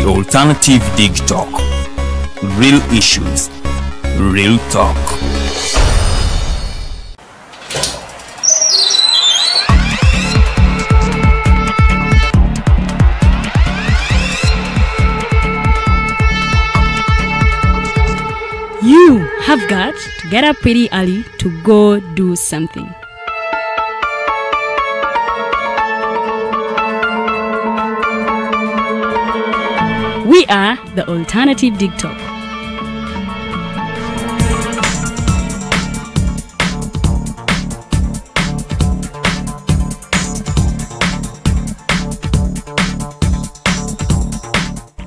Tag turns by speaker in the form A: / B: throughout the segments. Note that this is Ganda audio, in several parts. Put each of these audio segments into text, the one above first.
A: The Alternative Dig Talk. Real issues, real talk.
B: You have got to get up pretty early to go do something. We are the Alternative Dig Talk.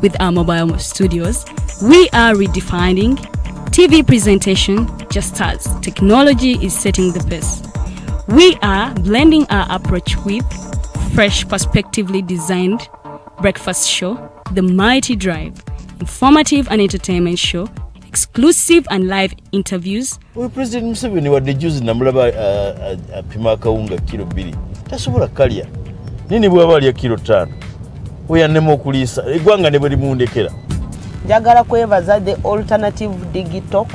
B: With our mobile studios, we are redefining TV presentation just as technology is setting the pace. We are blending our approach with fresh, perspectively designed breakfast show, The Mighty Drive, informative and entertainment show, exclusive and live interviews.
C: We President Museveni wa dejuzi namulaba apima kawunga kilo 2. Tasobola kalya. Nini bwaba alya kilo 5? Oya nemo okulisa. Eggwanga ne bwe limundekera.
D: Njagala kwebaza the Alternative Dig Talk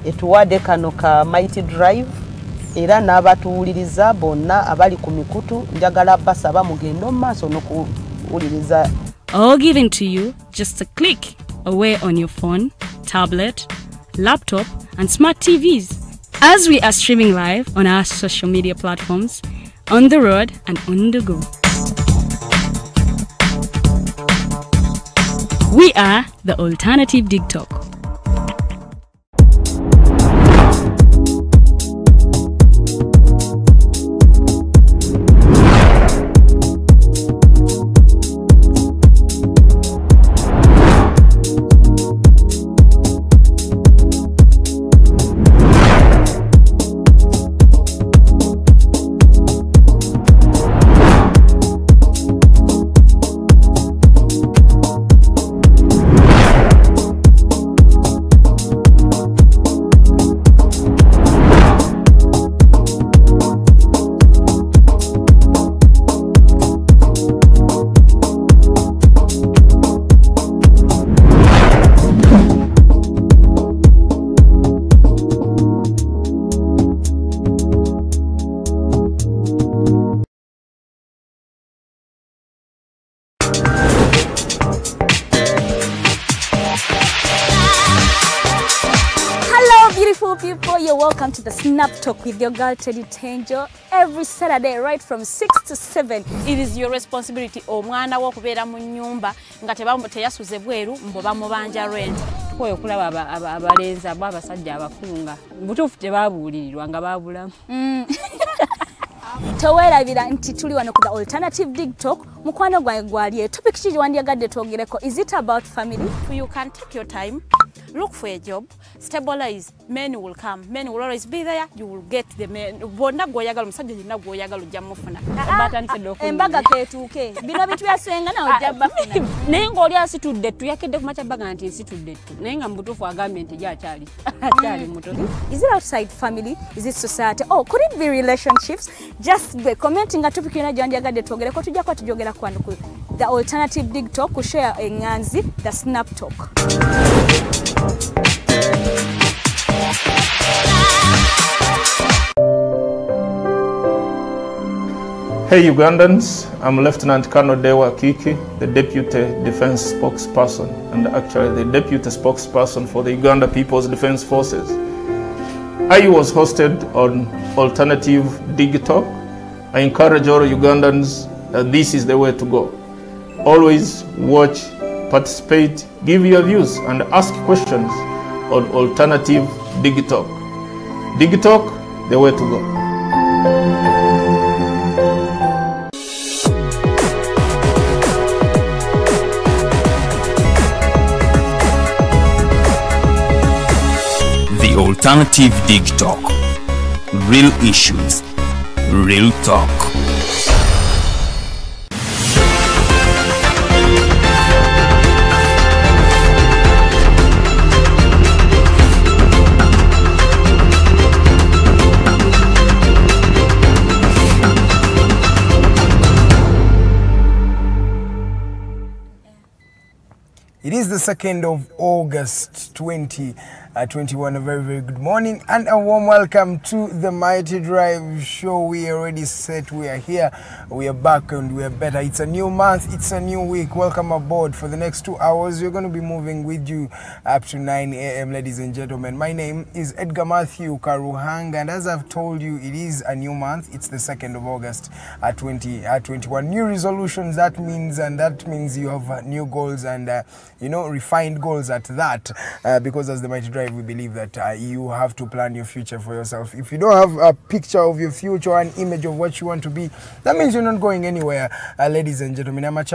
D: etuwadde kano ka Mighty Drive era n'abatuwuliriza bonna abali ku mikutu njagala basaba mugendo maaso n'okuwuliriza.
B: All given to you just a click away on your phone, tablet, laptop and smart TVs as we are streaming live on our social media platforms, on the road and on the go. We are the Alternative Dig Talk. People, you're welcome to the Snap Talk with your girl Teddy Tenjo every Saturday right from 6 to 7.
E: It is your responsibility omwana wo kubeera mu nyumba nga teyasuze bweru mbo bamubanja rent. Koyo kulaba abalenzi abasajja abakunga butuufu tebabuulirirwa nga babulamu.
B: Towerabira nti tuli wano ku the Alternative Dig Talk. Mukwano gwange gwali topic kiri wandyagadde twogereko. Is it about family?
E: You can take your time. Look for a job, stabilize, men will come, men will always be there, you will get the men. Bonna goyagala musajja yenna goyagala ojja mufuna.
B: Embaga ketuuke. Bino bintu byasenga na ojja bafuna.
E: Naye ng'oli asitudde ttu yakedde ku makyabbaga nti nsitudde ttu. Naye nga mubutuufu agambye nti ye akyali muto.
B: Is it outside family? Is it society? Oh, could it be relationships? Just be commenting a topic yona gyandyagadde twogereko tujja kwa tujogera kwano ku the Alternative Dig Talk ku share enganzi the Snap Talk.
F: Hey Ugandans, I'm Lieutenant Colonel Dewa Kiki, the Deputy Defense Spokesperson and actually the Deputy Spokesperson for the Uganda People's Defense Forces. I was hosted on Alternative Dig Talk. I encourage all Ugandans that this is the way to go. Always watch, participate, give your views and ask questions on Alternative Dig Talk. Dig Talk, the way to go.
A: The Alternative Dig Talk. Real issues, real talk.
G: It is the 2nd of August 2021. A very, very good morning and a warm welcome to the Mighty Drive show. We are already set, we are here, we are back and we are better. It's a new month, it's a new week. Welcome aboard. For the next 2 hours, we're going to be moving with you up to 9 a.m. ladies and gentlemen. My name is Edgar Mathew Karuhanga, and as I've told you, it is a new month. It's the 2nd of August 2021. New resolutions, that means you have new goals and refined goals at that, because as the Mighty Drive, we believe that you have to plan your future for yourself. If you don't have a picture of your future or an image of what you want to be, that means you're not going anywhere. Ladies and gentlemen, making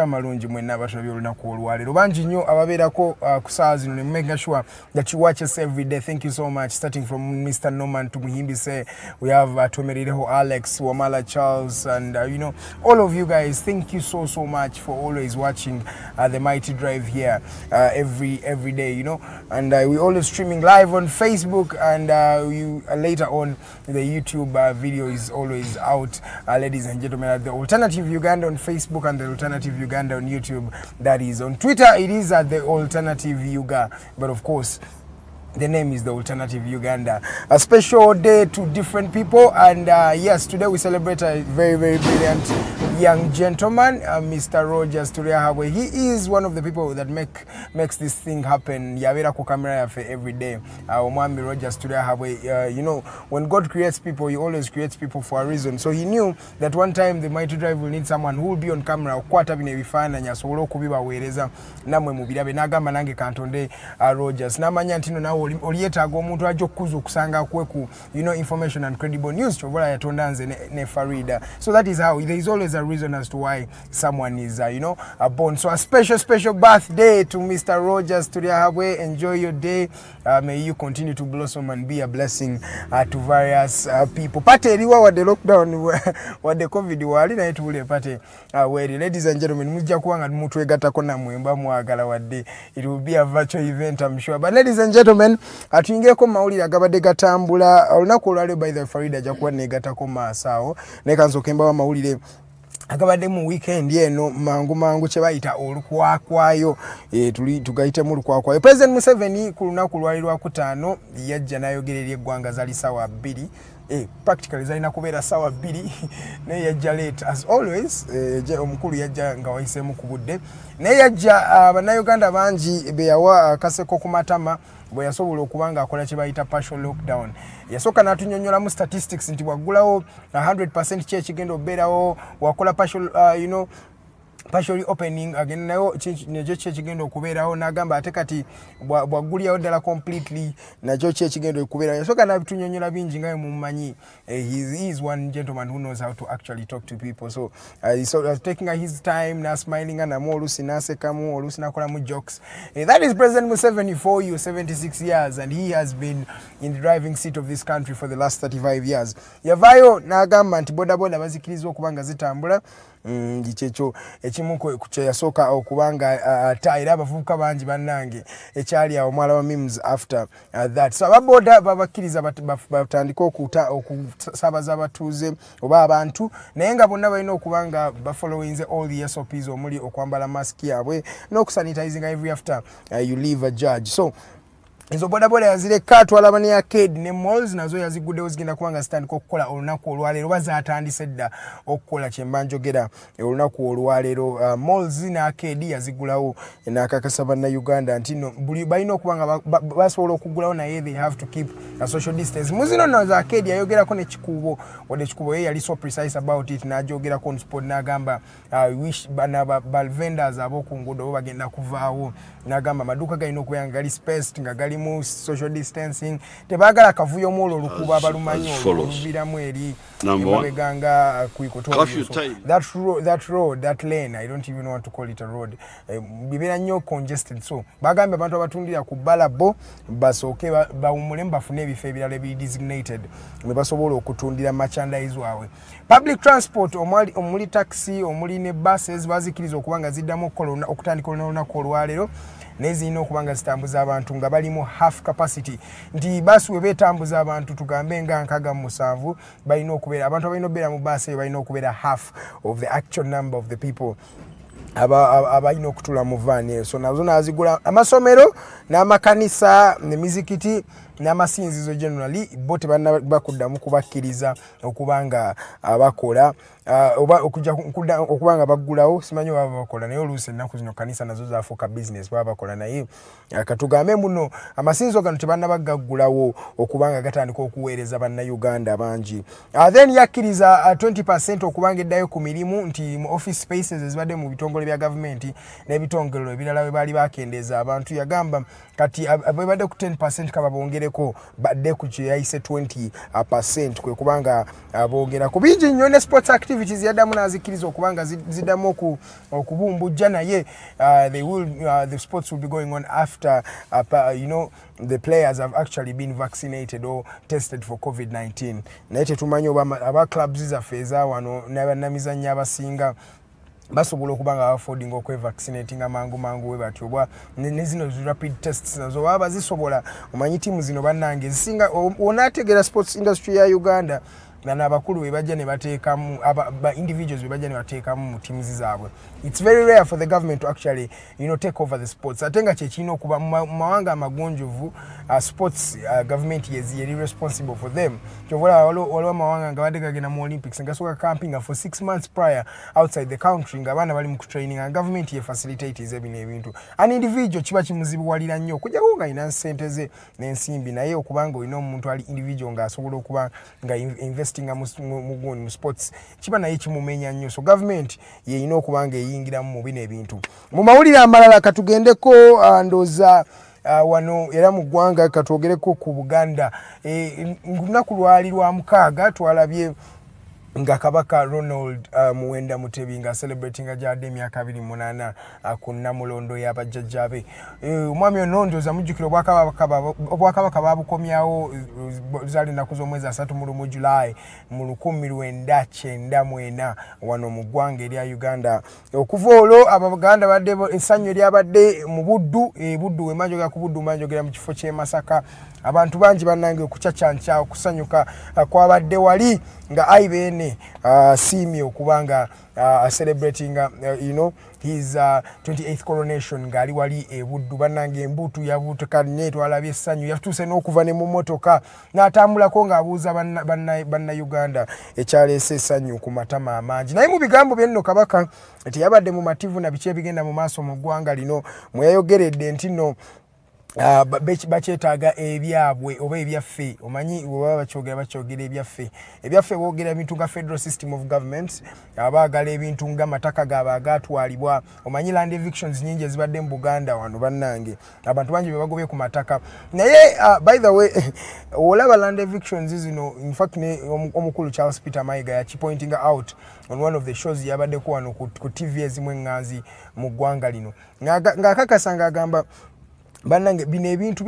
G: sure that you watch us every day. Thank you so much. Starting from Mr. Norman to Muhimbi say, we have Tomerideho Alex, Wamala Charles, and all of you guys. Thank you so much for always watching the Mighty Drive here every day, and we always streaming live on Facebook, and later on the YouTube video is always out, ladies and gentlemen, at the Alternative Uganda on Facebook and the Alternative Uganda on YouTube. That is on Twitter, it is at the Alternative Uga, but of course the name is the Alternative Uganda. A special day to different people, and yes, today we celebrate a very, very brilliant young gentleman, Mr. Rogers Turiahabwe. He is one of the people that makes this thing happen. Yavera ku camera yafe every day. Omwami Rogers Turiahabwe, when God creates people, he always creates people for a reason. So he knew that one time the Mighty Drive will need someone who will be on camera okwata bine bifaananya asobole okubibaweereza namwe mubirabe n'agamba nange kantonde Rogers n'amanya ntino nawe oliyetaaga omuntu ajja okukuza okusanga kweku information and credible news kyobola yatonda nze ne Farida. So that is how there is always a reason as to why someone is born. So a special birthday to Mr. Rogers Turiahabwe. Enjoy your day. May you continue to blossom and be a blessing to various people. Pate eriwa wa the lockdown wa the COVID wali na etule pate where ladies and gentlemen mujja kuwanga mutwe gatako na mwemba mwagala wadde. It will be a virtual event, I'm sure. But ladies and gentlemen, atuyingeko mawulira agabadde gatambula olunaku olwaleo by the Farida jakuwa negatako maasawo nekanzo kemba wa mawulire agabadde mu weekend eno mangu kye bayita olukwakwayo tugayite mu lukwakwayo. President Museveni ku lunaku lwali lwa kutaano yajja n'ayogerera eggwanga zali sawa 2 practically zalina kubeera sawa 2 naye yajja late as always. Omukulu yajja nga wayiseemu ku budde naye yajja bannayuganda bangi beyawa kaseko ku matama bwe yasobola okubanga akola kye bayita partial lockdown. Yasooka n'atunyonnyolamu statistics nti waggulawo 100% kye kigenda obeerawo, wakola partial partially opening again nayo nejo kye kigenda okubeerawo, n'agamba ate kati bwaggulyawo ddala completely nakyo kye kigenda okubeerawo. Yasooka n'abitunyonnyola bingi nga mumanyi. He is one gentleman who knows how to actually talk to people. So he's taking his time, na smiling and oluusi n'asekamu, oluusi n'akolamu jokes. That is President Museveni for you, 76 years, and he has been in the driving seat of this country for the last 35 years. Yavaayo n'agamba nti bodaboda bazikiriza okubanga zitambula. Gichecho ekimu kye yasooka okubanga era abavubuka bangi bannange ekyali awo mwala wa memes after that. So ababoda babakkiriza batandika okusaabaza abatuuze oba abantu, naye nga bonna balina okubanga bafollowinze all the SOPs omuli okwambala mask yaabwe n'okusanitizing every after you leave a judge. So ezo bodaboda yazireka atwala bane arcade ne malls nazo yaziguddewo zigenda kubanga zitandika okukola olunaku olwaleero, oba zatandise dda okukola kyemba njogera olunaku olwaleero. Malls ne arcade yazigulawo n'akakasa bannayuganda nti no buli balina okubanga basobola okugulawo naye they have to keep a social distance. Muzino no za arcade yayogerako n'ekikuubo, wadde ekikuubo ye yali so precise about it, n'ajogerako on spot n'agamba wish bana vendors ab'oku nguudo bo bagenda kuvaawo, n'agamba amaduuka galina okubeera nga gali spaced nga gali mu social distancing. Tebagala kavuyo mulo lukuba abalumanyi olubiramu eri ebabeganga kuikoto. That lane, I don't even want to call it a road, bibera nnyo congested. So bagambe abantu abatundira ku balabo basooke bawumule mbafune ebifo ebirala ebi designated ne basobola okutundira merchandise waabwe. Public transport omuli taxi omuli ne buses bazikiriza okubanga ziddamu okutandika olunaku olwaleero nezirina okubanga zitambuza abantu nga balimu half capacity. Nti basi we betambuza abantu tugambe nga 67 balina okubeera abantu abalina okubeera mu basi balina okubeera half of the actual number of the people abalina okutula mu vaani so nazo nazigula amasomero n'amakanisa n'emizikiti n'amasinzizo generally bo tebakuddamu kubakkiriza okubanga abakola oba okubanga baggulawo simanyi baba bakola naye oluusi ennaku zino kanisa nazo zaafuuka business baba bakola naye katugambe muno amasinzizo gano tebannabagaggulawo okubanga gatandika okuweereza bannayuganda bangi then yakkiriza 20% okubanga eddayo ku mirimu nti mu office spaces ezibadde mu bitongole bya gavumenti n'ebitongole ebirala we baali bakendeeza abantu yagamba kati abebadde ku 10% kababongereko badde ku kyeyayise 20% kwe kubanga bongera ku bingi nnyo ne sports activities yaddamu n'azikkiriza okubanga ziddamu okubumbujja naye the sports will be going on after the players have actually been vaccinated or tested for COVID-19 naye tetumanyi oba aba clubs zaffe ezawano n'abannamizannyo abasinga basobola okubanga affording okwevaccinating amangu we batyo bwa ne zino rapid tests nazo baba zisobola omanyi timu zino bannange zisinga onategera sports industry ya Uganda na abakulu bebajja ne bateekamu individuals bebajja ne bateekamu mu teams zaabwe. It's very rare for the government to actually take over the sports. Atenga kyekino okuba mawanga amagonjovu sports government is responsible for them. Kyovola waliwo mawanga nga badde gagenda mu Olympics ngasoka camping for 6 months prior outside the country nga baana bali mu training and government ye facilitates ebino ebintu. An individual kiba kimuzibuwalira nnyo kujja nga ina ssente ze n'ensimbi naye okubanga olina omuntu ali individual nga asobola okuba nga mu sports kiba naye kimumenya nnyo so government yeyina okubanga eyingira mu bino ebintu mu mawulire amalala katugendeko ndoza wano era mu ggwanga katwogereko ku Buganda lunaku lwali lwa mukaaga twalabye nga kabaka Ronald Muwenda Mutebi nga celebrating ajade emyaka 28 ku Namulondo y'abajjajjabe omwami onondo za mujjukiro obwakabaka babukomyawo zali naku z'omwezi 3 mu July mu 1994 wano mu ggwanga erya Uganda okuva olwo abaganda badde essanyu lyabadde mu buddu buddu wemanjogera ku buddu manjogera mu kifo ky'e Masaka abantu bangi bannange okucacyanca okusanyuka kwabadde wali nga aibene simi okubanga celebrating his 28th coronation ngali wali ebuddu bannange embutu yabutuka ne twalabye essanyu yatuse n'okuva ne mu motoka n'atambulako ng'abuuza banna Uganda ekyaleese essanyu ku matama amangi naye mu bigambo byenno kabaka nti yabadde mu mativu na biki ebigenda mu maaso mu ggwanga lino mweyayogeredde nti no bakyetaaga ebyabwe oba ebyaffe omanyi bwe bakyogera ebyaffe boogera ebintu nga federal system of government abaagala ebintu nga mataka gaaba agatwalibwa omanyi land evictions nyingi ezibadde mu Buganda wano bannange abantu bangi bebagobye ku mataka naye by the way olaba land evictions zino in fact omukulu Charles Peter Mayiga yakipointing out on one of the shows yabaddeko wano ku TV ezimu enganzi mu ggwanga lino ng'akakasa ng'agamba bannange bino ebintu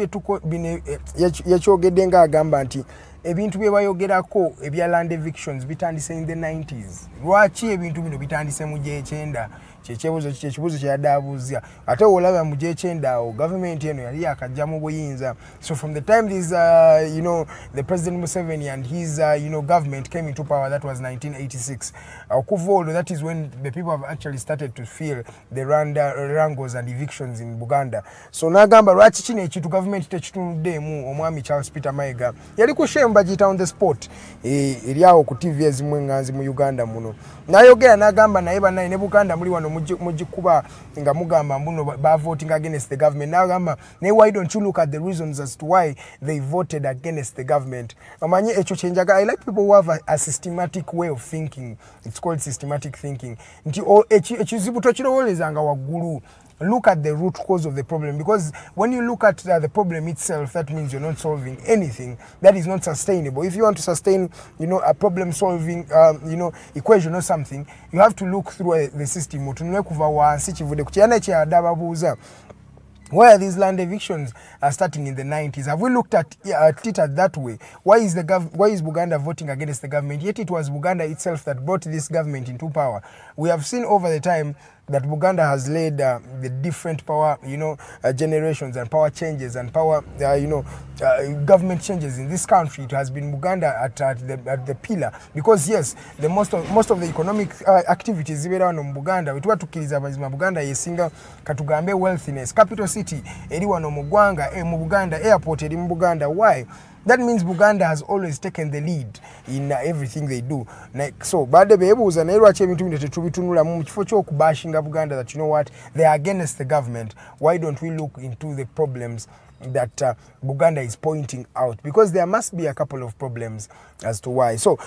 G: yakyogedde ng'agamba nti ebintu bye bayogerako ebya land evictions bitandise in the 90s lwaki ebintu bino bitandise mu G9 kyekibuzo kyeyadaabuuzya ate olaba mu G9 awo government eno yali yakajja mu buyinza so from the time this the President Museveni and his government came into power, that was 1986 okuva that is when the people have actually started to feel the wrangles and evictions in Buganda so nagamba lwaki kino ekintu government tekitunuddeemu omwami Charles Peter Mayiga yali ku shame bagiyita on the spot eri awo ku TV ezimu enganzi mu Uganda muno nayogera nagamba naye banaye ne Buganda muli wano mujikuba nga mugamba mbuno ba voting against the government nagamba why don't you look at the reasons as to why they voted against the government omanyi ekyo kyenjaga I like people who have a systematic way of thinking. It's called systematic thinking nti ekizibu tokirowolezanga waggulu. Look at the root cause of the problem because when you look at the problem itself that means you're not solving anything that is not sustainable. If you want to sustain a problem solving equation or something you have to look through the system otunule kuva wansi kivude kukyana kyadababuuza why are these land evictions starting in the 90s? Have we looked at it that way? Why is Buganda voting against the government? Yet it was Buganda itself that brought this government into power. We have seen over the time that Buganda has led the different power, generations and power changes and power, government changes in this country. It has been Buganda at the pillar, because yes, the most of the economic activities zibera wano mu Buganda. Wetuwa tukiriza abazima Buganda yesinga katugambe wealthiness, capital city eri wano mu Gwanga, mu Buganda, airport eri mu Buganda. Why? That means Buganda has always taken the lead in everything they do. So, bade bebuza na lwaki ebintu bino tetubitunula mu kifo ky'okubashinga Buganda that, you know what, they are against the government. Why don't we look into the problems that Buganda is pointing out? Because there must be a couple of problems as to why. So,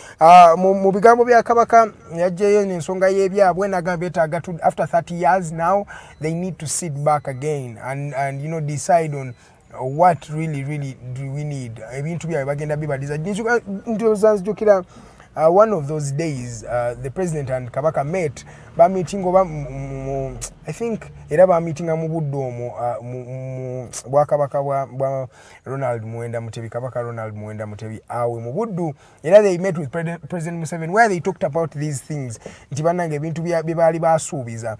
G: mu bigambo bya Kabaka yajeyo n'ensonga y'ebyabwe n'agamba betaaga after 30 years now, they need to sit back again and decide on what really do we need. Ebintu bya bagenda bibadiza njukira one of those days the president and Kabaka met ba meeting oba I think era ba meeting mu buddomo bwa Kabaka bwa Ronald Muwenda Mutebi, Kabaka Ronald Muwenda Mutebi awe mu buddu. Era they met with President Museveni where they talked about these things nti banange ebintu byali basuubiza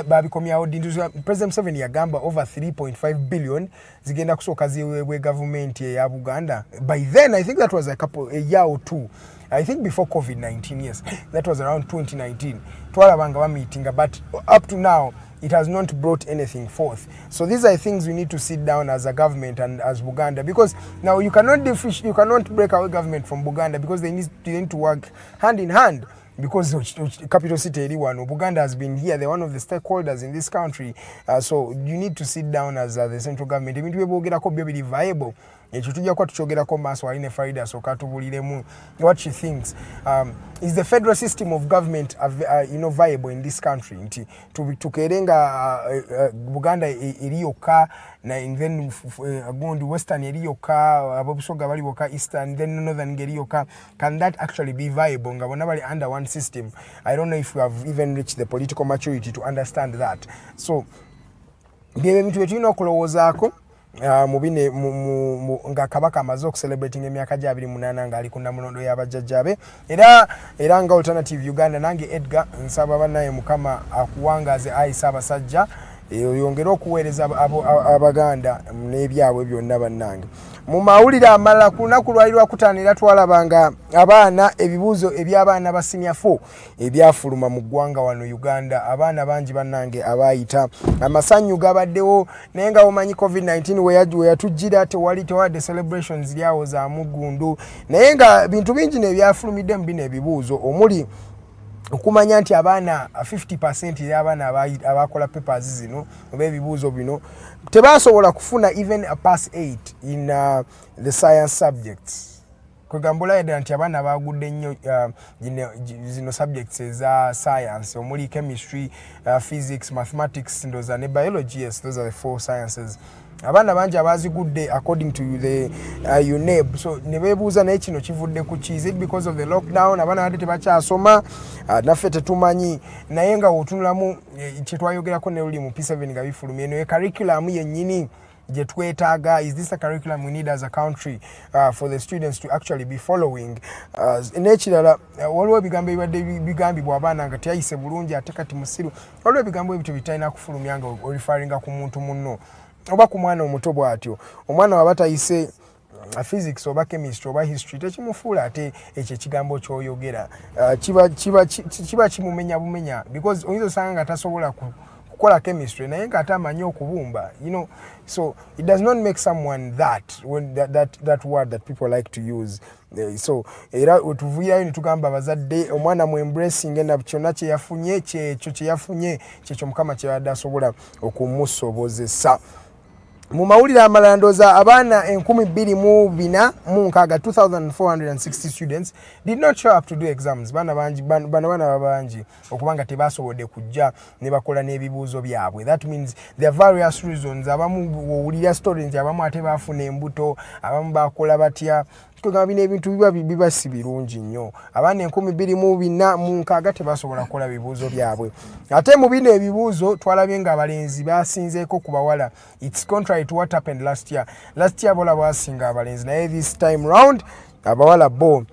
G: babikomyawo dinduza. President Museveni yagamba over 3.5 billion zigenda kusooka ziweebwe government ya Buganda. By then I think that was a year or two, I think before COVID-19. Yes, that was around 2019 twalabanga ba meeting, but up to now it has not brought anything forth. So these are things we need to sit down as a government and as Buganda, because now you cannot break away government from Buganda, because they need to work hand in hand. Because capital city Eriwano, Buganda has been here, they're one of the stakeholders in this country. So you need to sit down as the central government. Even to be able to be viable. Farida, so what she thinks is the federal system of government viable in this country. To kerenga Buganda iriyoka na then going to western iriyoka ababusoga bali woka eastern then northern iriyoka. Can that actually be viable? Ngabona under one system. I don't know if we have even reached the political maturity to understand that. So bye bintu betulina okulowozaako mubine nga Kabaka amaze celebrating emyaka gya 28 nga ali ku Namulondo y'abajjajjabe era nga Alternative Uganda nange Edgar nsaba banaye Mukama akuwangaze ayisa abasajja yongera okuweereza Abaganda n'ebyabwe byonna bannange. Mu mawulire amalala ku lunaku lwali lwakutaanira twalabanga abaana ebibuuzo eby'abaana ba senior 4 ebyafuluma mu ggwanga wano Uganda. Abaana bangi bannange abaayita amasanyu gabaddewo naye nga omanyi COVID-19 we yatujjira tewadde celebrations lyawo za mugundu, naye nga bintu bingi nebyafulumidde mu bino ebibuuzo omuli okumanya nti abaana 50% y'abaana abakola papers zino oba ebibuuzo bino tebasobola kufuna even a pass 8 in the science subjects. Kugambula yadde nti abaana bagudde nnyo zino subjects eza science omuli chemistry, physics, mathematics ndoza ne biology. Yes, those are the 4 sciences. Abana bangi abazigudde according to the UNEB. So nebebuuza naye kino kivudde ku ki? Is it because of the lockdown? Abana badde tebakyasoma naffe tetumanyi, naye nga otunulamu kyetwayogerako ne luli mu P7 nga bifulumye eno curriculum yennyini gye twetaaga. Is this a curriculum we need as a country for the students to actually be following? N'ekirala waliwo ebigambo ebibadde bigambibwa abaana nga teyayise bulungi ate kati musiru. Waliwo ebigambo ebyo bitalina kufulumya nga orifaringa ku muntu munno oba ku mwana omuto bw'atyo. Omwana waba tayise physics oba chemistry oba history tekimufuula ate ekyo ekigambo ky'oyogera kiba kimumenya bumenya, because oyinza osanga nga tasobola kukola chemistry naye nga ate amanyi okubumba, so it does not make someone that word that people like to use. So era otuvuyayo nitugamba abazadde omwana mu embracing na kyonna kye yafunye kyekyo Mukama kye yadde asobola okumusobozesa. Mu mawulire amalala ndooza abaana 2460 students did not show up to do exams. Bana bangi okubanga tebasobodde kujja ne bakola n'ebibuuzo byabwe. That means there are various reasons. Abamu owulira stories abamu ate baafuna embuto, abamu bakola batya. Kugamba bino ebintu biba si birungi nnyo. Abaana 2460 tebasobola kukola bibuuzo byabwe. Ate mu bino ebibuuzo twalabye nga abalenzi basinzeeko ku bawala. It's contrary to what happened last year. Last year bola basinga abalenzi, naye this time round abawala bo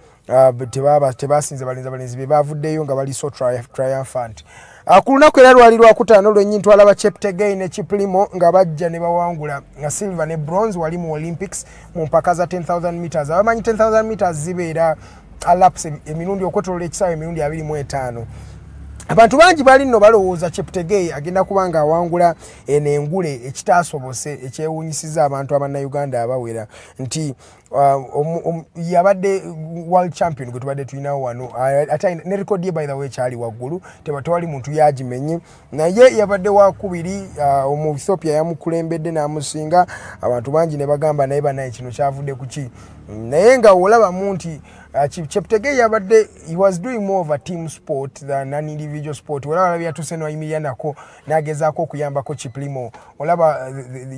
G: tebasinze balenzi be bavuddeyo nga bali so triumphant. Ku lunaku era lwali lwakutaano lwennyini twalaba Cheptegei ne Kiplimo nga bajja ne bawangula nga silver ne bronze wali mu Olympics mu mpaka za 10,000 meters. Abamanyi 10,000 meters zibeera laps emirundi okwetoolola ekisaawe emirundi 25. Abantu bangi bali nno balowooza Cheptegei agenda kubanga awangula enengule ekitaasobose ekyewuunyisiza abantu abannayuganda abawera nti yabadde world champion gwe tubadde tulinawo wano ate ne record ye by the way kyali waggulu tewali muntu yagimenye naye yabadde wakubiri omu Ethiopia yamukulembedde n'amusinga abantu bangi ne bagamba naye banaye kino kyavudde ku ki naye nga olabamu nti Cheptegei yabadde he was doing more of a team sport than an individual sport. Olaba yatuse no ayimira nako nagezaako okuyambako Kiplimo. Olaba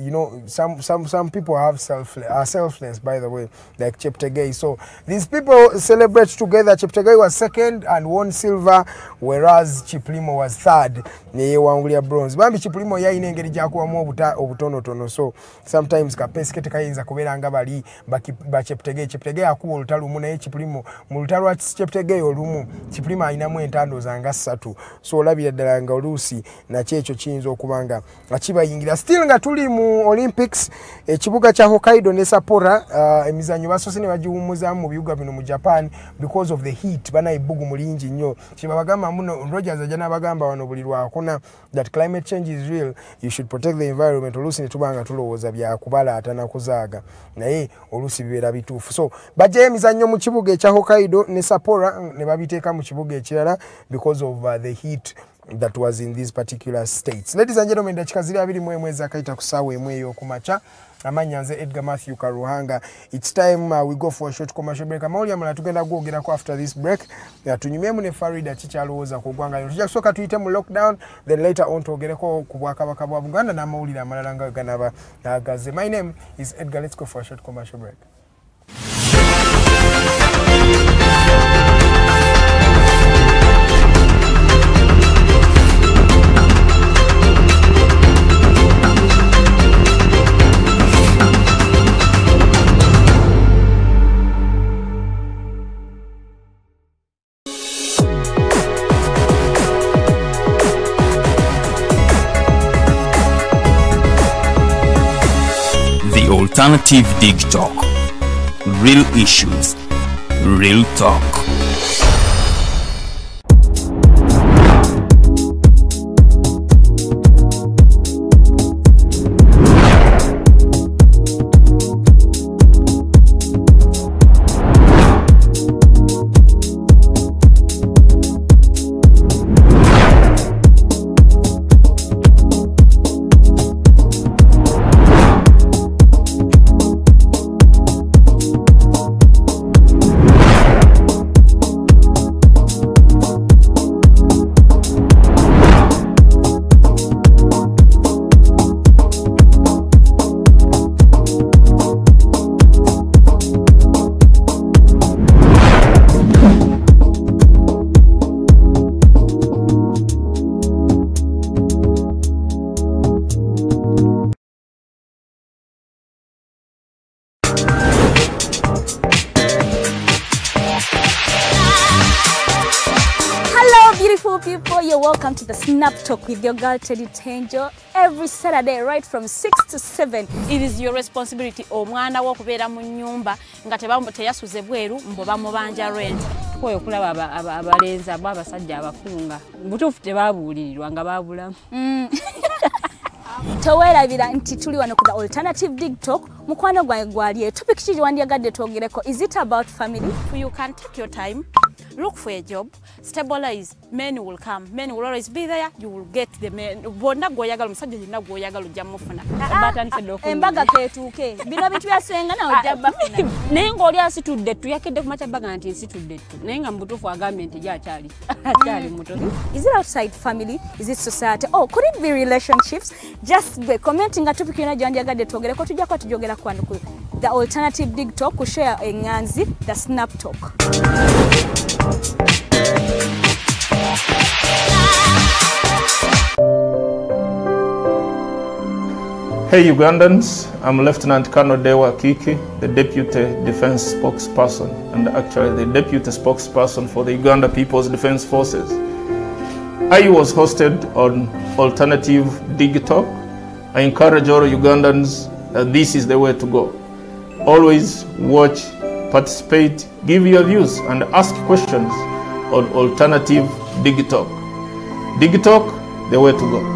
G: you know some people have selfless by the way like Cheptegei. So these people celebrate together. Cheptegei was second and won silver whereas Kiplimo was third. Neye wangulia bronze. Bambi Kiplimo yayina engeri gyakuwamu obutonotono. So sometimes kapesike kayinza kubeera nga bali ba Cheptegei akuwa olutalo mu naye Kiplimo mu lutalo lwa Cheptegei olumu Kiplimo alinamu entando zanga 3. So olabira ddala nga oluusi nakyo ekyo kiyinza okubanga akibayingira. Still nga tuli mu Olympics ekibuga kya Hokkaido ne Sapporo emizanyo basoose ne bagiwummuzaamu mu bibuga bino mu Japan because of the heat bana ebbugu mulingi nnyo kyebabagamba muno Rogers ajja n'abagamba wano buli lwakuna that climate change is real, you should protect the environment. Oluusi ne tubanga tulowooza bya kubalaata na kuzaaga naye oluusi bibeera bituufu. So bajjayo emizannyo mu kibuga ekya Hokkaido ne Sapporo ne babiteeka mu kibuga ekirala because of the heat that was in these particular states. Ladies and gentlemen, dakika ziri 21 ezakayita ku ssaawa emu ey'okumakya. Amanya nze Edgar Mathew Karuhanga. It's time we go for a short commercial break. Amawuli amala tugenda gwogerako after this break. Tunyumyemu ne Farida kikyalowooza ku ggwanga lino. Tujja kusooka tuyite mu lockdown, then later on twogereko ku Bwakabaka bwa Buganda n'amawulire amalala nga ganaba agaze. My name is Edgar. Let's go for a short commercial break.
A: Alternative Dig Talk. Real issues, real talk.
B: People, you're welcome to the Snap Talk with your girl Teddy Tenjo every Saturday right from 6 to 7.
E: It is your responsibility omwana wo kubeera mu nyumba nga teyasuze bweru mbo bamubanja rent. Koyo kulaba abalenzi abasajja abakunga butuufu tebabuulirirwa nga babulamu.
B: Towerabira nti tuli wano ku the Alternative Dig Talk. Mukwano gwange gwali topic kiji wandiyagadde twogereko. Is it about family?
E: You can take your time. Look for a job, stabilize, men will come, men will always be there, you will get the men. Bonna goyagala musajja yina goyagala jamufuna.
B: Embaga ketuke. Bino bitu yasenga na ojaba funa.
E: Nenga oli asitudde tu yakedde kumacha baga nti nsitudde tu. Nenga mbutufu agambe nti gyachali. Achali mutoto.
B: Is it outside family? Is it society? Oh, could it be relationships? Just be commenting at topic yona jandiyagadde twogereko tujja kwa tujogera kwano ku the Alternative Dig Talk ku share enganzi the Snap Talk.
F: Hey Ugandans, I'm Lieutenant Colonel Dewa Kiki, the Deputy Defense Spokesperson and actually the Deputy Spokesperson for the Uganda People's Defense Forces. I was hosted on Alternative Digitalk. I encourage all Ugandans that this is the way to go. Always watch, participate, give your views and ask questions on Alternative Digitalk. Digitalk, the way to go.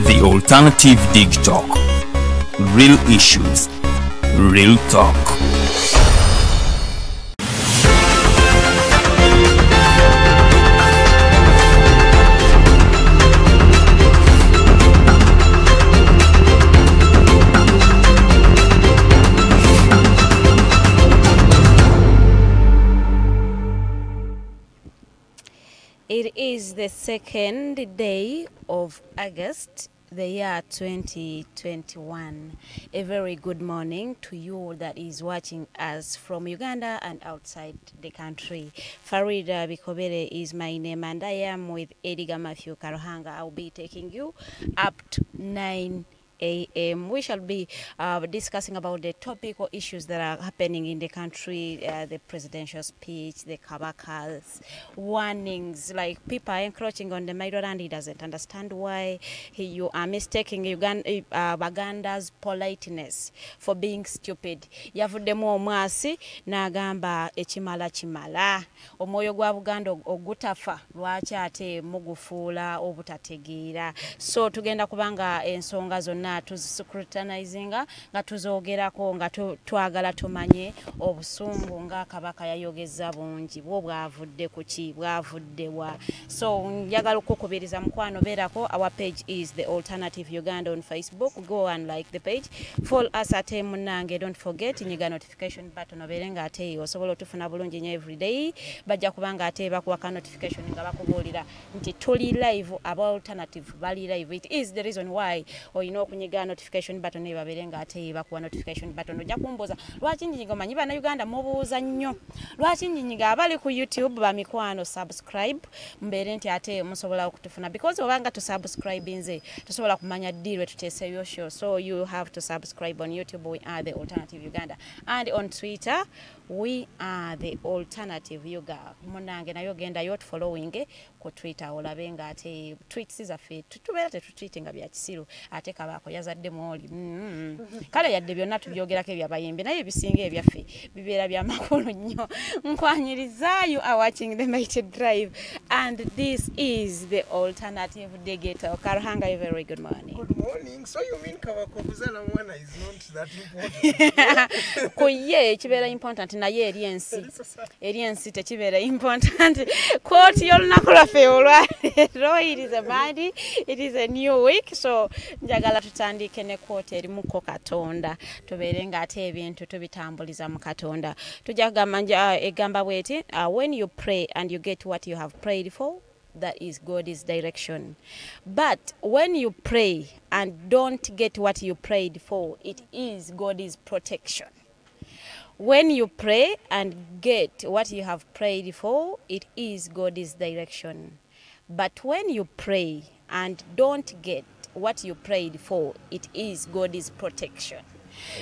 A: The Alternative Dig Talk. Real issues, real talk.
E: It is the second day of August, the year 2021. A very good morning to you that is watching us from Uganda and outside the country. Farida Bikobere is my name and I am with Edgar, Mathew, Karuhanga. I'll be taking you up to 9 a.m. We shall be discussing about the topical issues that are happening in the country, the presidential speech, the kabakas, warnings, like people are encroaching on the middle and he doesn't understand why. You are mistaking Uganda's politeness for being stupid. Yavuddemu omwasi n'agamba ekimala kimala. Omwoyo gwa Buganda ogutafa lwaki ate mugufuula obutategeera. So tugenda kubanga ensonga zonna tuziscrutinizinga nga tuzogerako nga twagala tumanye obusungu nga kabaka yayogeza bungi bwo bwavudde kuki bwavudde wa. So njagala okukubiriza mukwano berako. Our page is The Alternative Uganda on Facebook. Go and like the page. Follow us at munange. Don't forget nyiga notification button oberenga ate osobola otufuna bulungi nnyo every day. Bajja kubanga ate bakuwaka notification nga bakubuulira nti tuli live about alternative bali live. It is the reason why oyina okunyiga notification button ebaberenga ate bakuwa notification button. Ojja kumbuuza lwaki nyiga manyi bana Uganda mubuuza nnyo lwaki nyiga abali ku YouTube ba mikwano subscribe mbere nti ate musobola okutufuna because obanga to subscribe nze tusobola kumanya ddirwe tuteeseyo show. So you have to subscribe on YouTube. We are The Alternative Uganda and on Twitter we are The Alternative Uganda. Munange nayo genda yo following ku Twitter olabenga ate tweets zaffe tutubeera tetutweetinga bya kisiru ate kabako yazadde mwoli kale yadde byonna tubyogerako ebyabayimbi naye ebisinga ebyaffe bibeera bya makulu nnyo. Nkwanyiriza, you are watching the Mighty Drive and this is The Alternative Digital. Karuhanga, a very good morning.
G: Good morning. So you mean Kawakobuzana Mwana is not that important?
E: Kuye kibeera important naye eriensi tekibeera important. Quote y'olunaku lwaffe olwaleero, it is a Monday, it is a new week, so njagala tutandike ne quote erimuko Katonda tubeere nga ate ebintu tubitambuliza mu Katonda. Tujja kugamba egamba bweti, when you pray and you get what you have prayed for, that is God's direction. But when you pray and don't get what you prayed for, it is God's protection. When you pray and get what you have prayed for, it is God's direction. But when you pray and don't get what you prayed for, it is God's protection.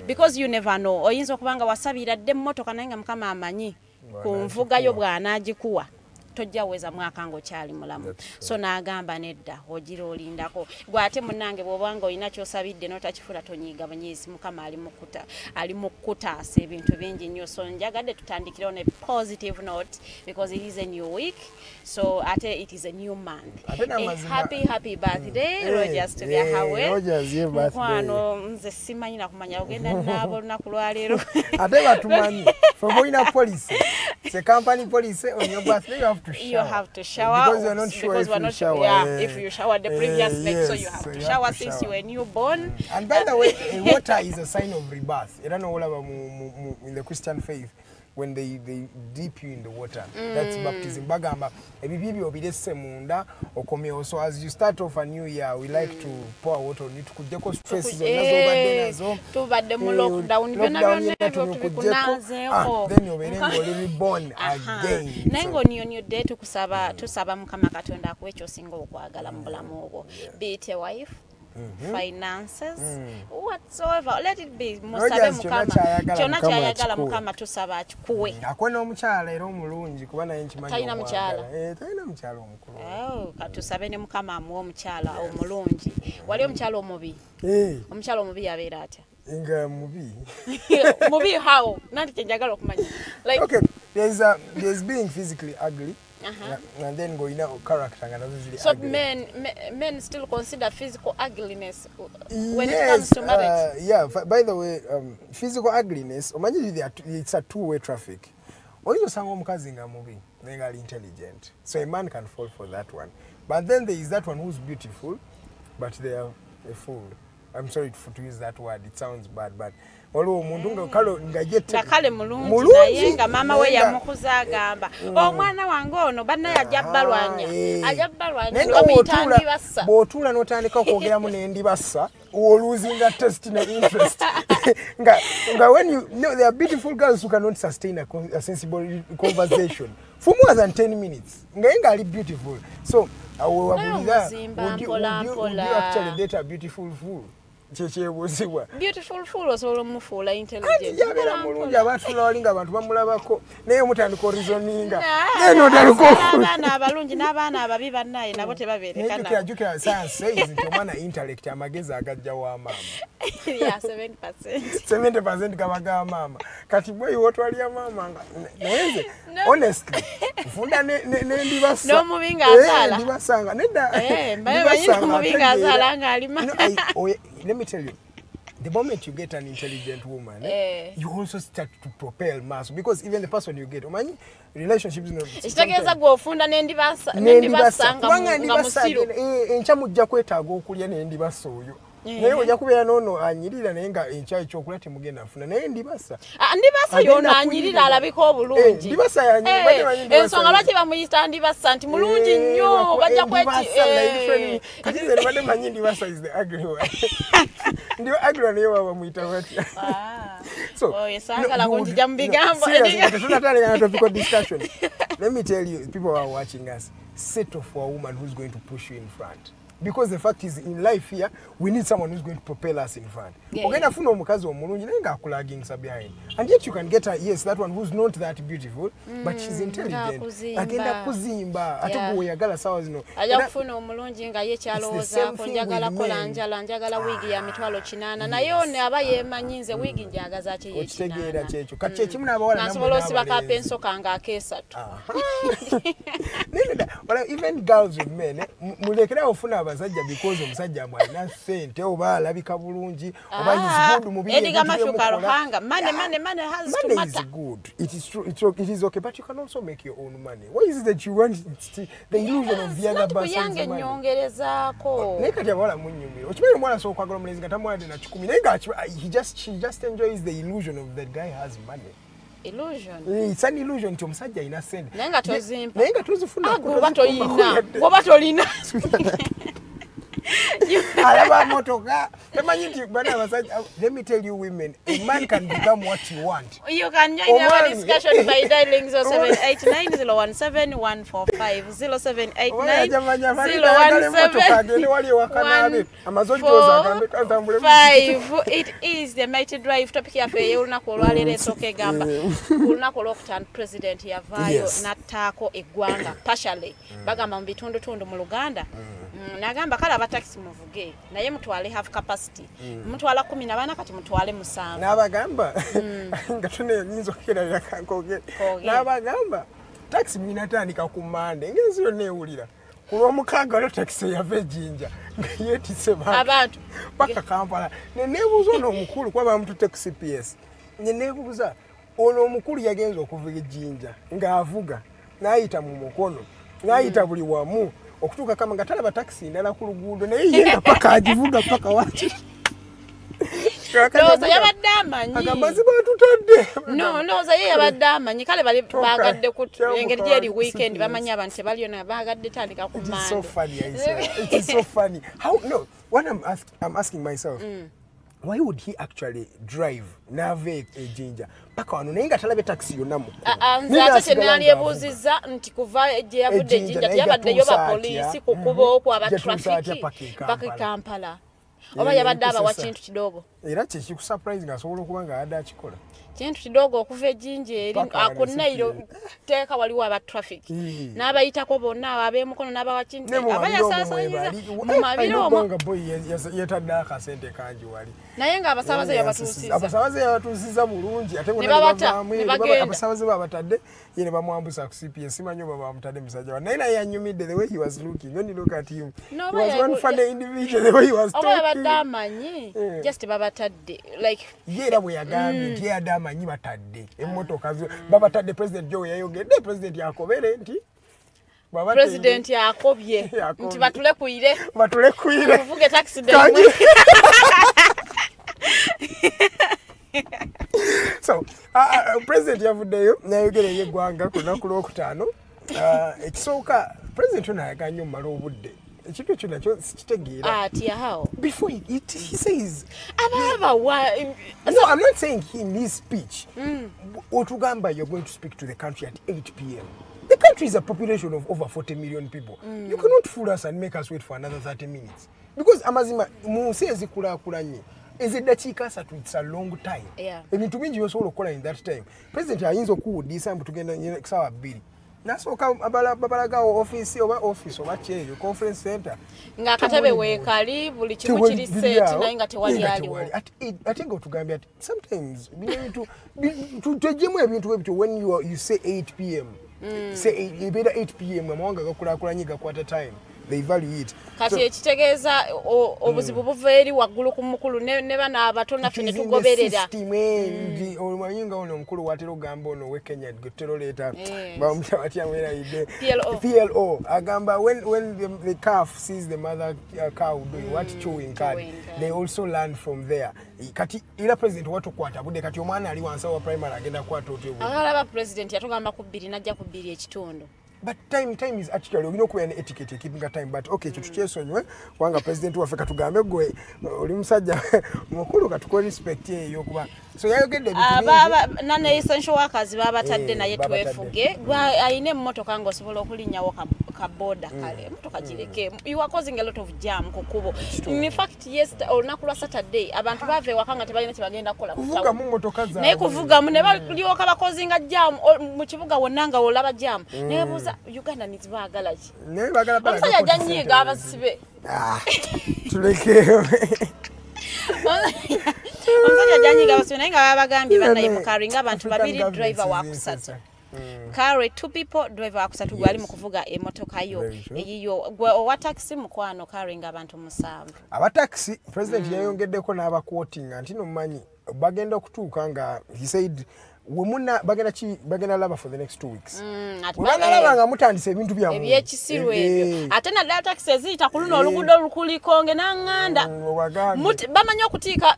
E: Because you never know. Oyinza okubanga wasabira dde mmotoka naye nga Mukama amanyi ku nvuga yo bw'anaagikuwa tojja weza mwaka ngo kyali mulamu. So naagamba nedda ogira olindako gwate munange bwobanga olina kyosabidde notakifula tonyiga banyezi Mukama ali mukutaasa ebintu bingi nnyo. So njagadde tutandikire on a positive note because it is a new week, so ate it is a new month. Happy birthday Rogers to be hawe Rogers ye birthday kwano nze simanyi nakumanya ogenda nabo olunaku lwaleero ate batumanyi foboina police the company police on your birthday you have to shower
G: because you're not sure if you shower.
E: Yeah, if you showered the previous night, so you have to shower since you were newborn.
G: And by the way, water is a sign of rebirth. I don't know in the Christian faith. when they dip you in the water. That's baptism. Bagamba, ebibibi obirese munda okomeo. So as you start off a new year, we like to pour water on it. Kujeko stresses on
E: lockdown.
G: Then you're reborn again.
E: Nengo new day tusaba mukama katonda kwecho singo okwagala mu bulamu obwo. Be it a wife, finances, whatsoever. Let it be musabe mukama. Kyona kyayagala mukama tusaba kikuwe.
G: Akwena omukyala era omulungi kuba naye nkimanyi.
E: Talina mukyala.
G: Talina mukyala omukulu.
E: Katusabe ne mukama amuwa omukyala omulungi. Wali omukyala omubi. Omukyala omubi yabeera atya?
G: Nga mubi.
E: Mubi how? Nanti kyenjagala okumanya. Like
G: okay, there's being physically ugly. And then going out character and
E: so ugly. Men still consider physical ugliness when it comes to marriage.
G: By the way, physical ugliness, it's a two-way traffic. Also, someone mukazi mubi, they are intelligent, so a man can fall for that one. But then there is that one who's beautiful, but they are a fool. I'm sorry to use that word. It sounds bad, but waliwo omuntu nga kalo ngajete
E: nakale mulungi naye nga mama we yamukuza agamba omwana wange ono banna yajabbalwanya ngamitandi bassa
G: bw'otuula n'otandika okwogeramu n'endi bassa losing that taste and interest nga when you know there are beautiful girls who cannot sustain a sensible conversation for more than 10 minutes nga ali beautiful so would you actually date a beautiful fool?
E: Beautiful fool osobola omufuula intelligent.
G: Yabera mulungi abantu balinga abantu bamulabako naye mutandika reasoninga. Neno otandika
E: abaana abalungi n'abaana ababi bannaye nabo tebabeerekana.
G: Njukia science says nti omwana intellect amagezi agajja wa mama.
E: Yeah, 70%.
G: 70% gabaga mama. Kati bwe wotwalya mama nga naye honestly funda ne basa.
E: No mubinga azala.
G: Ndibasanga nedda.
E: Mbaye mubinga azala nga alima.
G: Let me tell you, the moment you get an intelligent woman, you also start to propel mass because even the person you get, relationships not.
E: Ikitegeza gwofunda n'endibasa nga musiro.
G: Encha mujja kwetaaga okulya n'endibasa oyo. Naye ojja kubeera n'ono anyirira naye nga enkyayi ky'okulya temugenda afuna naye ndibasa.
E: Ndibasa y'ono anyirira alabika obulungi.
G: Ndibasa yanyirira.
E: Ensonga lwaki bamuyita ndibasa nti mulungi nnyo bajja kweti.
G: Kati nze nebadde manyi ndibasa is the ugly one. Ndi ugly one naye bamuyita batya.
E: So yesagala kunjija mu bigambo.
G: Tunatandika na topical discussion. Let me tell you, people who are watching us, settle for a woman who's going to push you in front. Because the fact is, in life here, we need someone who's going to propel us in front. Ogenda funa omukazi omulungi naye nga akulaggingsa behind. And yet you can get her, yes, that one who's not that beautiful, but she's intelligent. Agenda kuzimba. Ate gwe oyagala sawa zino.
E: Ajja kufuna omulungi nga ye kyalowoozaako njagala kola njagala wiigi ya mitwalo 8 naye ono aba yeemanyi nze wiigi njagaza ki ye 8.
G: Okitegeera kyekyo. Kati ekimu n'abawala
E: nasobola osiba kapenso kange akeesatu.
G: Even girls with men, mulekera ofuna abasajja because omusajja amwalina ssente oba alabika bulungi oba yizigudu mu bintu.
E: Edgar Mathew Karuhanga, money has to matter.
G: Money is good. It is true. It is okay, but you can also make your own money. What is it that you want? The illusion of the other person's money.
E: Nyongerezaako.
G: Naye kati abawala munyumira. Okimanyi omwana asobola okwagala omulenzi nga tamwalidde na 10 naye nga she just enjoys the illusion of that guy has money.
E: Illusion.
G: It's an illusion to omusajja alina ssente.
E: Naye nga tozimpa.
G: Naye nga tozifuna.
E: Goba tolina.
G: Alaba motoka. Let me tell you women, a man can become what you want.
E: You can join our discussion by dialing 0789017145 0789017145. It is the mighty drive topic yaffe y'olunaku olwaleero esooka egamba olunaku olwokutaano president yavaayo n'attaako eggwanga partially bagamba mu bitundutundu mu Luganda. Nagamba kale abataxi muvuge naye mutwale half capacity mutwala 14 kati mutwale 7
G: n'abagamba nga tune nyinzo kera kankoge n'abagamba taxi minatandika ku Monday ngenzi yo neewulira kulw'omukaaga lo taxi yave Jinja yetise
E: abantu
G: paka Kampala nebuuza ono omukulu kwa bamutu taxi PS nebuuza ono omukulu yagenza okuvuga Jinja ng'avuga n'ayita mu mukono n'ayita buli wamu okutuuka kama nga talaba taxi ndala ku luguudo naye yenda paka agivuga paka waki.
E: Yabadde amanyi.
G: Agambazi batutadde.
E: No, za ye yabadde amanyi kale bali bagadde ku engeri gyeri weekend bamanyi abantu tebaliyo na bagadde tandika ku mando.
G: It is so funny, I swear. It is so funny. How no? What I'm asking myself. Why would he actually drive nave ejinja paka wano naye nga talabe taxi yonna mu
E: nze ate tenalyebuuziza nti kuva gye yavudde ejinja teyabaddeyo bapoliisi ku kuba okwo abatrafiki paka Kampala oba yabadde abawa kintu kidogo
G: era kyekikusurprise nga asobola okuba nga adde akikola
E: kintu kidogo okuva ejinja eri akonairo teeka waliwo abatrafiki n'abayitako bonna ab'emukono n'abawa kintu abayasaasaanyiza mu mabiri omwo
G: yetadde akasente kangi wali
E: naye nga abasaabaze
G: yabatuusiza bulungi ate abasaabaze babatadde ye ne bamwambusa ku CPS simanyi oba bamutadde musajja wa naye yanyumidde the way he was looking when you look at him he was one funny individual the way he was talking
E: yabadde amanyi just babatadde like
G: ye era bwe yagambye nti yadde amanyi batadde emmotoka babatadde president Joe yayogedde president yakobere nti
E: president yakobye nti batule kuire kuvuge taxi
G: so president yavuddeyo nayogera yeggwanga ku lunaku lwokutaano ekisooka president ono ayaganya omumala obudde ekintu ekyo nakyo sikitegeera before he says no, I'm not saying in his speech otugamba you're going to speak to the country at 8 p.m. The country is a population of over 40 million people. You cannot fool us and make us wait for another 30 minutes because amazima munsi ezikulaakulanye eziddakiika asatu it's a long time ebintu bingi byosobola okukola in that time president ayinza okuwuddisa mbu tugenda kusaawa 2 nasooka babalagawo office oba kyeyo conference center
E: nga akatebe weekali buli kimu kiri set naye nga tewali aliwo
G: ate nga otugambye ati sometimes bintu tujjemu ebintu ebityo when you say 8 p.m. say ebeera 8 p.m. amawanga gakulaakulanye gakwata time they value it
E: kati ekitegeeza obuzibu buva eri waggulu ku mukulu ne bana abato naffe ne tugoberera
G: omanyi nga ono omukulu watera ogamba ono we Kenya gotero leeta bamutyamwerayidde PLO agamba when the calf sees the mother cow doing what chewing card they also learn from there kati era president watukwata budde kati omwana ali wansi wa primary agenda kwata otyo
E: alaba president yatugamba ku 2 najja ku 2 ekitundu.
G: But time is actually, you know, an etiquette, keeping a time. But okay, to wanga president waffe katugambe gwe oli musajja mukulu katuko respect yokuba so yayogedde
E: bitini nane essential workers babatadde naye twefuge ayine mmotoka ngo osobola okulinnyawo ka border kale mmotoka gireke you are causing a lot of jam ku kubo in fact olunaku lwa Saturday abantu bave wakanga tebalina tebagenda kukola
G: kuvuga mu mmotoka zaabwe
E: naye kuvuga mu ne balyoka bakozinga jam mu kibuga wonnanga olaba jam naye buza Uganda needs bagala ki
G: naye bagala bala
E: omusajja janyiga abasibe
G: tuleke
E: omusajja janyiga abasibe naye nga babagambye banaye mu Karuhanga abantu babiri driver wa kusatu Kare 2 people driver wa kusatu gwali mu kuvuga emotoka yo eyiyo owa taxi mukwano Karuhanga abantu 7
G: aba taxi president yayongeddeko n'aba quoting anti no manyi bagenda okutuuka nga he said wemuna bagenda laba for the next 2 weeks bagala nga mutandise ebintu byamu
E: ebyekisiru ebyo ate na data taxes zita kuluna olugudo olukulikonge nanganda bamanya okutiika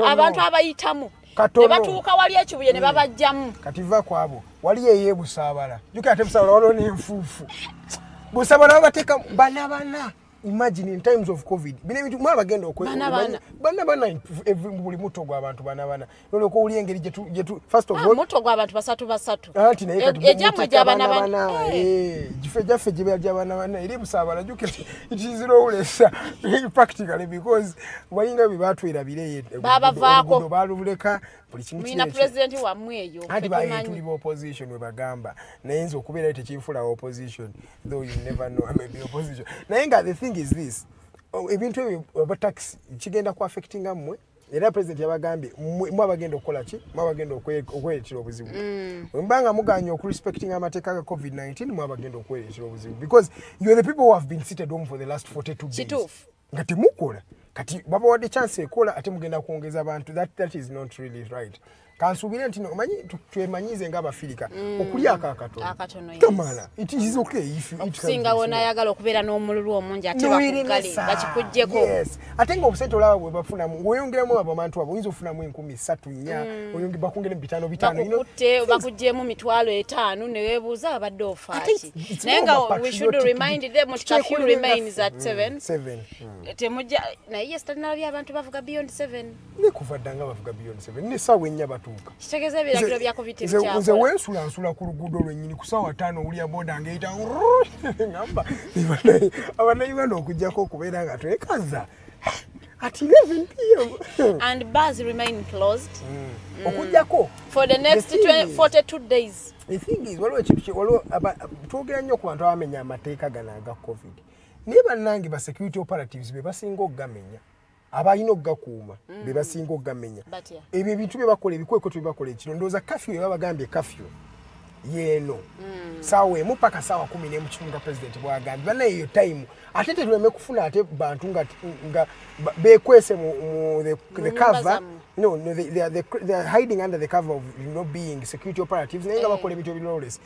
E: abantu abayitamu ne batuuka wali ekibuye ne babajjamu
G: kati va kwabo wali yeye busabala jukate busabala walo n'enfuufu busabala bateeka bana imagine in times of covid bine bintu mwa bagenda bana buli muto gwa abantu bana nolo ko uli engeri jetu first of all
E: muto gwa abantu basatu
G: ati naye kati
E: ejamwe jabana
G: jife jaffe jibe jabana iri musabala jukete it is lowless practically because walinga bibatwira bireye
E: baba vaako
G: baluleka buli kintu
E: mina president wa mweyo
G: ati bayi tuli opposition we bagamba nayenzo okubeera ite chifula opposition though you never know maybe opposition nayenga the thing is this ebintu ebyo tax kigenda ku affecting amwe era president yabagambye mwa bagenda okola ki mwa bagenda okweretera obuzibu mbanga muganya oku respecting amateeka ga covid-19 mwa bagenda okweretera obuzibu because you are the people who have been seated home for the last 42 days ngati mukola kati baba wadde chance ekola ate mugenda kuongeza abantu that is not really right kansubire nti omanyi twemanyize ng'Abafirika okulya akatono kamala it is okay if you eat
E: singa wona ayagala okubeera n'omululu omungi ate bakugale bakikuggyeko
G: ate ng'obusente olaba bwe bafunamu ng'oyongeramu abantu abo oyinza ofunamu 3,000 oyongera bakungere 5,000
E: bakuggyemu 5,000 ne weebuuza abadde ofaaki naye nga we should remind them that curfew remains at 7 temujja naye yesitanalabye abantu bavuga beyond 7
G: ne kuva ddanga bavuga beyond 7 ne saawa ennya batuuka
E: kitegeeza ebiragiro bya covid bikyakola
G: nze weensulansula ku luguudo lwennyini ku saawa 5 owulya boda ng'eyita ngamba abannayuganda okuggyako okubeera nga twekaza at 11 p.m.
E: and bars remain closed
G: okuggyako
E: for the next 42 days.
G: The thing is waliwo twogera nnyo ku bantu abamenya amateeka gano aga covid naye bannange ba security operatives be basinga okugamenya abalina okugakuuma be basinga okugamenya ebyo ebintu bye bakola ebikweko bye bakola ekiro ndowooza kafyu bye babagambye kafyu yeeno saawa emu paka saawa 11 nga president bwagambye banaye eyo time ate tetuleme kufuna ate bantu nga bekwese mu the cover no they are hiding under the cover of being security operatives naye nga bakola ebintu ebiroless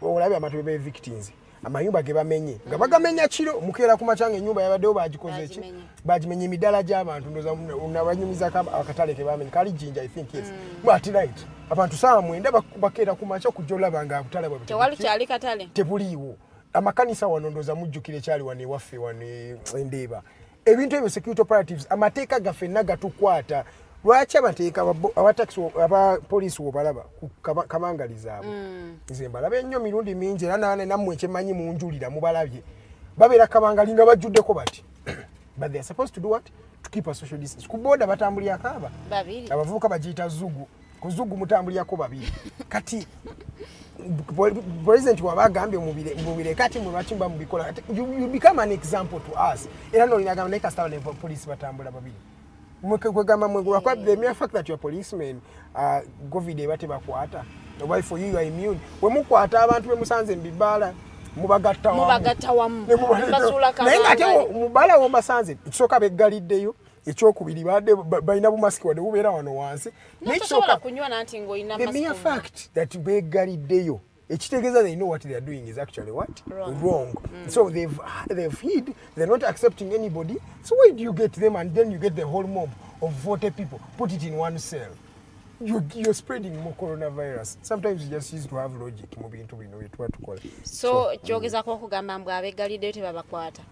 G: olabye amatu be victims amayumba ge bamenye nga bagamenya kiro mukeera ku macanga ennyumba yabaddewo bagikoze eki bagimenye emidala gy'abantu ndoza unabanyumiza akatale ke bamenye kali jinja I think yes but right abantu saa mwenda bakeera ku macha kujolaba nga akutale bwe
E: tewali kyali katale
G: tebuliiwo amakanisa wano ndoza mujjukire kyali wane waffe wane endeeba ebintu ebyo security operatives amateeka gaffe nagatukwata lwaki abateeka abataxi abapoliisi wobalaba kamangaliza abo nze mbalaba ennyo mirundi mingi era nammwe ekyemanyi munjulira mubalabye babeera kabangali nga bajjuddeko bati but they are supposed to do what to keep a social distance ku booda batambulyako abavubuka bagiyita zugu ku zugu mutambulyako babiri kati president wabagambye mubire kati mwebakimba mubikola you become an example to us era nolinagamba naye kasitaba ne poliisi batambula babiri kwegamba mwegula kwa the mere fact that you are policemen covid ebate bakwata why for you are immune we mukwata abantu bemusanze mbibala mubagatta
E: wamu
G: naye nga ate mubala wombasanze ekisooka beggaliddeyo ekyokubiri badde balina bumasiki wadde bubeera wano wansi the mere fact that beggaliddeyo ekitegeeza they know what they are doing is actually what wrong. So they've hid, they're not accepting anybody, so where do you get them and then you get the whole mob of 40 people put it in one cell? You're spreading more coronavirus. Sometimes you just used to have logic mu bintu bino byetwatukola.
E: So kyogezako okugamba mbwe abeggaliddeyo tebabakwata.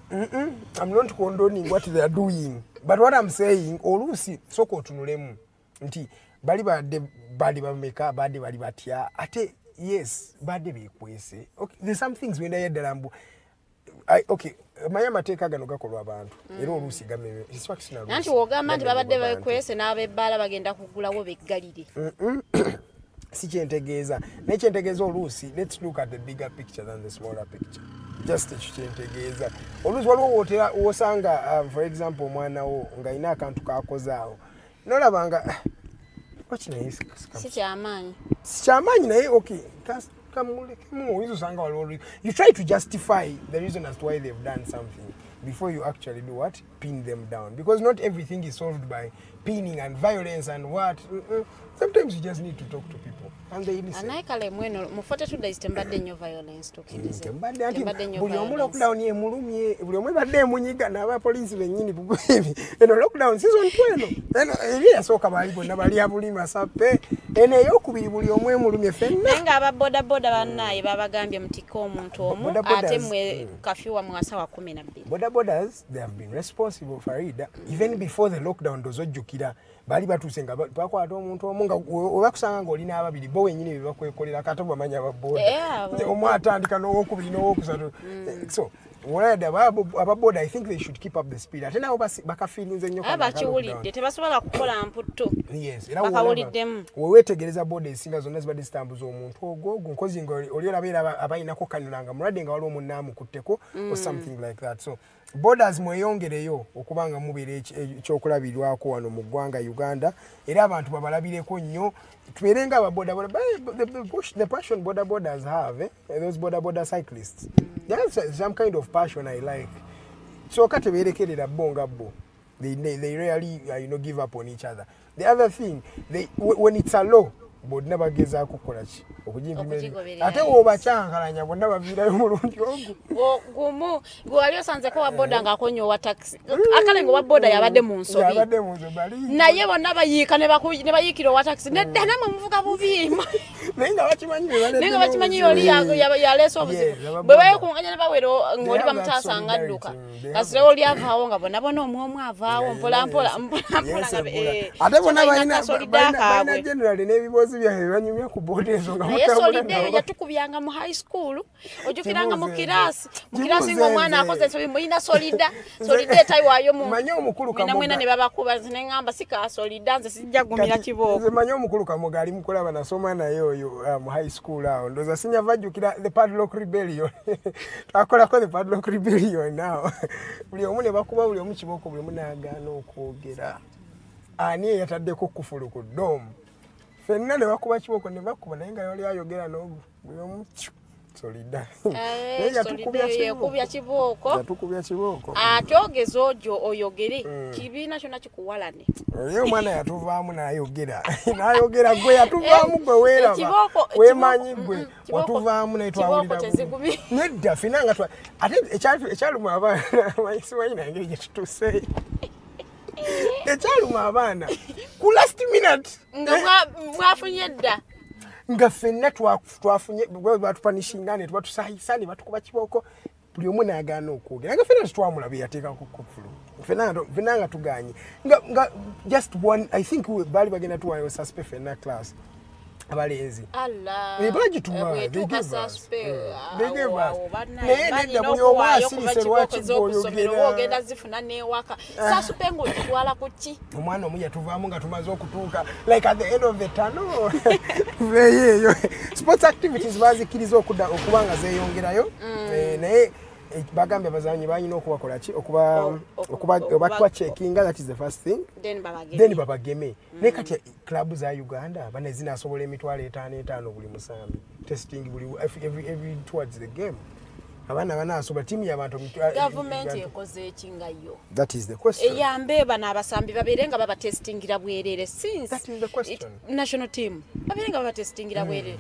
G: I'm not condoning what they are doing, but what I'm saying oluusi soko otunulemu nti bali bameka bali batya ate yes badde bekwese okay there's some things when I dalambu okay maya mateeka gano gakolwa abantu era oluusi gameme
E: nanti wogamba nti babadde bekwese n'abebbala bagenda kugulawo beggalire
G: si kyentegeeza nekyentegeeza oluusi let's look at the bigger picture than the smaller picture just kyentegeeza oluusi waliwo wosanga for example omwana wo ng'alina akantu kakozaawo nolabanga sikyamaanyi naye okay you try to justify the reason as to why they've done something before you actually do what pin them down because not everything is solved by pinning and violence and what sometimes you just need to talk to people and they listen
E: anaikale mweno mu 42 days tembadde nnyo violence tukirize
G: buli omu lockdown emulumye buli omu badde emunyiga n'abapoliisi bennyini bubeebi eno lockdown season 2 eno eri yasooka baali bonna bali abulima sappe eno eyokubiri buli omu emulumye fenna
E: nga ababodaboda bannaye babagambye mutika omuntu omu ate mwe kafyuwa mwasa wa 12
G: bodabodas they have been responsible Farida even before the lockdown dozojjukira bali batuuse nga bakwata omuntu omu nga obakusanga ng'olina ababiri bo wenyini bye bakwekolera kate bamanya ababoda omu atandika n'owokubiri n'owokusatu so olada ababoda I think they should keep up the speed ate nabo bakafiirinze nnyo
E: bakiwulidde tebasobola kukola mputto
G: yes era
E: bakawuliddemu
G: wewetegereza boda esinga zonna zibadde zitambuza omuntu ogwo nkozi nga oli olabeera abayinako kanulanga mulwadde nga waliwo munnaamukutteko or something like that so borders mweyongereyo okubanga mubeera ekyokulabirwako wano mu ggwanga Uganda era abantu babalabireko nnyo tubeere nga ababodaboda the passion bodabodas have those bodaboda cyclists they have some kind of passion I like so katebeerekerera bo nga bo They rarely give up on each other. The other thing, when it's a law, but never gets a kukolachi. Ate obachankalanya bonna bavirayo mulungi
E: ogumu gwali osanze ko boda ngakonyo wa taxi akalengo wa boda yabadde mu nsobi naye bonna bayika ne bayikiro wa taxi nedda namwe muvuga bubi nenga bakimanyi yoli ya leso obuzibu bwe baye kunganya ne bawero ngoli bamutasa ngadduka kasire oli avaawo nga bonna omwomu avaawo mpola ngabe
G: ate bonna bayina general n'ebibozi byawe banyumya ku boda ezo nga
E: solidaire yatukubyanga mu high school ojukiranga mu kirasi ngo mwana akoze so muyina solidaire tayiwayo mu
G: manyo omukulu kamoga
E: mwena ne babakuba zinengamba sika solidaire nze sijja gumira kiboko
G: nze manyo omukulu kamoga ali mukolaba nasoma naye oyo mu high school awo ndoza sinya vajukira the padlock rebellion akola ko the padlock rebellion now buli omu ne bakuba buli omu kiboko buli munagaana okwogera ani yataddeko kufulu ku dome fenna ne bakuba kiboko ne bakuba naye nga yali ayogera n'ogu buli omu solida
E: yekubya kiboko atogeza ojo oyogere kibiina kyonna kikuwalane
G: oyo omwana yatuvaamu n'ayogera gwe yatuvaamu gwe weeraba weemanyi gwe watuvaamu naye twawulira nedda fena nga ate ekyaluma abaana simanyi nangeri gye tutuuseeyo ekyaluma abaana ku last minute
E: nga mwafunye dda
G: nga fenna twafunye batupanishinga ne twatusayisa ne batukuba kiboko buli omu n'agaana okwogera nga fenna tetwamulabe yateekako kufulu fenna nga tuganye nga just one I think baali bagenda tuwayo suspect fenna class abalenzi bagituma naye nedda buli omu asirise lwaki
E: ogenda zifuna newaka sasupe ng'ogitwala ku ki
G: omwana omu yatuvaamu nga tumaze okutuuka like at the end of the tunnel eyo sports activities bazikiriza okuba nga zeeyongerayo naye bagambye abazanyi balina okubakola ki okuba checkinga, that is the first thing, then babageme naye kati club za Uganda bane zinasobola emitwalo 5 buli musambi testing buli every towards the game. Abana banasobola timu y'abantu
E: government ekoze ekingayo.
G: That is the question.
E: Eyambe bana abasambi baberenga baba testingira bwerere since
G: that is the question.
E: National team baberenga baba testingira bwerere.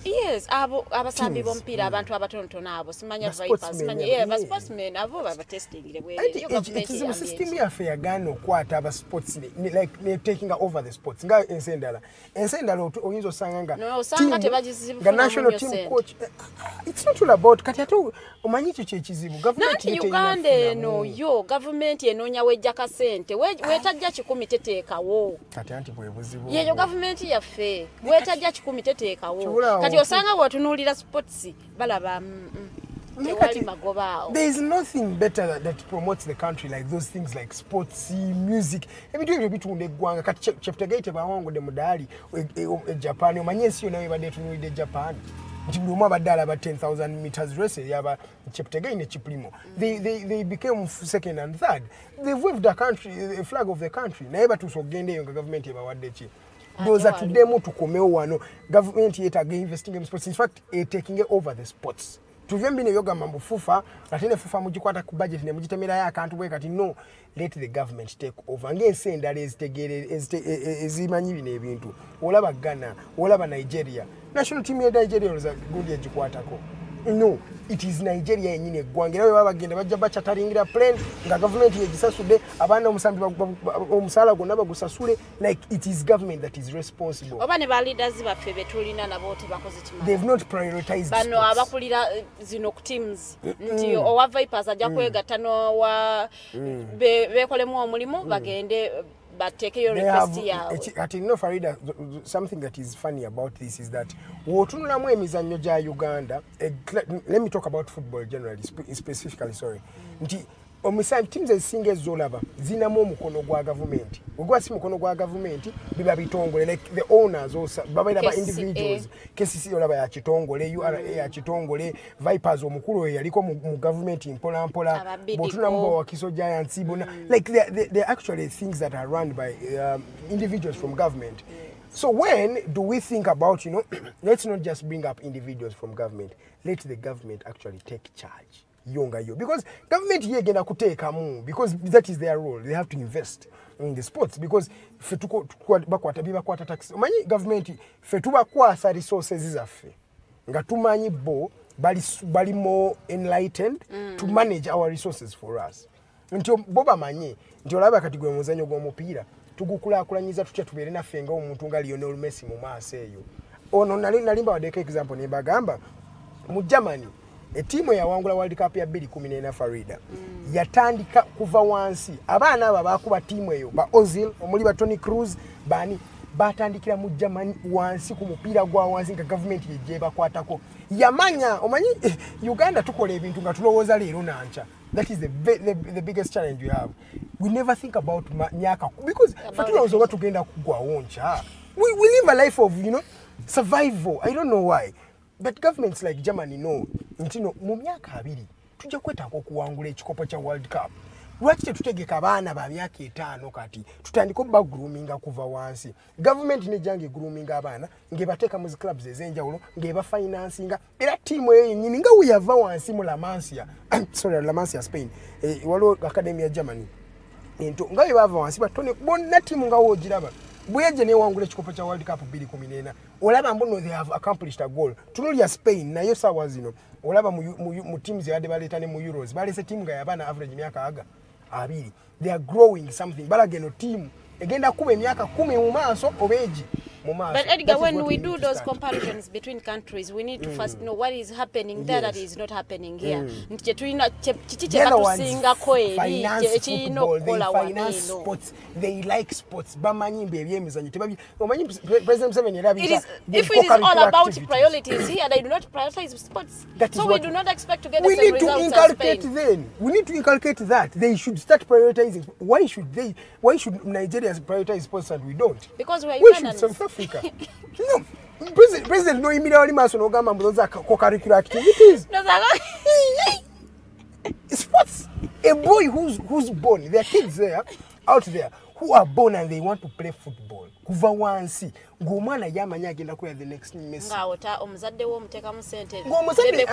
E: Yes, abo abasambi bompira abantu abatonotono abo simanya vipers simanya ba sportsmen abo baba testingira bwerere.
G: It is a system ya fair gano kwata aba sports like taking over the sports nga ensendala oyinzo sanganga
E: no sanga tebajizibu
G: nga national team coach. It's not all about kati atu omanyi kyo kyekizibu government
E: yetu Uganda no yo government enonya wejja ka sente wetajja 10 teteekawo
G: kati anti bwe buzibu
E: yeyo government yaffe wetajja 10 teteekawo kati osanga watunulira sports balaba
G: there is nothing better that promotes the country like those things like sports, music. Ebintu ebyo bitunda eggwanga kati Cheptegei bawangudde mudaali Japan omanyi ensi yonna ebadde tunulidde Japan. Buli abadala about 10,000 meters race yaba Cheptegei ne Chiplimo. They became second and third. They waved the country, the flag of the country. Naye batusogende yo government ebawadde ki. Those are tudemu tukomeo wano government yeta investing in sports. In fact, taking over the sports. Tuvyembi ne yoga mambo fufa atene fufa mujikwata ku budget ne mujitemera ya akantu bwe kati no let the government take over ngense ndale ezitegere ezimanyi bine ebintu olaba Ghana olaba Nigeria national team ya Nigeria oza gundi ejikwatako no it is Nigeria yenyine eggwanga we babagenda bajja bachataringira plane nga government yegisasude abana omusambi omusala gonna bagusasule like it is government that is responsible.
E: Oba ne ba leaders baffe betulina nabo tebakoze kimala.
G: They've not prioritized
E: bano abakulira zino teams nti owa Vipers ajja kwegatta no wa bekolemu omulimu bagende take your request here.
G: At no Farida, something that is funny about this is that wotunulamu emizannyo gya Uganda. Let me talk about football generally, specifically. Sorry. Nti omusambi teams ezisinga ezolaba zinamu omukono gwa government. Ogwa si mukono gwa government biba bitongole like the owners also babaira ba individuals. KCC olaba ya kitongole, URA ya kitongole, Vipers omukulu yaliko mu government impola mpola. Botunamu wa Kiso Giants bona like they're actually things that are run by individuals from government. So when do we think about, let's not just bring up individuals from government. Let the government actually take charge. yo because government here gena kuteeka mu because that is their role. They have to invest in the sports because fe bakwata tax omanyi government fe tubakwasa resources zaffe nga tumanyi bo bali more enlightened to manage our resources for us. Nti boba manyi nti olaba kati gwe muzanyo gw'omupiira tugukulakulanyiza tutya tubeere naffe nga omuntu nga Lionel Messi mu maaso eyo. Ono nalimba wadeka example ne bagamba mu Germany etimu yawangula World Cup ya 2014 Farida yatandika kuva wansi abaana aba bakuba timu eyo ba Ozil omuli ba Toni Kroos bani batandikira mu Germany wansi ku mupiira gwa wansi nga government yeje bakwatako yamanya omanyi Uganda tukola ebintu nga tulowooza leero nancha. That is the biggest challenge we have. We never think about nyaka because fatulowooza oba tugenda kugwa woncha. We live a life of, you know, survival. I don't know why. But governments like Germany know, ntino mu myaka 2 tujja kwetaaga okuwangula ekikopo kya World Cup. Lwaki tetutegeka abaana ba myaka 5 kati tutandika ba groominga kuva wansi. Government ne jange groominga abaana ngebateeka mu clubs ezenjawulo ngeba financinga era timu eyo nyini nga uyava wansi mu La Masia. Sorry, La Masia Spain. Waliwo academy ya Germany. Ento nga bava wansi batone bonna timu nga wogiraba. Bweje ne wangula ekikopo kya World Cup 2014 olaba mbono they have accomplished a goal tunulya Spain nayo sawa zino olaba mu teams yade baletane mu Euros balese team ga yabana average myaka aga 2 they are growing something balageno team egenda kuba emyaka 10 mu maaso obeji mu maaso.
E: But Edgar, when we do those comparisons between countries, we need to first know what is happening there that is not happening here. Nje tulina chichi kyebatusinga ko eri ekino kola
G: finance sports, they like sports bamanyi mbe ebyemizanyo tebabi omanyi President Museveni erabita.
E: If it is all about priorities here, they do not prioritize sports. So we do not expect to get the same results as Spain.
G: We need to inculcate that they should start prioritizing. Why should Nigeria prioritize sports and we don't?
E: Because we
G: should South Africa. No, President no immediately maso no gamba mboza co-curricular activities. Sports. A boy who's born, there are kids there out there who are born and they want to play football. Kuva wansi ngomwana yamanya agenda kuya the next Messi.
E: Ngawota omuzadde wo muteka mu sente.
G: Ngomuzadde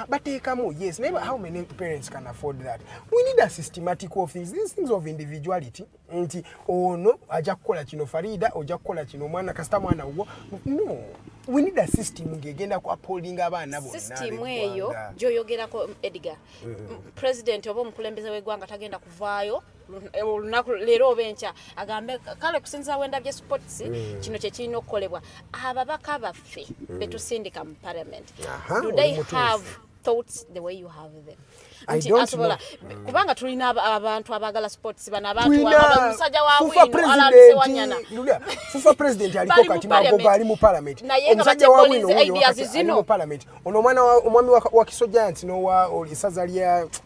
G: batekamo. Yes, never how many parents can afford that. We need a systematic of things. These things of individuality. Nti ono aja kukola kino Farida oja kukola kino mwana kasita mwana uwo. No. We need a system ngegenda ku upholding abana bonna.
E: System eyo joyogera ko Edgar. President obo mukulembeze wegwanga tagenda kuvaayo. Lunaku leero obencha agambe kale kusinza wenda bye sports kino kye kirina okukolebwa ababaka baffe betusindika mu parliament. Do they have thoughts the way you have them?
G: I don't know.
E: Kubanga tulina abantu abagala sports bana abantu abamusajja wa wino alabise wanyana.
G: Fufa president aliko kati magogo ali mu parliament. Omusajja wa wino ali mu parliament. Ono mwana omwami wa Kisojanti no wa olisaza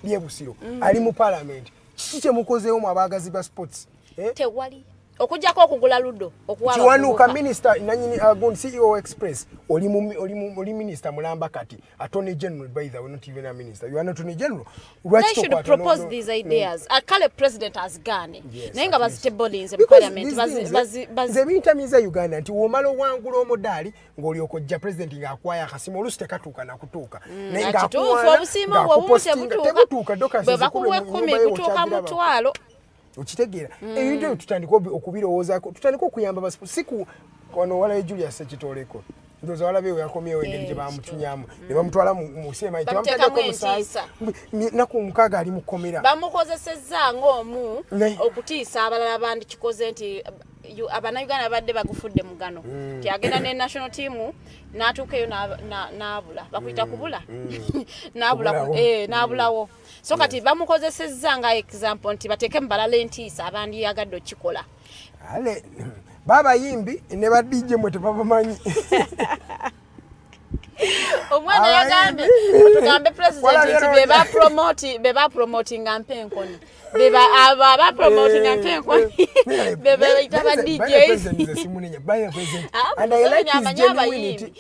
G: lyebusiro ali mu parliament. Kiche mukozeyo mu abagazi ba sports.
E: Tewali. Okujjako okugula ludo okuwala.
G: Kiwanuka minister nanyini agon CEO Express oli minister mulamba kati attorney general by the way not even a minister. You are not attorney general.
E: They should propose these ideas. Akale president has gone. Nenga bazitable in the parliament.
G: Ze bitamiza Uganda nti womalo wangula omodali ngoli okojja president nga akwaya akasimu olusite katuuka na kutuuka.
E: Nenga akwana obusima bwo bumuse butuuka. Baba kuwe 10 kutuuka mutwalo.
G: Ukitegera ebintu tutandika okubirowooza tutandika okuyamba basiku kono wala Julius Sekitoleko ndoza wala bewe yakomye wengeri gye bamutunyamu ne bamutwala mu sema ite bamuteka musasa naku mukaga ali mukomera
E: bamukozesezza ng'omu okutiisa abalala bandi kikoze nti abana Uganda badde bagufudde mugano ti agenda ne national team natuukeyo nabula bakuyita kubula nabulawo so kati bamukozesezza nga example nti bateke mbalala entiisa abandi yagadde okikola
G: ale baba yimbi ne ba DJ mwe babamanyi
E: omwana yagambe tugambe president nti beba promoting ampenkoni beba aba promoting ampenkoni beba itaba DJs
G: and I like his genuinity.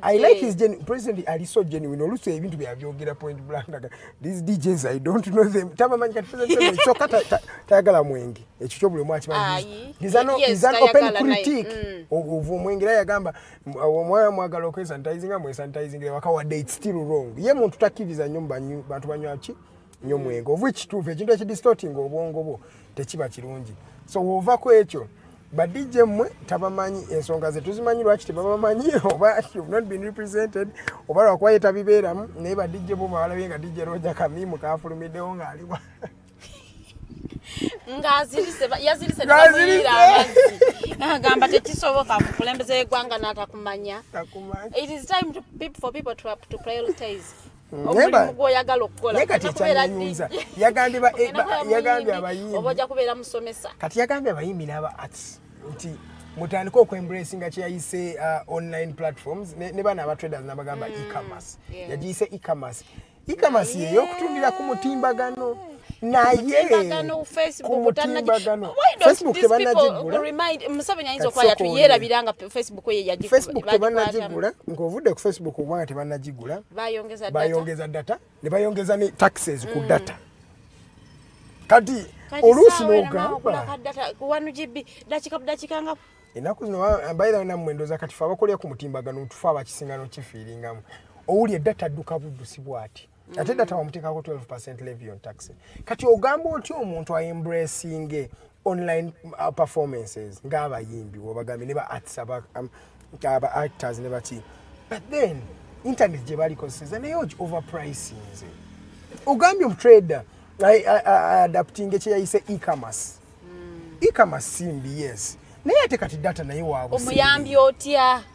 G: I like his president ali so genuine oluso ebintu byabyogera point blank these DJs I don't know them tabamanyi kati president so kata tayagala mwenge ekyo kyobule mwachi bangi is an open critique of mwenge yagamba omwaya mwagala okwesa ntaizinga mwesa sanitizing wakawadde it's still wrong ye muntu takiriza nyumba bantu banywa ki nnyo mwenge of which truth ekintu ekidistorting obwongo bwo tekiba kirungi so wova ku ekyo badije mmwe tabamanyi ensonga ze tuzimanyi lwaki tebabamanyi oba you've not been represented oba lwakuba yetabibeeramu naye badije bo bawalabe nga DJ Roger Kamimu kafulumiddewo ng'aliwa
E: yazirise agamba tekisoboka mukulembeze eggwanga n'atakumanya. It is time for people to prioritize omulimu gw'oyagala okukola yagambye abayimbi oba ojja kubeera musomesa
G: kati yagambye abayimbi n'aba arts nti mutandika okwe-embracinga kyeyayise online platforms ne bana abatraders n'abagamba e-commerce yagiyise e-commerce ye y'okutundira ku mutimbagano naye Facebook tebanagigula ng'ovudde ku Facebook obwanga tebanagigula bayongeza data ne bayongeza ne taxes ku data kati oluusi n'ogamba ennaku zino bayira namwendoza kati fe abakolera ku mutimbagano tufe abakisinga n'okifiiringamu owuli edata adduka buddusi bw'ati ate data wamuteekako 12% levy on tax kati ogamba otya omuntu embracing online performances ng'abayimbi obagambe ne ba arts aba actors ne baki but then internet gye balikozeseza naye overpricing ogambye omutrader adapting ekyeyayise e-commerce e-commerce simbi yes naye ate kati data naye waabwe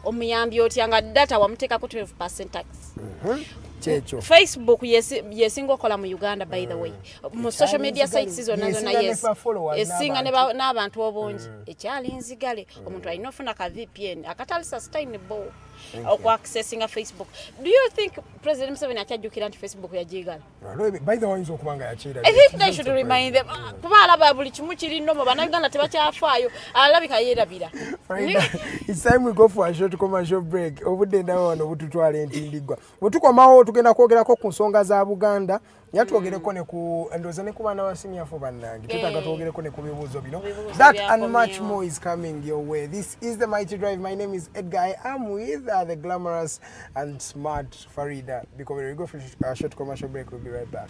E: omuyambi otya nga data wamuteekako 12% tax
G: Checho.
E: Facebook yesinga okola mu Uganda by the way mu social media sites zonna yes esinga n'abantu obungi ekyali nzigale omuntu alina ofuna ka VPN akatali sustainable okwaccessinga Facebook. Do you think President Museveni akyajjukira nti Facebook yagigala?
G: By the way okubanga yakira
E: I think they should remind them kuba alaba buli kimu kiri nnomo bannayuganda tebakyafaayo alabika yeerabira.
G: It's time we go for a short commercial break. Obudde ndawo wano bututwala entindigwa bwetukomawo tugenda kwogerako ku nsonga za Buganda yatwogereko ne ku endoza ne ku baana ba senior fo bannange tutaga twogereko ne ku bibuuzo bino that and much more is coming your way. This is the Mighty Drive. My name is Edgar. I am with the glamorous and smart Farida. Bikobere, we go for a short commercial break. We'll be right back.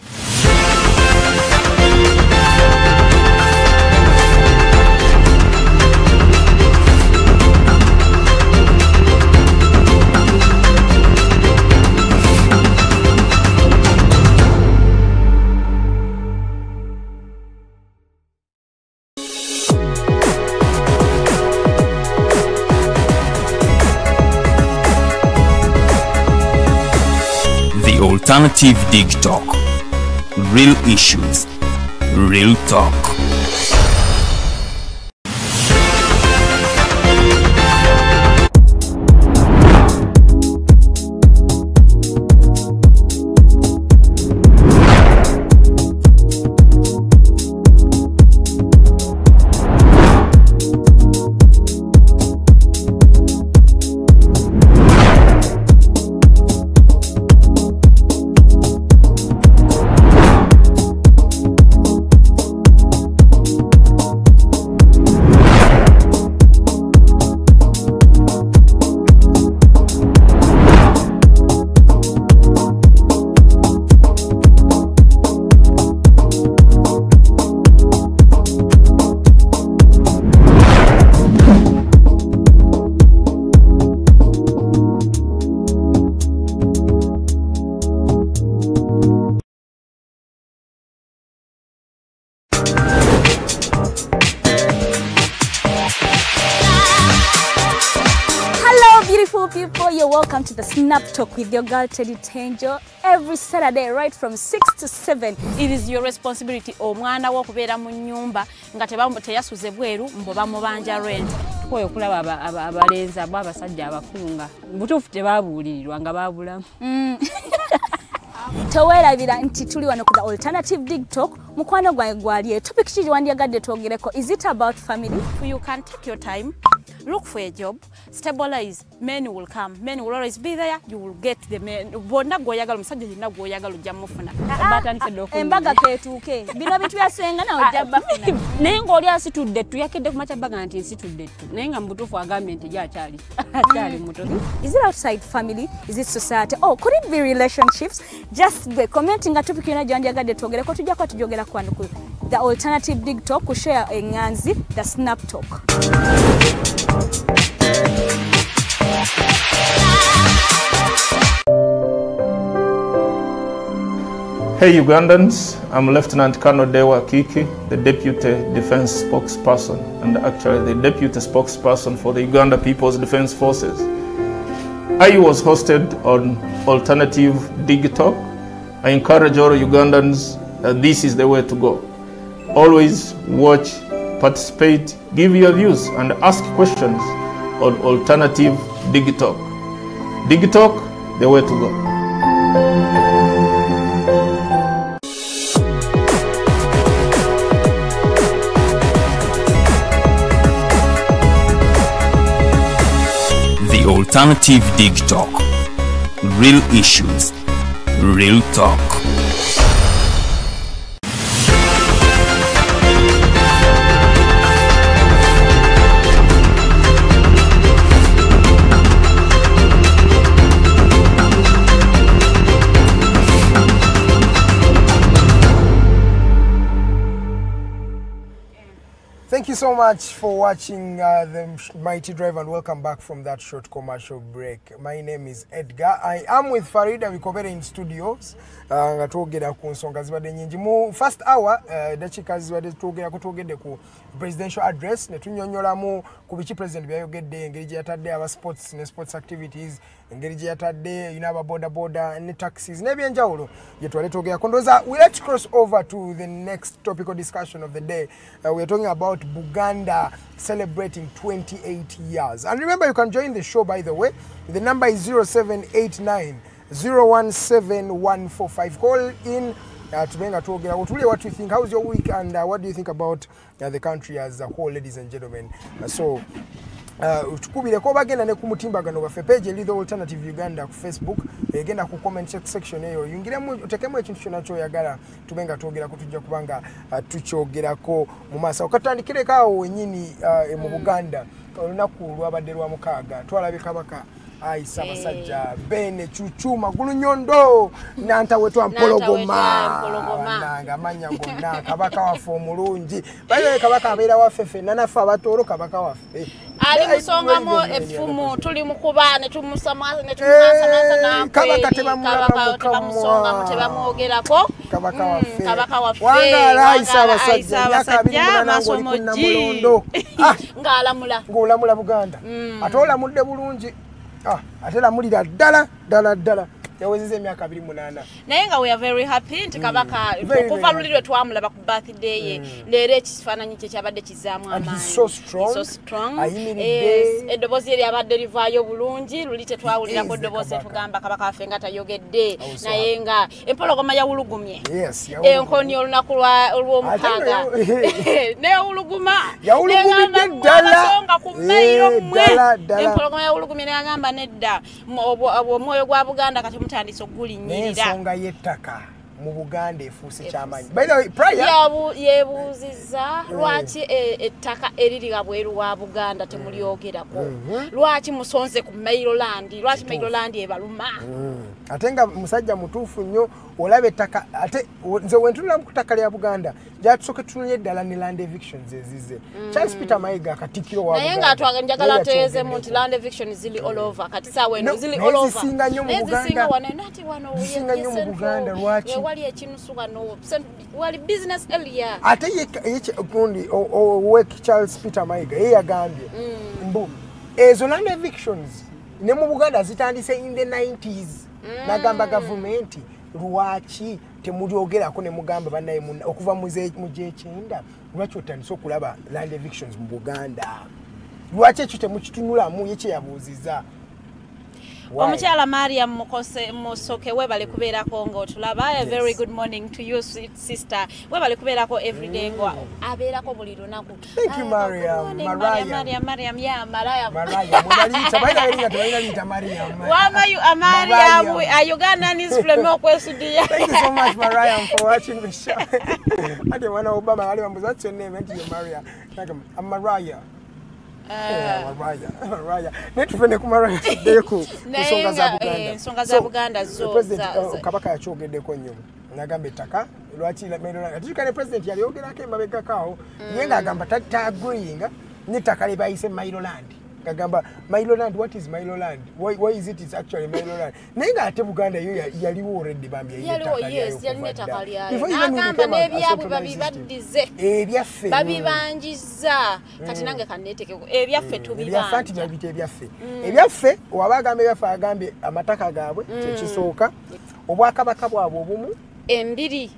A: Alternative Dig Talk. Real issues, real talk.
B: People, you're welcome to the Snap Talk with your girl Teddy Tenjo every Saturday right from 6 to 7.
E: It is your responsibility omwana wo kubeera mu nyumba nga teyasuze bweru mbo bamubanja rent. Koyo kulaba abalenzi abasajja abakunga butuufu tebabuulirirwa nga babulamu.
B: Towerabira nti tuli wano ku the Alternative Dig Talk mukwano gwange gwali topic kiri wandyagadde twogereko is it about family?
E: You can take your time look for a job, stabilize, men will come, men will always be there, you will get the men. Bonna goyagala musajja yina goyagala ojja mufuna.
H: Embaga ketuuke. Bino bintu byasenga na ojja bafuna.
E: Naye ng'oli asitudde ttu yakedde ku makyabaga nti nsitudde ttu. Naye nga mutuufu agambye nti gy'akyali. Akyali muto.
H: Is it outside family? Is it society? Oh, could it be relationships? Just be commenting a topic yona gyanjagadde twogereko tujjako tujogera ku the alternative dig talk ku share enganzi the snap talk.
F: Hey Ugandans, I'm Lieutenant Colonel Dewa Kiki, the Deputy Defense Spokesperson and actually the Deputy Spokesperson for the Uganda People's Defense Forces. I was hosted on Alternative Dig Talk. I encourage all Ugandans that this is the way to go. Always watch, participate, give your views and ask questions on Alternative Dig Talk. Dig Talk, the way to go.
A: The Alternative Dig Talk. Real issues, real talk.
G: Thank you so much for watching the Mighty Drive and welcome back from that short commercial break. My name is Edgar. I am with Farida Bikobere in studios. Nga twogera ku nsonga zibadde nyingi mu first hour dakika zibadde twogera ku presidential address ne tunnyonnyolamu ku biki president byayogedde engeri gye yatadde aba sports ne sports activities engeri gye yatadde aba boda ne taxis n'ebyenjawulo gye twali twogera ku ndowooza we let's cross over to the next topical discussion of the day. We are talking about Buganda celebrating 28 years. And remember, you can join the show, by the way. The number is 0789 017-145. Call in to what you think. How's your week and what do you think about the country as a whole, ladies and gentlemen? Tukubireko bagenda ne ku mutimbagano baffe page elizo Alternative Uganda ku Facebook egenda ku comment section eyo yingiremu utekemu ekintu kyonna kyoyagala tubenga twogera ko tujja kubanga tukyogerako mu maaso okatandikire kaawo wenyini mu Buganda olunaku lwabadde lwa mukaaga twalabe kabaka Aisa basajja bene chuchu magulu nyondo nanta wetu ampologoma nanga manya gonna kabaka wafu omulungi baye kabaka abeera waffe nanafa abatoro kabaka waffe
E: ali musonga mo efumu tuli mukuba ne tumusama ne tumusama na
G: kabaka tebamusonga
E: mutebamwogerako
G: kabaka waffe
E: wanga
G: Aisa basajja
E: masomo ji
G: ngalamula Buganda atola mudde bulungi atela mulira dala yawezeze emyaka 28
E: naye nga we are very happy nti kabaka okuva lulirwe twamulaba ku birthday ye leero ekifaananyi kye kyabadde kizaamu amaanyi
G: so strong
E: eddoboozi eri abadde livaayo bulungi luli tetwawulirako eddoboozi etugamba kabaka waffe nga tayogedde naye nga empologoma yawulugumye enkoni olunaku olw'omukaaga newuluguma
G: yawulugumidde ddala
E: ku mayiro mmwe empologoma yawulugumye neyagamba nedda omwoyo gwa Buganda kati mutandise okugulinyirira
G: n'ensonga y'ettaka mu Buganda efuuse ky'amaanyi. By the way, prior
E: yebuuziza lwaki ettaka eriri wabweru wa Buganda temulyogerako lwaki musonze ku Maryland lwaki Maryland ebaluma
G: ate nga musajja mutuufu nnyo olaba ettaka ate nze wentunula mu ttaka lya Buganda jatusooke tunulye eddala ne land evictions ezize Charles Peter Mayiga akatikiro wa
E: Buganda naye nga twaganjagala teeze mu nti land evictions zili all over kati saa weno zili all over
G: zisinga nnyo mu Buganda
E: zisinga
G: nnyo mu Buganda lwaki
E: wali ekinusu wano wali business area
G: ate ye gundi work Charles Peter Mayiga ye yagambye mbu ezo land evictions ne mu Buganda zitandise in the 90s nagamba government lwaki temulyogerako ne mugamba bannaye okuva mu gy'ekyenda lwaki otandise okulaba land evictions mu Buganda lwaki ekyo temukitunulamu ye kye yabuuziza
E: Omukyala Mariam Mukose Musoke webale kubeerako ng'otulaba. A very good morning to you, sweet sister. Webale kubeerako every day ngo abeerako buli lunaku.
G: Thank you, Mariam.
E: Mariam, yeah, Mariam.
G: Wama
E: you are Mariam. A Ugandan is from Okwesudia.
G: Thank you so much, Mariam, for watching the show. I didn't want to Obama. That's your name, Mariam. I'm Mariah. Mariah. Netufene kumara deko
E: nsonga za Buganda zo
G: President Kabaka yachogeddeko nnyo nagamba ettaka lwaki atikane president yalyogerako emabega kawo yenga agamba agreeing n'ettaka lye bayise Mailoland kagamba Mailoland, what is Mailoland? Why is it actually Mailoland? Nenga ate Buganda yo yaliwo already bambye
E: yes y'etaka lyayo agamba n'ebyabwe babibaddize babibanjiza kati nange kanneetekeko ebyaffe tubibanja
G: ebyaffe wabagamba ebyaffe agambye amataka gaabwe kyekisooka obwakabaka bwabwe obumu
E: embiri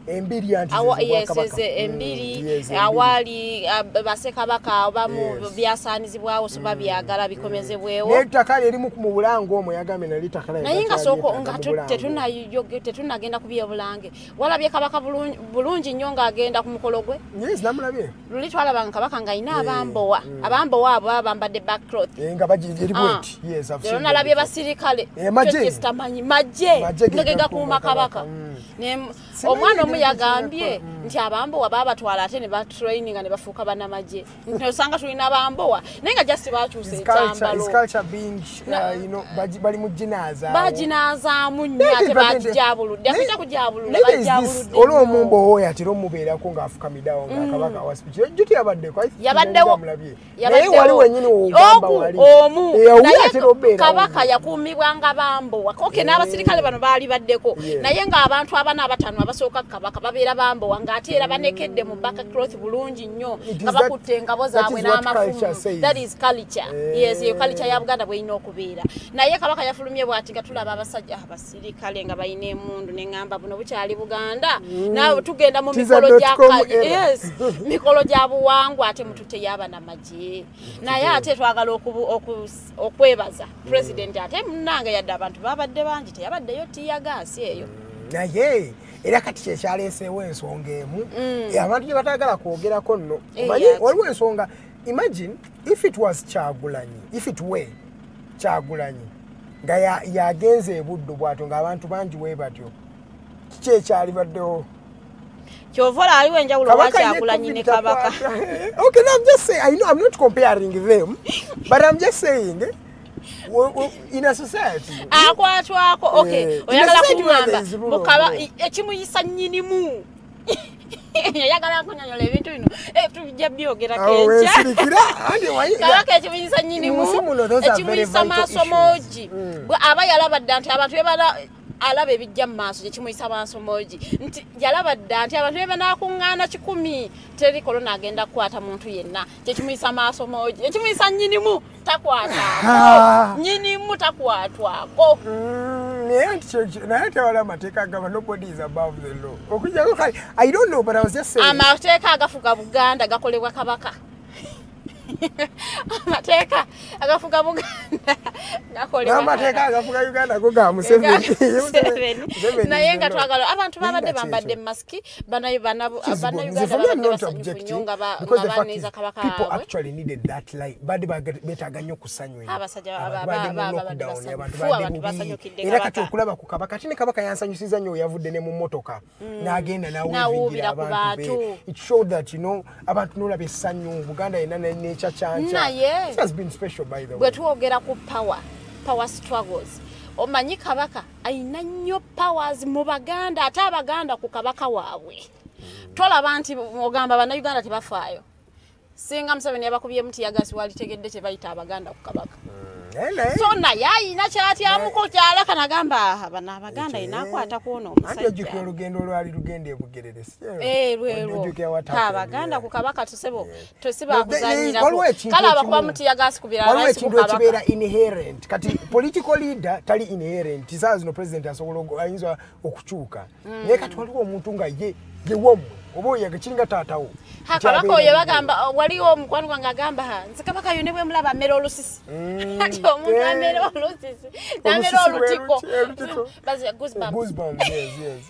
E: awali basekabaka abamu byasaanizibwawo so babyagala bikomezebwewo
G: n'ettaka lyerimu mu bulange omwo yagambe nalitaka
E: naye nga soko nga tetunagenda kubya bulange walabye kabaka bulungi nnyo ng'agenda ku mukolo gwe
G: namulabye
E: luli twalabanga kabaka nga ayina abambowa abo baba bambadde backcloth
G: nga bagiribweti
E: lero nalabye basirikale kitamanyi majje nga gegakuuma kabaka omwana omu yagambye nti abambowa babatwala ate ne batraininga ne bafuuka bannamagye nti osanga tulina abambowa naye nga just bakyusa ekyambalo
G: bali mu jinaaza
E: baginazaamu nnyo ate bagijabuludde akujja kujabulula bajabuludde
G: olw'omumbowa oyo atera omubeerako ng'afukamiddawo ng'akabaka wa speech juti yabaddeko
E: yabaddewo
G: wali wennyini wogamba wali
E: omu naye kabaka yakuumibwanga bambowa koke n'abasirikale bano baali baddeko naye ng'abantu abana abatano abasooka kabaka babeera bambowa ng'ate era banekedde mu backcloth bulungi nnyo nga bakutte engabo zaabwe n'amafumu. That is culture. Yes, iyo culture ya Buganda bw'erina okubeera. Naye kabaka yafulumye bw'ati nga tulaba abasajja abasirikale nga balina emmundu n'eŋŋamba buno bukyali Buganda naawe tugenda mu mikolo gya mikolo gya buwangwa ate mututte yaba n'amagye naye ate twagala okwebaza president ate munnange yadde abantu babadde bangi teyabaddeyo tiyagaasi eyo
G: naye era kati kyekyaleeseewo ensonga emu abantu gye batagala kwogerako nno waliwo ensonga. Imagine if it was Kyagulanyi nga yagenze ebuddu bwato ng'abantu bangi we batyo kiki ekyalibaddewo
E: kyovola aliwo enjawulo wa Kyagulanyi ne kabaka.
G: Okay, now I'm just saying, I know I'm not comparing them, but I'm just saying in a society
E: akwatwako oyagala kuŋŋamba mukaba ekimuyisa nnyinimu yagala kunyonyola ebintu bino tujja byogerako kabaka ekimuyisa nnyinimu ekimuyisa maaso moogi aba yalabadde nti abantu alaba ebijja mu maaso kyekimuyisa maaso moogi nti yalabadde nti abantu bebanakuŋŋaana 100 teri korona agenda kukwata muntu yenna kyekimuyisa maaso moogi ekimuyisa nnyinimu takwatako nnyinimu takwatwako
G: naye tewali amateeka agamba nobody is above the law okujjako kale I don't know but I was just saying
E: amateeka agafuga Buganda gakolebwa kabaka amateeka agafuga Buganda gakolebwa
G: amateeka agafuga Uganda go ga Museveni
E: naye nga twagala abantu babadde bambadde masiki Uganda babadde basanyufu nnyo nga baneeza kabaka
G: people actually needed that light badde betaaga nnyo kusanywa
E: abasajja
G: abantu basanyukidde era kati okulaba ku kabaka ate ne kabaka yansanyusiza nnyo yavudde ne mu mmotoka n'agenda n'awuubira abantu it showed that abantu n'olaba essanyu Buganda yenna n'echa chancha. It has been special by the way.
E: Bwetwogera ku power struggles. Omanyi kabaka ayina nnyo powers mu Baganda ate Abaganda ku kabaka waabwe. Tolaba nti ogamba bana Uganda tebafaayo. Singa Museveni yabakubye muti yagasi walitegedde kye bayita Abaganda ku kabaka. So naye ayina kyatyamuko kyalaka nagamba bana Abaganda inakwata kuono omusajja.
G: Ate ojjukira olugendo olwali lugenda e Bugerere.
E: Lwero. Abaganda ku kabaka tusebo tosiba kuzanyirako. Kala abakuba muti yagasi kubira rais ku kabaka.
G: Kibeera inherent. Kati political leader tali inherent. Tisaazi no president asobola ayinza okukyuka. Naye kati waliwo omuntu nga ye womu. obo yakiringa taatawo
E: Kabaka oyo bagamba waliwo omukwano gwange agamba nze kabaka yo ne bwe mulaba amera olusisi ati omuntu amera olusisi namera olutiko bazi goosebumps
G: yes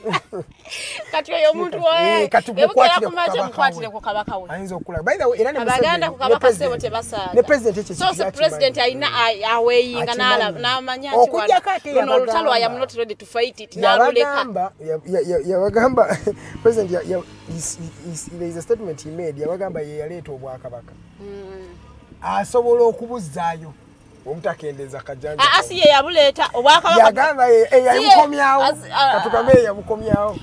E: kati oyo omuntu oyo ebukwatire mukwatire ku kabaka we
G: ayinza okula by the way era ne
E: abaganda ku kabaka sebo tebasaaga
G: ne president ekyo
E: so president ayina aweyinga n'amanya nti wano olutalo I am not ready to fight it n'aluleka
G: yabagamba president there is a statement he made yabagamba ye yaleeta obwakabaka asobola okubuzaayo omutakendeza kajanja
E: asi ye yabuleeta obwakabaka
G: yagamba yabukomyawo katugambe yabukomyawo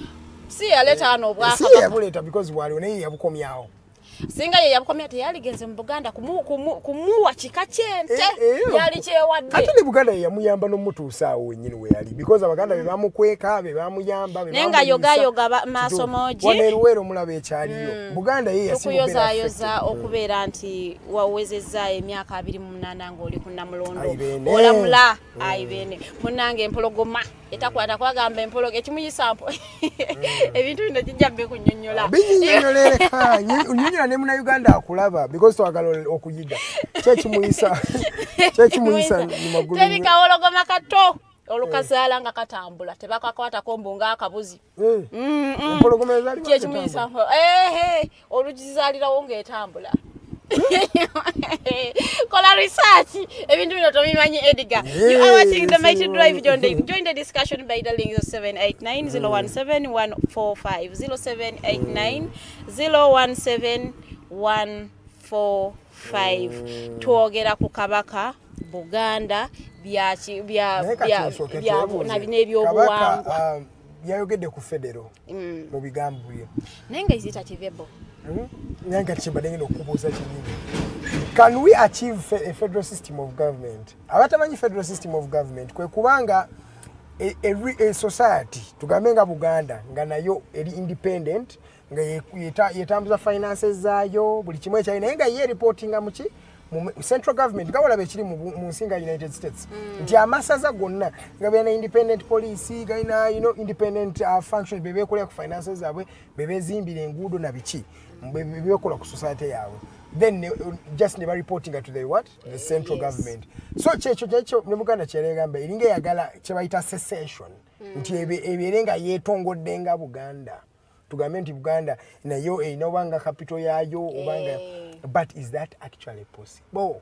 E: si yaleeta ano obwakabaka
G: si yabuleeta because waliwo naye yabukomyawo
E: singa ye yabukomya teyaligenze mu Buganda kumuwa kika kyente yali kyewadde
G: ate ne Buganda ye yamuyamba n'omutuusaawo wennyini we yali because abaganda be bamukweka be bamuyamba
E: nenga yogayoga maaso moji
G: waneruwero omulaba ekyaliyo Buganda ye
E: yasiyoza okubeera nti wawezezza emyaka 28 ng'oli ku Namulondo olamula ayibene munnange empologoma etakwata kwagamba empologo ekimuyisa mpo ebintu bino kijjabbe kunnyonnyola
G: binnyonnyoleka unyonnyola ne muna Uganda akulaba because twagala okuyiga kyekimuyisa mu magulu
E: tebikawologoma kato olukazaala nga katambula tebakakwata kombo nga akabuzi
G: empologoma ezali
E: kyekimuyisa mpo olugizaalirawo ng'etambula kola research ebintu bino tobimanyi Edgar you are watching the Mighty Drive. Join the discussion by the link 0789017145 0789017145 twogera ku kabaka Buganda bya n'ebyobuwangwa
G: yayogedde ku federo mu bigambo bye
E: nenga izita kivebo
G: nanga chimbadengeno okubuuza kinyingi. Can we achieve a federal system of government? Abatamanyi federal system of government kwe kubanga a society tugambe nga Buganda nga nayo eri independent nga yetambuza finances zaayo buli kimwe kyali naye nga ye reportinga muki central government nga walabe kiri mu nsinga United States nti amasaza gonna nga bena independent police gaina independent functions bebe kola ku finances zabwe bebe zimbire enguudo na biki bebe kola ku society yawe then just never reporting to the what the central government so checho ne Buganda kyeregamba iringa yagala kyebayita secession nti eberenga yetongodde nga Buganda tugambe nti Buganda nayo inobanga capital yayo obanga but is that actually possible?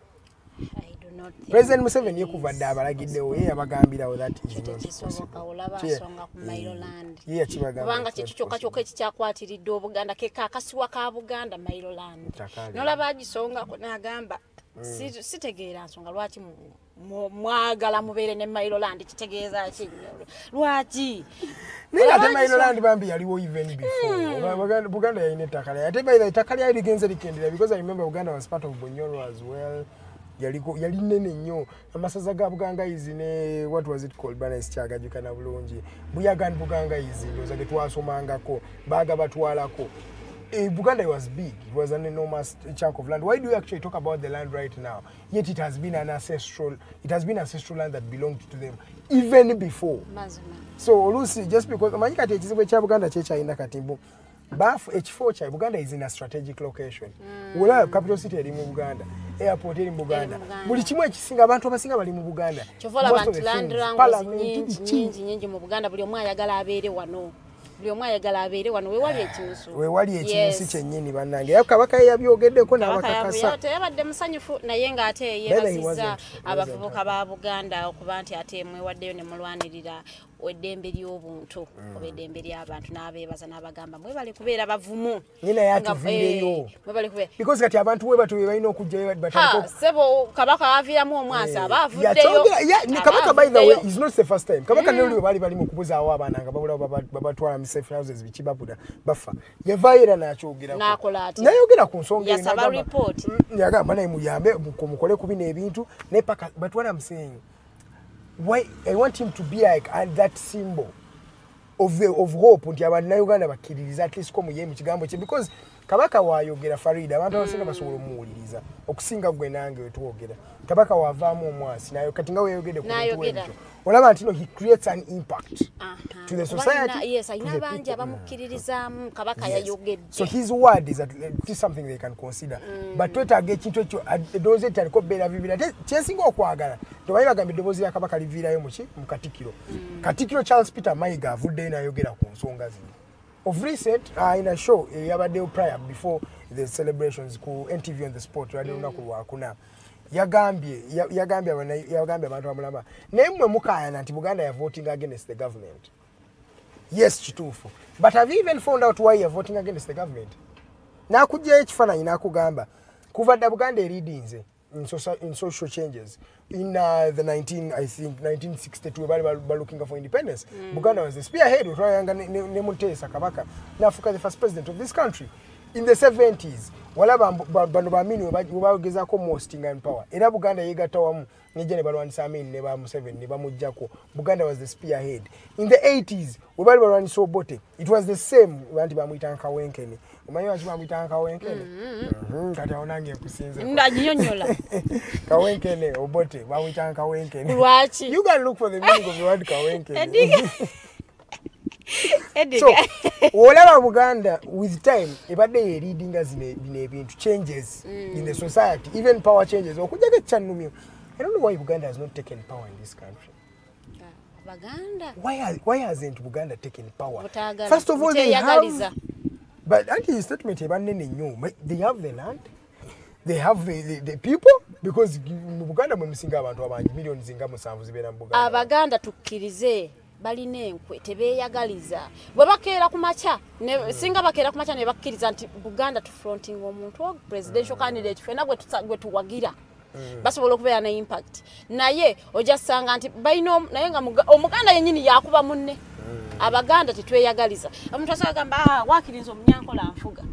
E: I do not think
G: President Museveni yekuvadde abalagiddewo ye yabagambirawo that is not
E: possible. Olaba asonga ku Mailoland.
G: Ye kibagamba.
E: Kubanga kyokka ekikyakwatiridde Obuganda keka akasiwa ka Buganda Mailoland. Nolaba agisonga ko n'agamba sitegeera nsonga lwaki mwagala mubeere ne Mailoland kitegeeza ki lwaki
G: ate Mailoland bambi yaliwo even before Buganda yalina ettaka lyayo ate by the ettaka lyayo ligenze likendera because I remember Buganda was part of Bunyoro as well yali nene nnyo amasaza ga Bugangayizi ne what was it called bana isikyagajukana bulungi Buyaga Bugangayizi ndoza ge twasomangako baga batwalako Buganda was big. It was an enormous chunk of land. Why do you actually talk about the land right now? Yet it has been ancestral land that belonged to them even before.
E: Mazima.
G: So Lucy, just because Manyika tekizibu kya Buganda kyekyaina katimbo. Baf H4 cha Buganda is in a strategic location. Wala capital city eri mu Buganda, airport eri mu Buganda. Buli kimu ekisinga abantu abasinga bali mu Buganda.
E: Chovola abantu land rango nyingi mu Buganda buli omwe ayagala abeere wano. Buli omwe ayagala abeere wano wewali ekimusu.
G: Wewali ekimusu kyennyini bannange. Yayo kabaka yabyogeddeko n'abakakasa.
E: Teyabadde musanyufu naye ng'ate yeebazizza abavubuka ba Buganda okuba nti ate mwewaddeyo ne mulwanirira eddembe ly'obuntu oba eddembe ly'abantu n'abeebaza n'abagamba mwebale kubeera bavumu.
G: Nyina yatuviireyo.
E: Mwebale kubeera.
G: Because kati abantu we batu balina okujjayo batandika.
E: Sebo kabaka aviramu omwansi aba avuddeyo.
G: Kabaka by the way is not the first time. Kabaka ne bali mu kubuzaawo abaana nga babula babatwala safe houses bichibabuda bafa yavaira nakyogera
E: nakola ati
G: nayogera ku nsonga
E: ya saba report
G: yagamba naye muyambe mukole kubina ebintu ne paka but what I'm saying why I want him to be like that symbol of hope nti abantu na Uganda bakiririza at least ko muye mu kigambo kye because kabaka wayogera Farida abantu abasinga basobola omuwuliriza okusinga gwe nange wetuwogera kabaka wavaamu omwasi nayo kati nga weyogedde ku bintu ebyo olaba nti he creates an impact to the society.
E: Yes, ayina bangi abamukkiririzaamu kabaka yayogedde.
G: So his word is something they can consider. But twetaaga ekintu ekyo eddoboozi etaliko beera bibira kyensinga okwagala tebayi bagamba eddoboozi lya kabaka liviirayo mu Katikkiro. Katikkiro Charles Peter Mayiga avuddeyo n'ayogera ku nsonga zino. Of recent, in a show, yabaddeyo prior before the celebrations ku NTV on the spot radio lunaku lwakuna yagambye abantu bamulaba naye mmwe mukaayana nti Buganda ya voting against the government. Yes, kituufu. But have you even found out why you're voting against the government? Nakujja ekifaananyi nakugamba kuva dda Buganda eridinze in social changes in the 1962 bali looking for independence. Buganda was the spearhead with Karuhanga ne Muteesa Kabaka n'afuuka the first president of this country. In the 70s wala bano bamini bagezako mosting and power era Buganda yegatta wamu nije ne balwanisa Amin ne ba Museveni ne bamujjako. Buganda was the spearhead. In the 80s we bali balwanisa Obote, it was the same bantu bamuyita Kawenkene. Omanyi waki bamuyita Kawenkene? Kati onange kusinze
E: ndanyonyola
G: Kawenkene Obote bamuyita Kawenkene.
E: Lwaki?
G: You can look for the meaning of the word Kawenkene.
E: Edgar.
G: So, olaba Buganda with time ebadde reading as ebintu changes in the society, even power changes. Okujja kyanumyo. I don't know why Buganda has not taken power in this country.
E: Baganda.
G: Why hasn't Buganda taken power?
E: Butagala.
G: First of all, they have. But anti statement ebanene nnyo. They have the land. They have the people because Buganda mwe musinga abantu abangi millions zinga 7 zibeera mu Buganda.
E: Abaganda tukkirize balina enkwe tebeeyagaliza bwe bakeera ku maca singa bakeera ku maca ne bakkiriza nti Buganda tufronting omuntu wa presidential candidate fena gwe tuwagira basobola okubeera ne impact naye ojasanga nti balina naye nga omuganda yennyini yakuba munne Abaganda tetweyagaliza omuntu asagamba wakkiriza omunyankola nfuga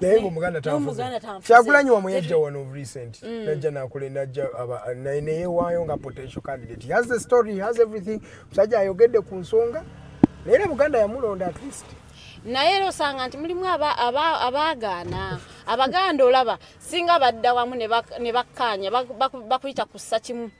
G: naye omuganda tanfuga Kyagulanyi wamuyajja one of recent najja nakule najja neyewaayo nga potential candidate. He has the story, he has everything. Musajja ayogedde ku nsonga naye Buganda yamulonda at least.
E: Naye ero osanga nti mulimu abaagaana Abaganda olaba singa badda wamu ne bakkaanya bakuyita kussa kimu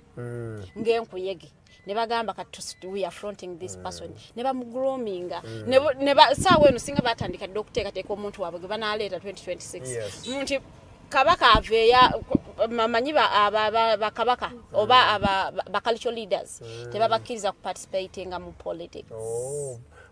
E: ng'enkuyege ne bagamba kati we are fronting this person ne bamuggroominga ne saawa eno singa batandika dde okuteekateeka omuntu waabwe gwe banaleeta 2026 nti kabaka aveeya mamanyi bakabaka oba ba cultural leaders tebabakkiriza kuparticipatinga mu politics.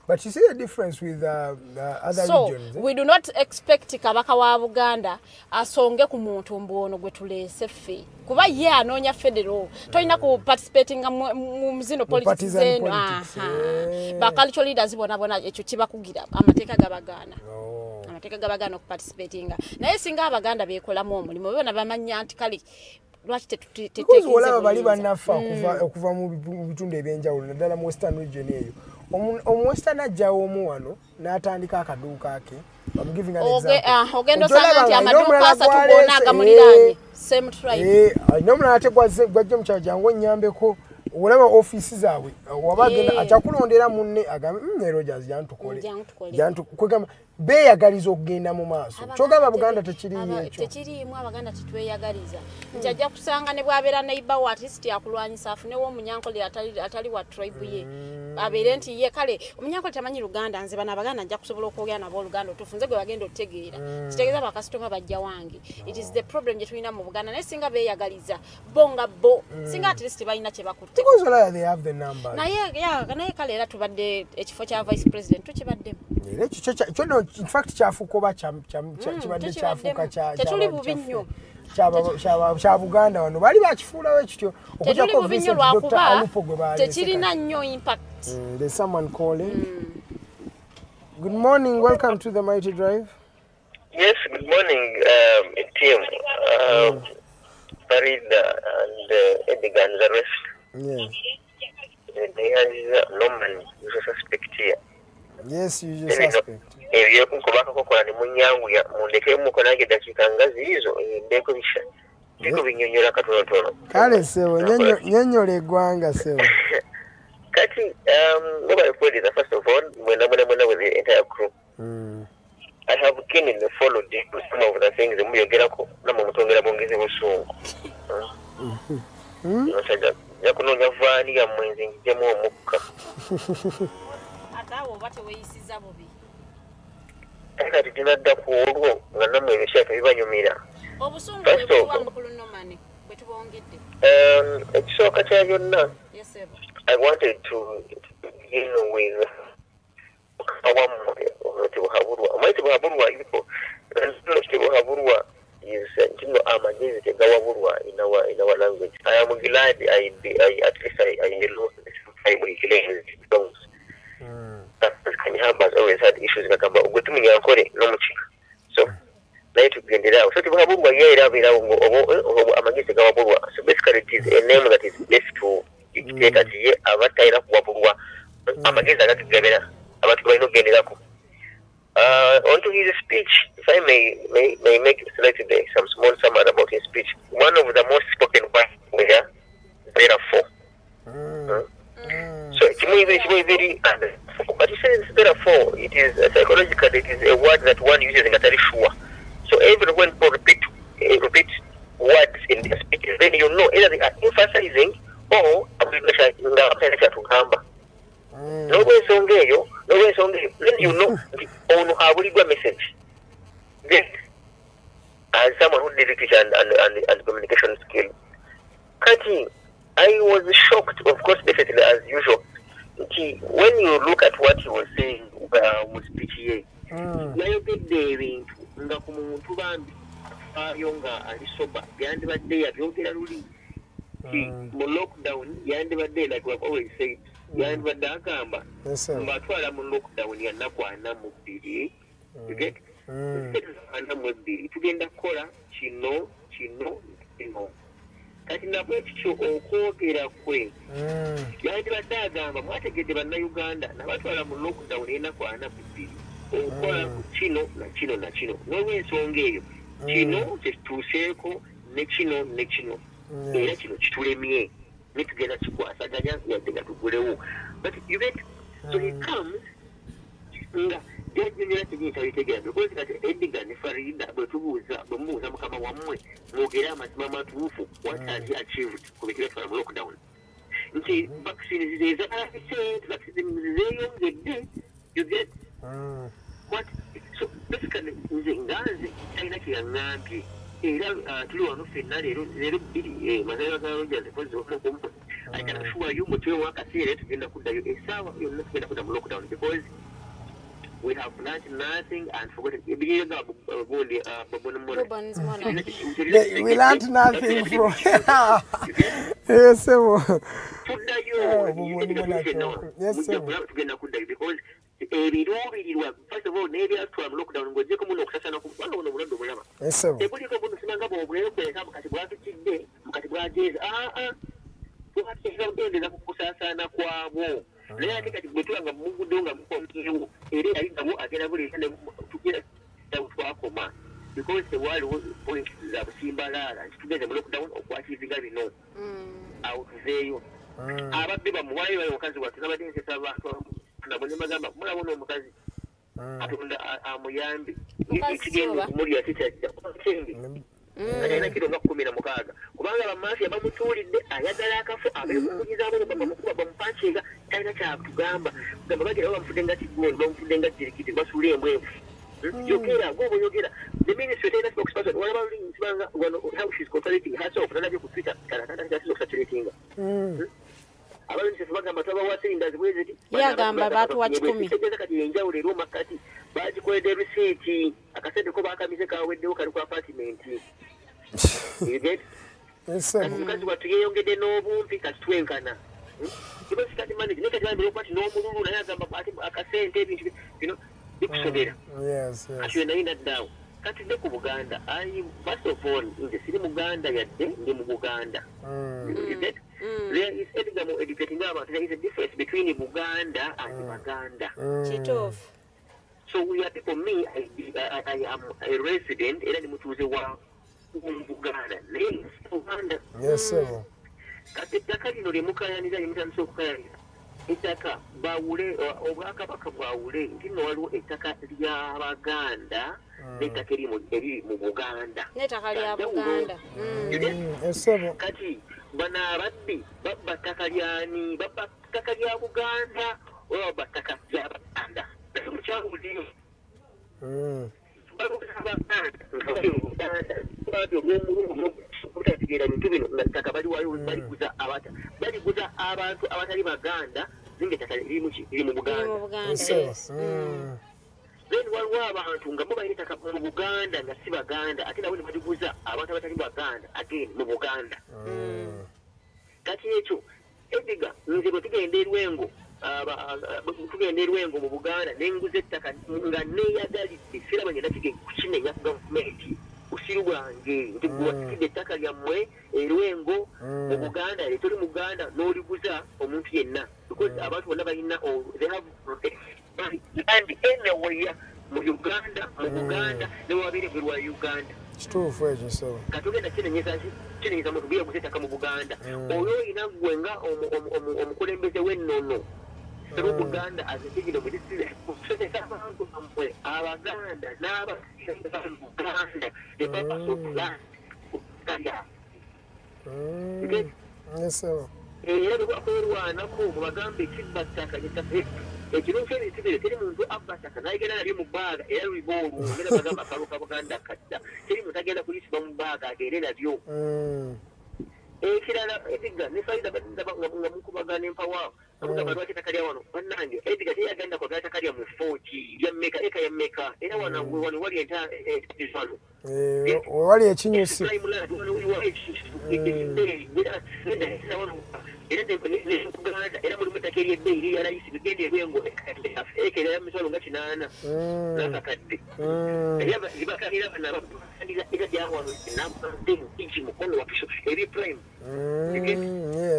G: But you see the difference with other regions.
E: We do not expect kabaka wa Buganda asonge ku muntu mbono gwe tuleese ffe. Kuba ye anoonya federal. Toyina ku participating mu muzino politics zeno. Ba cultural leaders bona ekyo kibakugira amateeka gabagana. Amateeka gabagana okuparticipatinga. Naye singa Abaganda beekolamu omulimu bona bamanya nti kali lwaki
G: teteekeza olaba bali bannafa okuva mu bitundu ebyenjawulo naddala mu western region eyo. Omuwestern ajjawo omu wano n'atandika akaduuka ke. I'm giving an example.
E: Ogenda osanga nti amaduuka asatu gonna agamuliraanye same tribe.
G: Nomulala ate gwajja mu kyalo jangu onnyambeko olaba ofiisi zaabwe wabagenda akyakulondera munne agambe Rogers jantukole jantukugamba beeyagaliza okugenda mu maaso kyogamba Buganda tekiriyo ekyo
E: tekiriimu Abaganda tetweyagaliza nti ajja kusanga ne bwabeera neighbor wa artist yakulwanyisa afunewo omunyankole atali wa tribe ye abeere nti ye kale omunyankole tamanyi Luganda nze bano Abaganda nja kusobola okwogera nabo Oluganda otufunze gwe bagenda otegeera kitegeeza bakasitoma bajja wange. It is the problem gye tulina mu Buganda naye singa beeyagaliza bonga bo singa at least balina kye bakutte
G: because they have the numbers.
E: Naye kale era tubadde ekifo kya vice president tukibaddemu
G: ekyo in fact kyafuuka oba kibadde kyafuuka
E: tetuli bubi nnyo
G: kya Buganda wano bali bakifuulawo ekityo
E: tetuli bubi nnyo lwakuba tekirina nnyo impact.
G: There's someone calling. Good morning, welcome to the Mighty Drive.
I: Yes, good morning, team. Farida and Edgar and the rest.
G: Yes.
I: There is no man who's a suspect here.
G: Yes, you just suspect.
I: Ebyo kubaka kokola ni munyangu ya mundeke mukonage dakika ngazi hizo ndeko bisha. Biko binyonyola katono.
G: Kale sewo nyonyole egwanga sewo.
I: Kati nobody put it first of all when with the entire crew. I have keenly followed some of the things muyogerako namwe mutongera bongeze busungu. Yakunonya vaani ya mwenzi njemu omukka.
E: Atawo bate weyisiza bubi.
I: Kati tinadda ku olwo nga namwe ebishaka bibanyumira.
E: Obusungu bwe mukulu nomani bwe tubongedde.
I: Ekisooka kya byonna.
E: Yes sir.
I: I wanted to begin with amagezi tegawabulwa in our language. I am glad I at least I know this primary claims because Kanyahamba has always had issues gakamba ugwetumenya nkore no muchika. So naye tugendera so tibwabulwa yera bera ngo amagezi tegawabulwa. So basically it is a name that is left to dictate that ye abatayira kuwabulwa amagezi agatugabera abantu balina okugenderako. Onto his speech, if I may make slightly some small summary about his speech. One of the most spoken words were therefore. So it's very but he says therefore it is psychological, it is a word that one uses in a very sure. So every when people repeat words in their speech, then you know either they are emphasizing or no way songeyo, then you know on our message. Then, as someone who did research and communication skill, Kati, I was shocked, of course, definitely as usual. When you look at what he was saying with PTA, you get there ngakumuntu bambi yonga alisoba yandi badde yabyogera luli mu lockdown yandi badde like we have always said yandi badde agamba mbatwala mu lockdown yanakwana mu bbiri you get ana mu bbiri tugenda kukola kino kati nabwe ekyo okwogera kwe yandi badde agamba mwategedde bannayuganda nabatwala mu lockdown yanakwana mu bbiri okola kino na kino n'olw'ensonga eyo kino kyekituuseeko ne kino era kino kitulemye netugenda kikwasaganya yadde nga tugulewo but you get so it comes nga jajjonyera tenyita bitegeera because kati Edgar ne Farida bwemubuuza mukama wammwe mwogere amazima matuufu what has he achieved ku bikira twala mu lockdown nti vaccine zezaalabiseet vaccine zeeyongedde you get what so basically nze nganze talina kyeyaŋŋambye era tuli wano ffenna leero bbiri mazalibwa ga Rogers epozi omukumu I can assure you mutwe wakaseera tugenda kuddayo essaawa yonna tugenda kudda mu lockdown because we have learned nothing and forgotten
G: we learned nothing from yes
I: tugenda kuddayo because ebiruubirirwa first of all n'ebyatwala mu lockdown ng'ogyeko muno okusasana ku kubanga buno obulwadde obulaba tebuliko buno simanga bwobwekweka mukati bwatukidde mukati bwajeeza bwakiteekagendeza ku kusaasaana kwabwo naye ate kati bwe tuba nga muguddewo nga mukomyewo era yali nabo agenda buleeta tugenda twakoma because tewaaliwo point za busimbalaala nti tugeze mu lockdown okwatiivinga bino awo tuveeyo ababbi bamuwaayo omukazi wattu nabadde nsesa abantu nabone magamba mulabo n'omukazi katonda amuyambi ekigenda okumulya kikyajja alina kiro nga 16 kubanga bamaafiya bamutuulidde ayagala akafo abeekumunyizaamu bamukuba bamupankinga talina kyatugamba gamba bagerawo bamufudde nga kigondi bamufudde nga jirikiti basuula embwevu yogera gwoba oyogera the ministry talina spokesperson walaba lulinsibanga how she's contradicting herself nalabye ku twitter kalatatasiza okusatulatinga abalulisefu bagamba twabawa cylinders bweziti
E: yagamba batuwa 10
I: tegeza kati yenjawulo eri omakati bagikoledde risiiti akasente ko bakamize kaweddewo kali ku apartment omukazi wattu yeeyongedde n'obumpi kati twenkana kati manage naye kati bambira okubati n'omululu naye agamba akasente ebintu bino bikusobera kati we naye naddaawo kati ne ku Buganda first of all nze siri Muganda yadde ndi mu Buganda there is Edgar mu educating abantu there is a difference between Buganda and Baganda so we are people me I am a resident era ni mutuuze wa Buganda naye Buganda
G: yes sir
I: kati ettaka lino lye mukayaniza lye mutandise okukayaniza ettaka bawule obwakabaka bwawule nti nno waliwo ettaka ly'Abaganda n'ettaka eriri mu Buganda
E: n'ettaka lya Buganda.
I: Kati bano ababbi babba ttaka lyani? Babba ttaka lya Buganda oba babba ttaka lya Baganda? Mukyawuliro obutategeera bintu bino nga ttaka baliguza abantu abatali Baganda zinga ettaka liri mu Buganda. Then waliwo abantu nga bo balina ettaka mu Buganda nga si Baganda ate nabo ne baliguza abantu abatali Baganda again mu Buganda. Kati ekyo Edgar nze bwe tugenda erwengo mu Buganda nenguza ettaka nga neeyagalidde siraba ngenda kukinenya gavumenti busiru bwange nti gwatikidde ettaka lyammwe erwengo mu Buganda toli Muganda n'oliguza omuntu yenna because abantu bonna balina they have and anywhere mu Uganda mu Buganda ne wabeere gwe lwa Uganda.
G: Kituufu ekyo so
I: katugenda kinenyeza muntu bye kuzettaka mu Buganda oyo olina gwe nga omukulembeze w'ennono mu Buganda azitigire mu disitulikiti abantu bammwe Abaganda n'abasigaye mu Buganda ne babasopula kaya era bwe bakwerwanako mubagambe ekibbattaka ekiruufu ebitibire teri muntu abbattaka nayegenda nalyo mu bbaaga era lwiba olwo ngenda bagamba akalu ka Buganda kadda teri muntu agenda kuyisibwa mu bbaaga agere nabyo. Ekirala Edgar ne Farida nga mukubagana empawaabo namugamba lwaki ettaka lya wano bannange Edgar teyagenda kwagala ettaka lya mu footi yammeka eka yammeka era wano wali entizano
G: wali ekinyusi
I: era mulimu ettaka eryebbeeyi ly'alayisi bigenda erwengo ekera yamisalo nga 8 nakakadde libakalira bana era gyawano namudde mukono wakiso eri prime.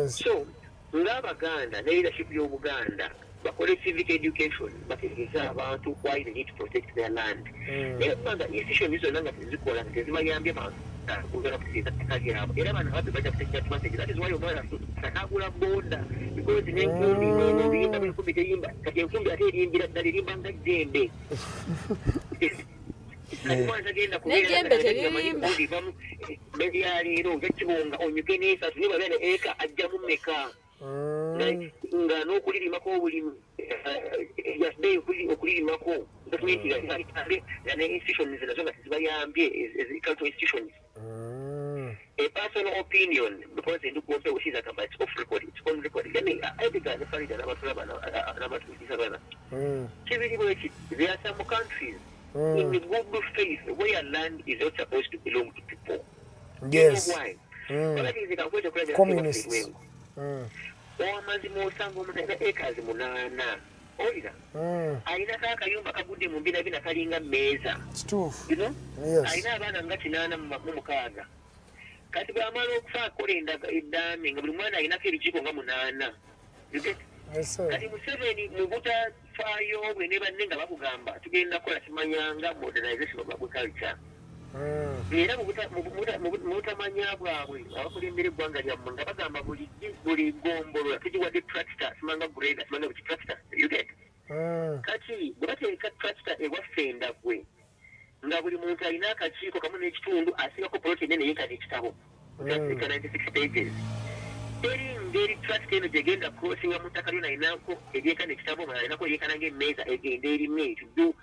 I: So ng'Abaganda ne leadership y'Obuganda bakole civic education bategeeza abantu why they need to protect their land. Naye kubanga institution zonna nga tezikola tezibayambye bantu kugala kusiiza ttaka lyabwe era bano ababbi bajja kutegeera advantage. That is why omwana nagula boda because n'enkumbi n'ebiyimba by'enkumbi teyimba kati enkumbi ate erimbira ddala erimba nga jjembe.
E: N'ejjembe teririmba
I: leero ng'ekibonga onyuge n'esatu niba beera eka ajjamu mmeka nga n'okulirimako obulimi yasde okulirimako gavumenti nga ne institutions nazo nga tezibayambye cultural institutions. A personal opinion because they look also which is a it's off record, it's on record. Let me Edgar the Farida there are some countries in the good faith where land is not supposed to belong to people.
G: Yes.
I: You know why?
G: Communists.
I: Acres munana. Oira. Aina kakayumba kagudde mu mbina kalinga meza.
G: Kituufu.
I: You know?
G: Yes.
I: Aina abaana nga 8 mu mukaaga. Kati bw'amala okufa akola eddaame nga buli mwana alinako ebijiko nga 8.
G: Yes, sir.
I: Kati Museveni mu butafaayo bwe ne banne nga bakugamba tugenda kukola kimanyanga modernization of agriculture. Era mu butamanya bwabwe abakulembera eggwanga lyammwe nga bagamba buli gombolola tugiwadde tractor simanga grader simanga buki tractor you get. Kati bwe bateeka tractor ewaffe endagwe nga buli muntu alina akakiiko kamu n'ekitundu asigako poloti ennene yeeka n'ekitabo 96 pages. Teri ngeri tractor eno gyegenda crossinga mu ttaka lyona alinako eryeka n'ekitabo nga alinako eryeka nangaemmeza egenda erimu to do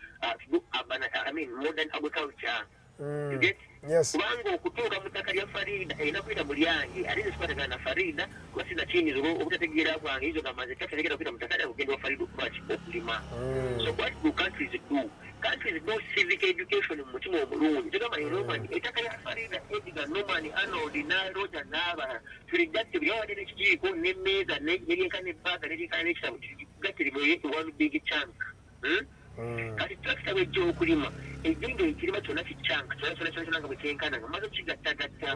I: modern agriculture. You get?
G: Yes.
I: Kubanga okutuuka mu ttaka lya Farida erina kuyita mu lyange ate nesikwatagana na Farida kuba sina kiyinza obutategeera kwange izo nga manze ttaka tegenda kuyita mu ttaka lya kugenda wa Farida okubaki okulima. So what do countries do? Countries do civic education mu mutima omulungi. Tegamba Roman ettaka lya Farida Edgar Norman Arnold na Roger n'abalala tuligatte buli awadde n'ekijiiko n'emmeeza n'eryeka n'ebbaaga n'eryeka n'ekitabo tuligatte mu one big chunk. Kati tractor wejja okulima ejjinga ekirima kyonna kicyanka kyona nga bwe kyenkana nga maze okukigattagatta.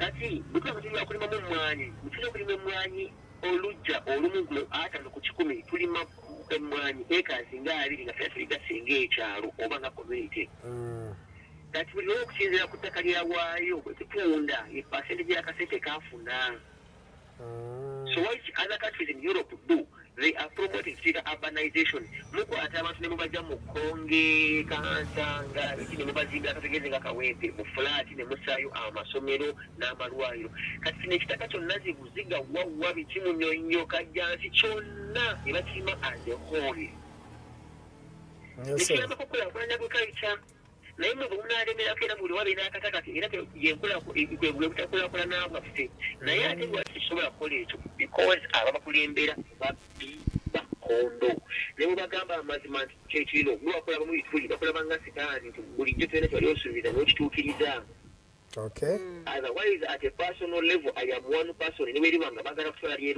I: Kati bwetulaba tulina okulimamu emmwanyi mukira okulima emmwanyi olujja olumu atano ku 10 tulima emmwanyi ekasi nga 2 nga fena tuligasinga ekyalo oba nga community. Kati buli lwe okusinziira ku ttaka lyawaayo bwe tutunda ye percentage y'akasente kaafuna. So what other countries in Europe do, they are promoting city urbanization. Muko atabantu ne mubaja mu Konge, Kansanga, ne mubazinga kategeze nga Kawempe, mu flat ne musayo amasomero n'amalwaliro. Kati ne kitaka kyonna ziguziga wawa bikimu nyonyo kajjansi kyonna ebakima as a whole. Yes, sir. Naye mwe bwemunaalemera era buli wabeera akataka era yenkola butakola n'abaffe naye ate lwaki kisobola kukola ekyo because ababakulembera babbi bakondo ne bwe bagamba amazima nti kyekirino lwakola bamu bituli bakola banga sitaani nti bulijjo tolina kyali osuubiza n'okituukiriza.
G: Okay.
I: Otherwise, at a personal level, I am one person. In the way I'm going to say,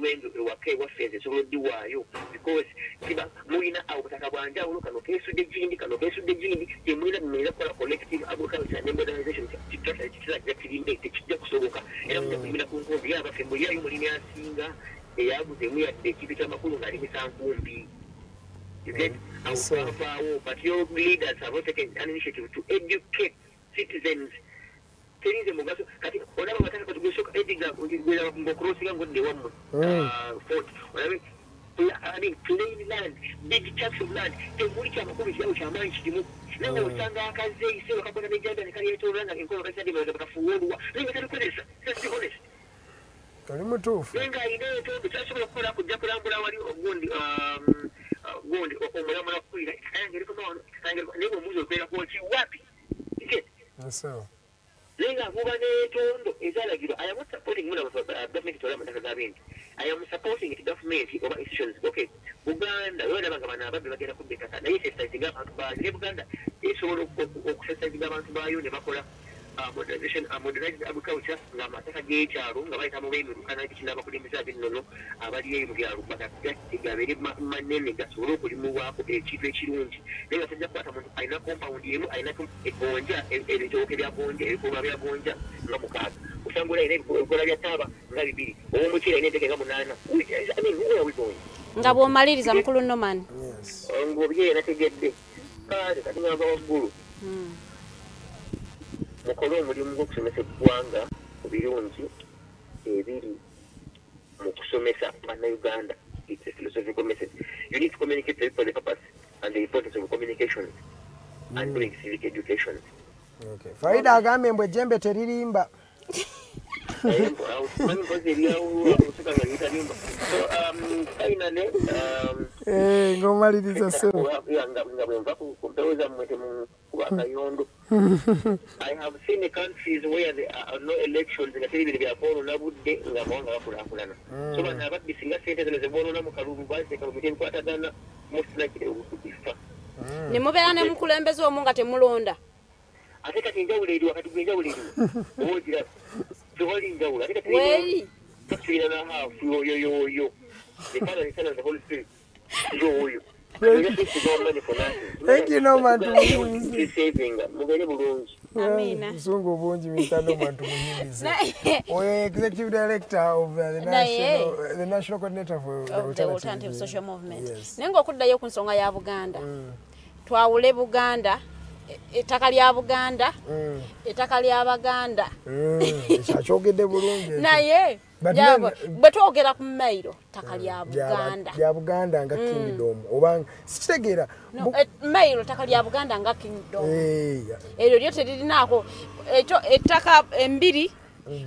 I: because Muina out of Abanja, look at the case of the genie, can the case of the genie, the Muina collective agriculture and organization, like the Kirin, the Soka, and the other family, Muina singer, the Yabu, the Kipitamaku, and the Sampi. You get our but your leaders have taken an initiative to educate citizens. Telling them kati olaba bataka kutugosoka Edgar kugira mbokrosika ngonde wamu fort I mean plain land big tracts of land temuli kya makumi kya chamanyi kidimu nange usanga akaze isero kakona nejanda ne kali yetoranga enkola kasadi mwe bakafuulwa ninge talikwelesa just be honest
G: kali mutufu
I: nenga ine to bitashobola kukola kujja kulambula wali ogundi gondi omulamula kuira kangere kono kangere nebo muzo kwera ko ki wapi
G: so
I: Lenga kuba n'entondo ezalagirwa. I am not supporting government tola amataka g'abantu. I am supporting the government over institutions. Okay. Buganda yona bagabana ababbi bagenda kubbeka naye exercise abantu baali ne Buganda esobola okuexercise abantu baayo ne bakola modernized agriculture ng'amataka g'ekyalo nga bayitamu beemulukana ekikina abakulembeze ab'ennono abali eyo mu byalo gabeere manene gasobole okulimibwako ekintu ekirungi naye nga tajja kukwata muntu alina compound emu alinako egonja ebitooke bya gonja ebikolwa bya gonja nga mukaaga osanga olina ebikola bya taaba nga 2 ow'omuceere alina enteeka nga 8
E: nga bw'omaliriza mukulu Norman
I: ng'obyeyi nategedde kale kati ngamba waggulu mukole omulimu gw'okusomesa eggwanga ku birungi ebiri mu kusomesa bannayuganda. It's a philosophical message. You need to communicate the purpose and the importance of communication and doing civic education.
G: Okay. Farida agambye mbwe ejjembe teririmba. Ngomaliriza so.
I: I have seen the countries where there are no elections nga teri biri byakono nabudde nga mwanga bakulakulana so bana babisinga sente zino zebono na mukalulu base kamubite nkwatagana musnakire okubifa
E: ne mubeera ne mukulembeze omu nga temulonda
I: ate kati njawulo eri wakati gwenjawulo eri ogira tewali njawulo ate kati
E: weri
I: tulina na hafu yoyoyo the father and son of the Holy Spirit yoyo.
G: Thank you, Norman.
E: Amina.
G: Mzungu bunji Mr. Norman Tumuhimbize. We're executive director of the national coordinator for
E: the alternative social movement.
G: Yes.
E: Nengo okuddayo ku nsonga ya Buganda. Twawule Buganda. Ettaka lya Buganda. Ettaka lya Baganda.
G: Kyachogedde bulungi.
E: Naye bwe twogera ku mailo ttaka lya Buganda.
G: Lya Buganda nga kingdom. Oba sikitegeera.
E: Mailo ttaka lya Buganda nga kingdom. Eryo lyo teririnaako ettaka embiri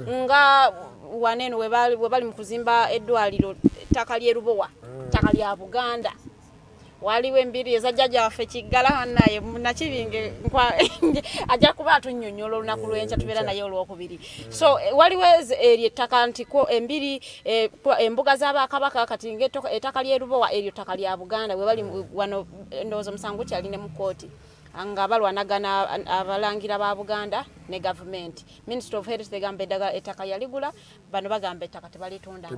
E: nga waneno we bali mu kuzimba eddwaliro ettaka ly'e Rubowa ttaka lya Buganda. Waliwo embiri ezajjaja waffe Kiggala naye nakibinge ajja kuba atunnyonnyola olunaku lw'enkya tubeera naye olwokubiri. So waliwo eryo ettaka nti embiri embuga z'Abakabaka kati ettaka ly'e Rubowa eryo ttaka lya Buganda we bali wano ndowooza omusango kyali ne mu kkooti nga balwanagana abalangira ba Buganda ne government. Minister of Health egamba eddaga ettaka yaligula bano bagamba ettaka tebalitunda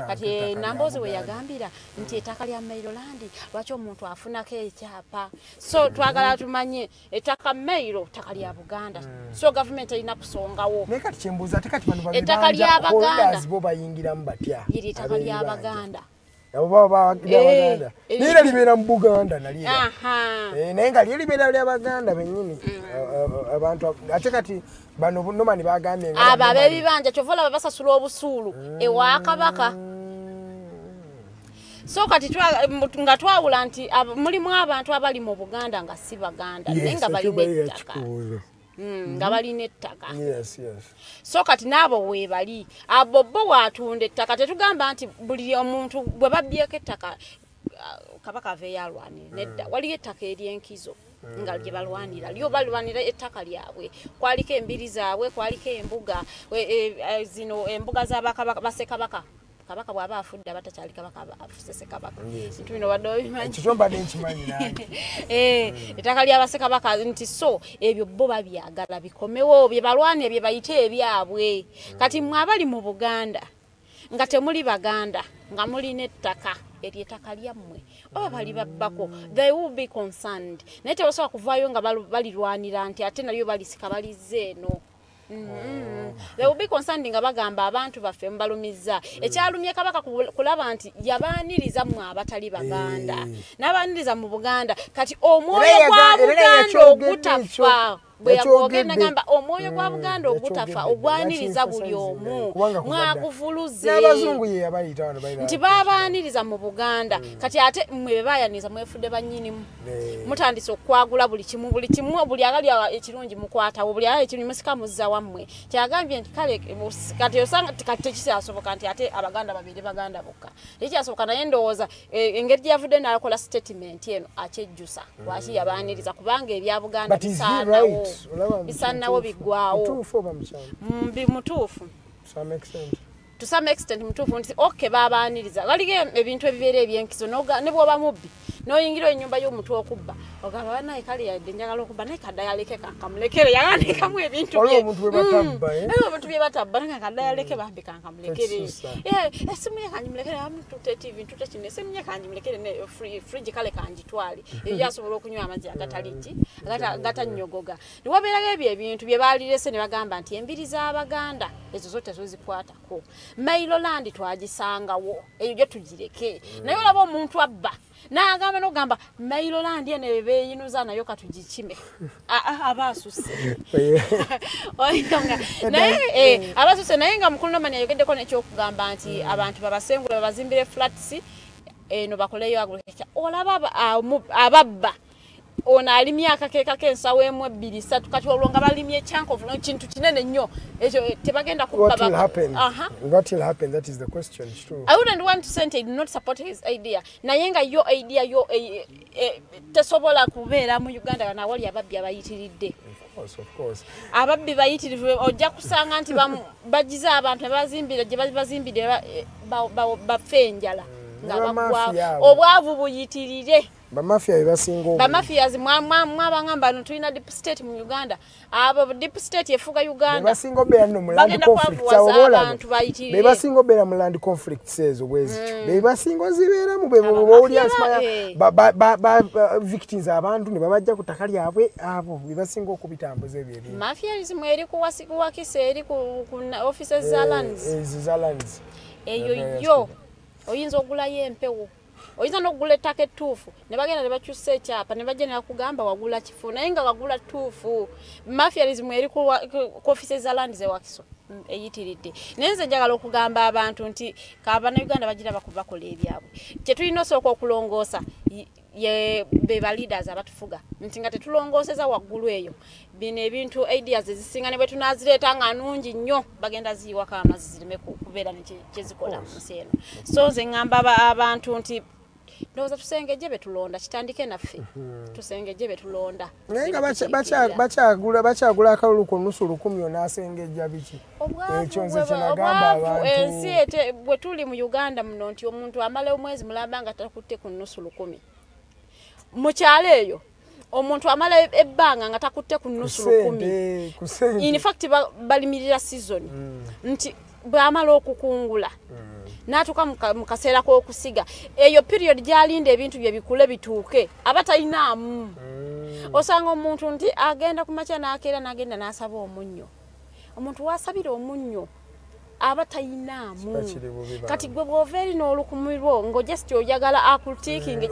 E: kati Namboozi we yagambira nti ettaka lya Maryland lwaki omuntu afunako ekyapa so twagala tumanye ettaka Maryland ttaka lya Buganda so government erina kusongawo
G: ne kati kyembuuza ate kati bano
E: ettaka lya Baganda
G: bo bayingiramu batya
E: iri ettaka lya Baganda
G: abo baba Baganda nira libeera mu Buganda nalira naye nga libeera lya Baganda bennyini abantu ate kati bano Norman bagambye
E: abo ab'ebibanja kyovola babasasula obusuulu ewa Kabaka so kati nga twawula nti mulimu abantu abali mu Buganda nga si Baganda nenga bali n'ettaka nga bali n'ettaka so kati n'abo weebali abo bo watunda ettaka tetugamba nti buli omuntu bwe babyeko ettaka kabaka aveeyalwanira nedda waliyo ettaka ery'enkizo nga lye balwanira lyo balwanira ettaka lyabwe kwaliko embiri zaabwe kwaliko embuga zino embuga z'abakabaka basekabaka kabaka bw'aba afudde abatakyali kabaka afuse kabaka nti bino wadde obimanyi
G: ekyo nkimanyi nange
E: ettaka ly'abasekabaka nti so ebyo bo babyagala bikomewo bye balwanira bye bayite ebyabwe kati mwe abali mu Buganda nga temuli Baganda nga muli n'ettaka ery'ettaka lyammwe oba bali babbako they will be concerned naye tebasobola kuvaayo nga balirwanira nti ate nalyo balisika balizze eno they will be concerned nga bagamba abantu baffe mbalumizza ekyalumye kabaka kulaba nti yabaaniriza mwe abatali Baganda n'abaaniriza mu Buganda kati omwoyo gwa Buganda ogutafa bwe yagogenda gamba omwoyo gwa Buganda ogutafa ogwaniriza buli omu mwaguvuluze
G: n'abazungu ye yabayita wano bayira
E: nti babaaniriza mu Buganda kati ate mwe bayaniriza mwefudde bannyinimu mutandise okwagula buli kimu buli agali ekirungi mukwatawo buli agali ekirungi musika muzza wammwe kyagambye nti kale kati osanga kati tekisaasoboka nti ate Abaganda babiri Baganda bokka tekyasoboka naye ndowooza engeri gye yavudde n'akola statement eno akyejjusa lwaki yabaaniriza kubanga ebya Buganda bisaanawo biggwawo mutuufu to some extent mutuufu nti okay babaaniriza waliwo ebintu ebibeera ebyenkizo ne bw'oba mubbi n'oyingira ennyumba y'omuntu okubba ogamba banaye kale yadde njagala okubba naye kadda yaleke kankamulekere yawandiikamu ebintu omuntu bye batabba naye kadda yaleke bambi kankamulekere essimu ye kanjimulekere ntute TV ntute kino essimu ye kanjimulekere ne fridge kale kanjitwale ebyo asobola okunywa amazzi agatannyogoga ne wabeerayo ebyo ebintu bye baalirese ne bagamba nti embiri z'Abaganda ezo zote tozikwatako Mailoland twagisangawo eyo gye tugireke naye olaba omuntu abba n'agamba n'ogamba Mailoland ene beeyinuza nayo katugikime abaasuse naye abaasuse naye nga mukulu Nomani ayogeddeko n'ekyokugamba nti abantu babasengule babazimbire flats eno bakoleyo agriculture olaba ababba ona alimye akakeeka kensawo emu 2 3 kati olwonga balimye chunk of kintu kinene nnyo ekyo tebagenda kubaba
G: what will happen that is the question true
E: I wouldn't want to say I did not support his idea naye nga yo idea yo tesobola kubeera mu Uganda na wali ababbi abayitiridde
G: of course
E: ababbi bayitiridde ojja kusanga nti bagiza abantu bazimbira gye bazimbide bafenjala nga bagwa obwavu buyitirire
G: bamafia basingo
E: bamafias mwabangamba ntulina deep state mu Uganda abo deep state efuga Uganda
G: basingo beera no mu land conflict awobola be basingo beera mu land conflict ezo bwezi be basingo zibeera mu boli asmaya victims abantu ne babajja kutaka lyabwe abo be basingo okubitambuza ebyo
E: mafiaism eri kuwakisa eri ku offices za lands eyo oyinza ogulayo empewo oyinza n'okugula ettaka ettuufu ne bagenda ne bakyusa ekyapa ne bajja ne bakugamba wagula kifu naye nga wagula ttuufu mafiaism eri ku offices za land zewakiso eyitiridde naye nze njagala okugamba abantu nti Uganda bagira bakola ebyabwe kyetulina osooka okulongoosa be ba leaders abatufuga nti nga tetulongooseza waggulu eyo bino ebintu ideas ezisinga ne bwe tunazireeta nga nnungi nnyo bagenda ziyiwako amazzi zireme kubeera nekyezikola mu nsi eno so nze ngamba abantu nti ndowooza tusengejje betulonda kitandike naffe tusengejje betulonda
G: naye nga bakyagula akalulu ku nusu 100 onaasengejja biki ekyo nze kyenagamba abantu
E: ensi bwe tuli mu Uganda muno nti omuntu amala omwezi mulamba nga takutte ku nusu 100 mu kyalo eyo omuntu amala ebbanga nga takutte ku nusu 10 in fact balimirira season nti bwamala okukungula natuka mu kaseera k'okusiga eyo period gyalinda ebintu bye bikule bituuke abatalinamu osanga omuntu nti agenda ku makya n'akeera n'agenda n'asaba omunnyo omuntu wasabira omunnyo abatayinamu kati gwe bw'ova eri n'olukumirwo ng'ojesiti oyagala akutiikinge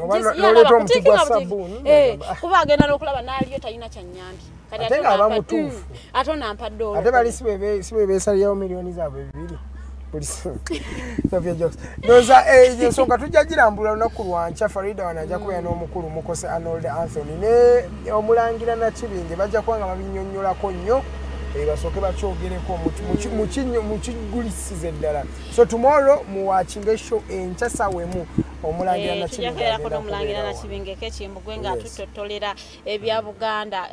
E: kuba agenda n'okulaba n'aliyo talina kyannyambi
G: ate nga abamutuufu
E: ate onampadde
G: ate bali si bwe beesalirawo miliyoni zaabwe 2 Noza ensonga tujja girambula olunaku lwanca Farida wanajja kubeera n'omukulu Mukose Arnold Anthony ne omulangira Nakibinge bajja kuba nga babinnyonnyolako nnyo basooke bakyogereko mu kigulisize ddala. So tomorrow mu watching show enkya sawemu omulangira
E: Nakibinge kekimbugwe nga tutotolera ebya Buganda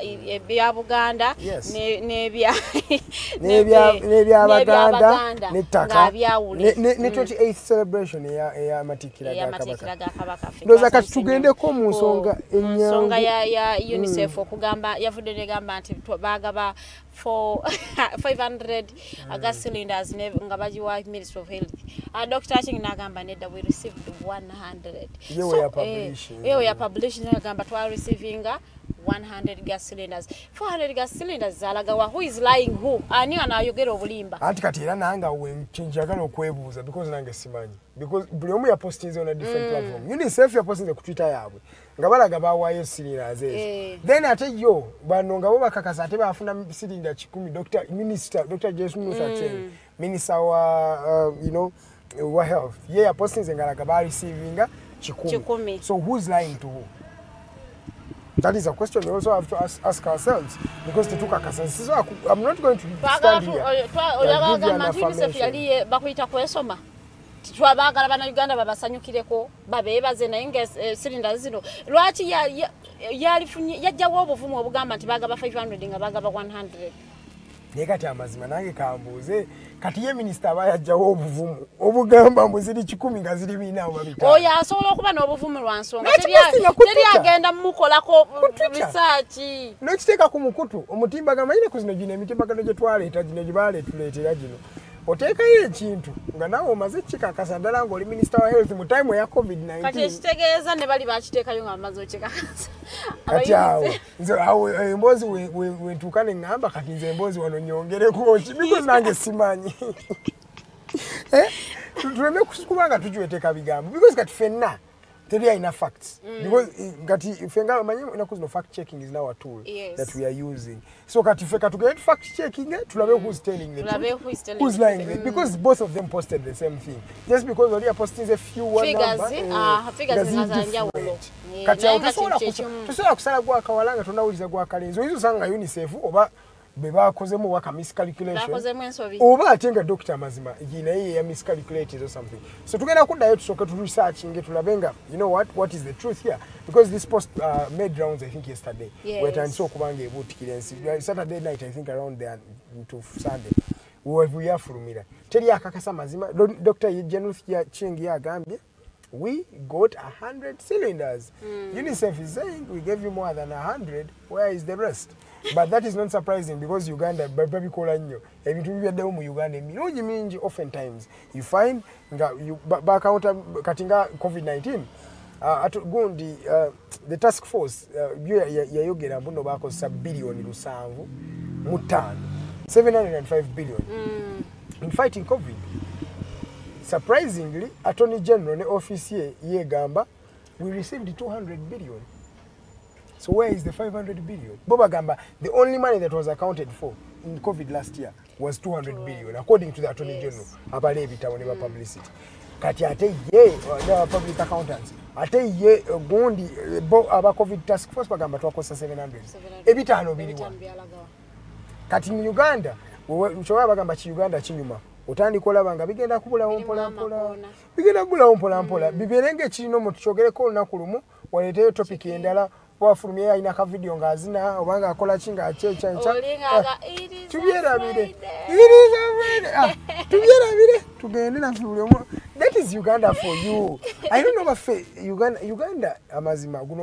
E: n'ebyabaganda n'ettaka ne 28th celebration eya matikira ga Kabaka. Ndoza kati tugendeko mu nsonga
G: ya
E: UNICEF okugamba yavudde negamba nti bagaba for 500 gas cylinders nga bajiwa Ministry of Health. Dr. Aching nagamba nedda we received 100. Yewe ya publishing nagamba twa receiving 100 gas cylinders. 400 gas cylinders zalagawa who is lying who? Ani anayogera obulimba.
G: Anti kati era nanga we chinjagala okwebuuza because nange simanyi. Because buli omu ya posting on a different platform. UNICEF ya posting ku Twitter yaabwe. Nga balaga bawayo cylinders ezo. Then ate yo bano nga bo bakakasa ate bafuna cylinder 10 Dr. James Musa Chen. Minister wa wa health. Yeah, posting ngalaga ba receiving 10. So who's lying to who? That is a question we also have to ask ourselves because they took a consensus. So I'm not going to stand here.
E: UNICEF yali bakuita kwesoma. Twabagala bana Uganda babasanyukireko babebaze naye nga cylinders zino. Lwaki yajjawo obuvumu obugamba nti bagaba 500 nga bagaba 100.
G: Nekati amazima nange kambuuze kati ye minister abayajjawo obuvumu obugamba muziri 10 nga ziri bina babita.
E: Oyo asobola okuba n'obuvumu lwa nsonga teri agenda mukolako research.
G: N'ekiteeka ku mukutu omutimbagano ine kuzino gino emitimbagano gye twaleeta gino gye baleetuleetera gino. Oteekayo ekintu nga naawe omaze kikakasa ddala ng'oli minister wa health mu time ya COVID-19.
E: Kati ekitegeeza ne bali bakiteekayo nga bamaze okikakasa.
G: Kati awo emboozi wentuuka ne ŋŋamba kati nze emboozi wano nyongereko ki because nange simanyi. Tuleme kubanga tukiweteeka bigambo because kati ffenna teri alina facts. Because kati fenga manyi inaku zino fact checking is now a tool that we are using. So kati feka to get fact checking tulabe who's telling the truth, who's lying because both of them posted the same thing. Just because only posting a few figures
E: zinazanjawulo.
G: Kati tusobola kusala gwa kawalanga tunawuliza gwa kalenzo izo sanga UNICEF oba bebakozemu waka miscalculation oba atenga doctor mazima yina ye ya miscalculate or something. So tugenda kuddayo tusoke tu research nge tulabenga what is the truth here because this post made rounds I think yesterday where and so kubanga ebutikirence Saturday night I think around there to Sunday we are fulumira teri akakasa mazima Dr. Jenus ya Chingi agambye we got 100 cylinders. UNICEF is saying we gave you more than 100. Where is the rest? But that is not surprising because Uganda, baby kola nnyo. Ebintu bibaddewo mu Uganda emirundi mingi oftentimes you find you back out katinga COVID-19 at gundi the task force yayogera mbuno bakozesa billion 705 billion in fighting COVID. Surprisingly, Attorney General ne office ye gamba we received 200 billion. So where is the 500 billion? Boba gamba the only money that was accounted for in COVID last year was 200 billion according to the Attorney General. Abale bitawo ne publicity. Kati ate ye the public accountants ate ye gondi aba COVID task force bagamba twakosa 700 ebitano biliwa. Kati mu Uganda mchowa bagamba chi Uganda chinyuma otandikola banga bigenda kubula mpola biberenge kirino mu tuchogereko olunaku lumu waleteyo topic endala wafulumye ayina ka video ngazina obanga akola kinga achecha tubyerabire tugende na fulumye. That is Uganda for you. I don't know bafe Uganda amazima guno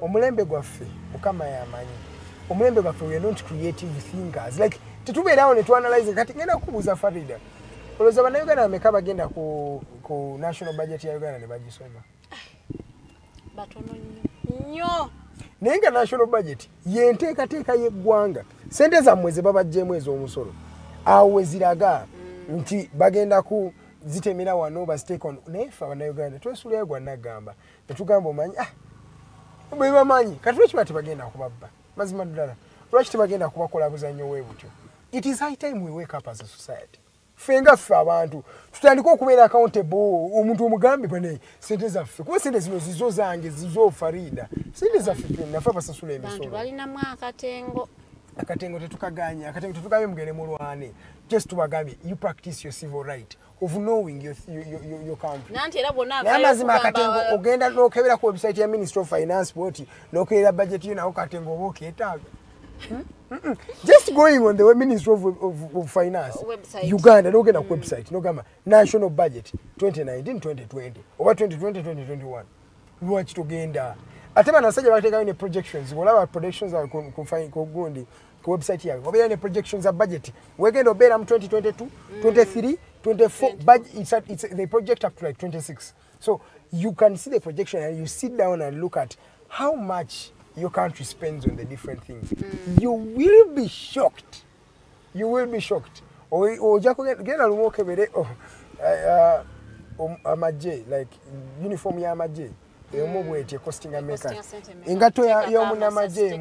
G: omulembe gwaffe mukama yamanyi omulembe gwaffe we are not creative thinkers like tetubeerawo ne tuanalyze kati ngenda kubuuza Farida olowooza bannayuganda bameka bagenda ku national budget ya Uganda ne bagisoma
E: batono nnyo
G: naye nga national budget yenteekateeka y'eggwanga sente zammwe ze babaggyemu ez'omusolo awo we ziraga nti bagenda ku zitemera wano basiteekon naye ffe abannayuganda twesulirayo gwa nagamba netugamba omanyi bwe bamanyi kati lwaki tebagenda kubabba mazima ddala lwaki tebagenda kubakola buzannyo bwe butyo. It is high time we wake up as a society. fenga ffe abantu tutandika okubeera accountable omuntu omugambe bane sente zaffe kuba sente zino zizo zange zizo Farida sente zaffe naffe abasasula emisolo
E: bantu balinamu
G: akatengo tetukaganya akatengo tetugabe mugende mulwane just tubagambye you practice your civil right of knowing your country
E: nanti era bonna
G: amazima akatengo ogenda n'okebera ku website ya Ministry of Finance boti n'okerera budget yo nawo katengo obokeetaaga just going on the Ministry of Finance website. Uganda n'ogenda ku website n'ogamba national budget 2019-2020 oba 2020-2021 lwaki tugenda ate banasajja bateekayo ne projections olaba projections ku gundi ku website yawe obeera ne projections za budget wegenda obeera mu 2022 23 24 budget they project up to like 26 so you can see the projection and you sit down and look at how much your country spends on the different things you will be shocked ojako genda lumokebere amaje like uniform ya amaje emubwete costing america engato y'omunamaje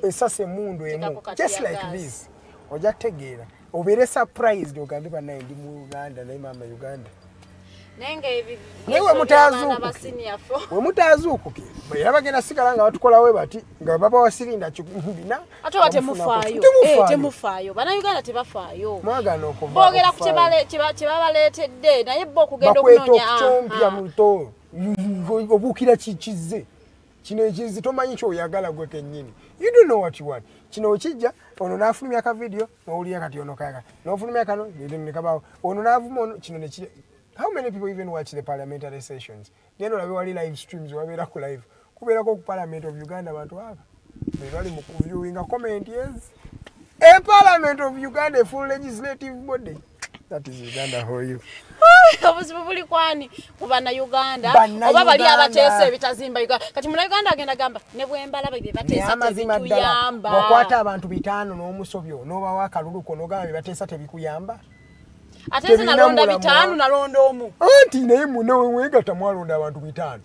G: esase mundu emu just like this oja tegeera obere surprised ogambe banaye ndi mu Uganda naye mama Uganda
E: nenge ebi
G: newe mutazuuko era bagenda sigala nga batukola we bati nga baba wasirinda kibina
E: ate batemufaayo temufaayo bana Uganda tebafaayo
G: mwagana okuva
E: bogera ku kibabaleetedde naye bo okugenda okunoonya
G: obukira kikize kino ekizi tomanyi kyoyagala gwe kennyini you don't know what you want kino kijja ono nafulumya aka video n'owulira kati ono kayagala n'ofulumya kano nekabawo ono navuma ono kino nekiri. How many people even watch the parliamentary sessions? Neno labe wali live streams wabera ku live kubeerako ku Parliament of Uganda abantu aba bali mu viewing a comment yes a Parliament of Uganda full legislative body that is Uganda for you
E: obuzibuli kwani kubana Uganda oba bali abateese ebitazimba Uganda kati muna Uganda agenda gamba ne bwembala bali bateesa tebikuyamba
G: wakwata abantu 5 n'omusobyo n'oba wakaluluko n'ogamba bateesa tebikuyamba
E: ateze nalonda 5 nalonda omu
G: anti naye muno wegata mwalonda abantu 5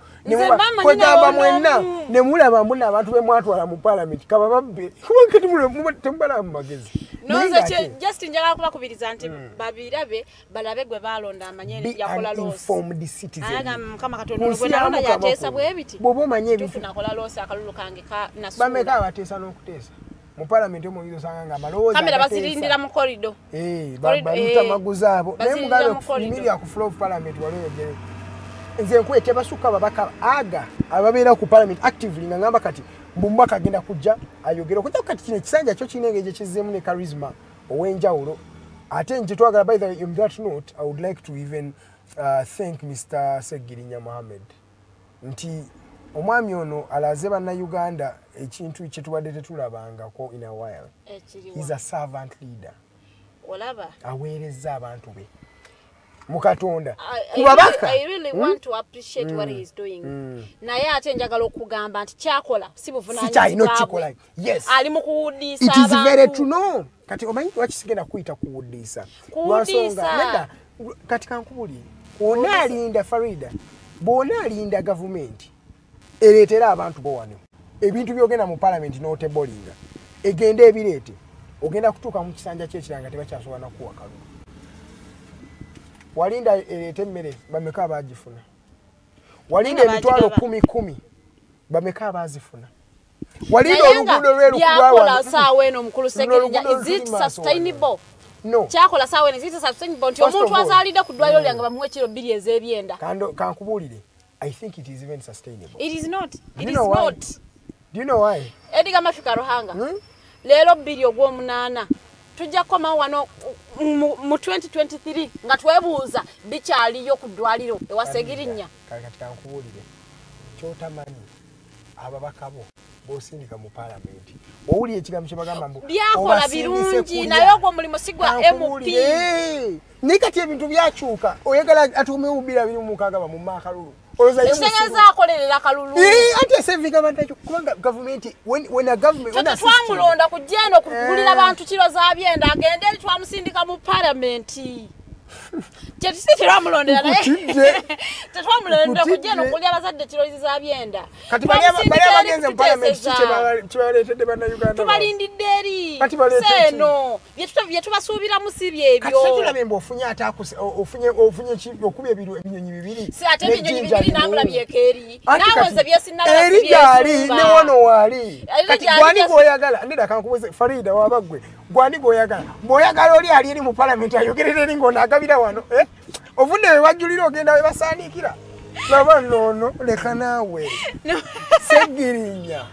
G: kwegamba mwenna ne mulaba mbona abantu be mwatwala mu parliament kaba babbe kubakati mutembala mu magezi
E: noze just njala kubakubiriza nti babirabe balabe gwe balonda amanyene yakola loss
G: informed citizen
E: kama katono gwe nalonda yateesa bwebiti
G: bobo manye ebitu
E: nakola loss akalulu kange ka nasu
G: bameka abateesa n'okuteesa mu parliament mo yizo sanga malowooza
E: kamera basirindira mu corridor
G: baluta maguzaabo naye mugabe nimiri ya ku floor of parliament waliyo gere nze nkwete basuka babaka aga ababeera ku parliament actively ngamba kati mbumaka agenda kujja ayogera kujja kati kine kisanja kyo kinengeje kizemu ne charisma owenjawulo ate nje twagala by the in that note I would like to even thank Mr. Segirinya Mohammed nti omwami ono alaze bana Uganda ekintu kyetubadde tetulabangako in a while he's a servant leader
E: olaba
G: aweereza abantu be mukatonda kubabaka
E: I really want to appreciate what he is doing naye ate njagala okugamba nti kyakola sibuvunanyizibwa
G: yes
E: ali mu kuwuddisa
G: it is very true no kati omanyi wakisigenda kuyita kuwuddisa lwasonga kati kankubulire ona alinda Farida bona alinda government ereetera abantu bo wano ebintu byogenda mu parliament n'otebolinga egenda ebireete ogenda kutuuka mu kisanja ky'ekiranga tebakyasobola na kuwa kalulu walinda ereete emmere bameka abagifuna walinda emitwalo 10 bameka abazifuna walinda oluguudo
E: lw'erukulwakola saawa eno mukulu Segerija is it sustainable
G: no
E: kyakola saawa eno is it sustainable nti omuntu azaalidde ku ddwaliro lyange bamuwe kiro 2 ez'ebyenda
G: kankubuulire I think it is even sustainable.
E: It is not. It is
G: not. Do you know why?
E: Edgar Mathew Karuhanga. Lero 2 ogw'omunaana tujja koma wano mu 2023 nga twebuuza bikyaliyo ku ddwaliro ewasegirinya.
G: Kati kankubuulire kyotamanyi ababaka bo bosindika mu parliament. Owulira ekigambo kye bagamba mbu
E: byakola birungi naye ogwo mulimu sigwa MP.
G: Nikati ebintu byakyuka oyagala atume ubira biri mu kagaba mu makalulu.
E: Esengaza akolerera kalulu.
G: Ate sevi government kubanga government when a government when a
E: twamulonda kujendo kugulira abantu kiro za byenda agende twamusindika mu parliament. Jetisi tiramulondera naye. Tetwamulondera kujja nokulya abazadde kirolizi za byenda.
G: Kati bali abagenze mu parliament kibaletedde bannayuganda.
E: Tubalindidde eri. Seno. Bye tubasuubira mu si byebyo.
G: Kati tetulabe mbu ofunye ate ofunye okubya ebinyonyi bibiri.
E: Si ate ebinyonyi bibiri namulabyeko eri. Nawoze byesinalaba
G: eri gyali ne wono waali. Kati gwani gwoyagala ndida kankubuze Farida wabagwe. Gwani gwoyagala. Bwoyagala oli ali eri mu parliament ayogerera eri ng'ono agabira wano. Ovunde we wajulira ogenda we basaanikira. Laba nono leka naawe. Segirinya.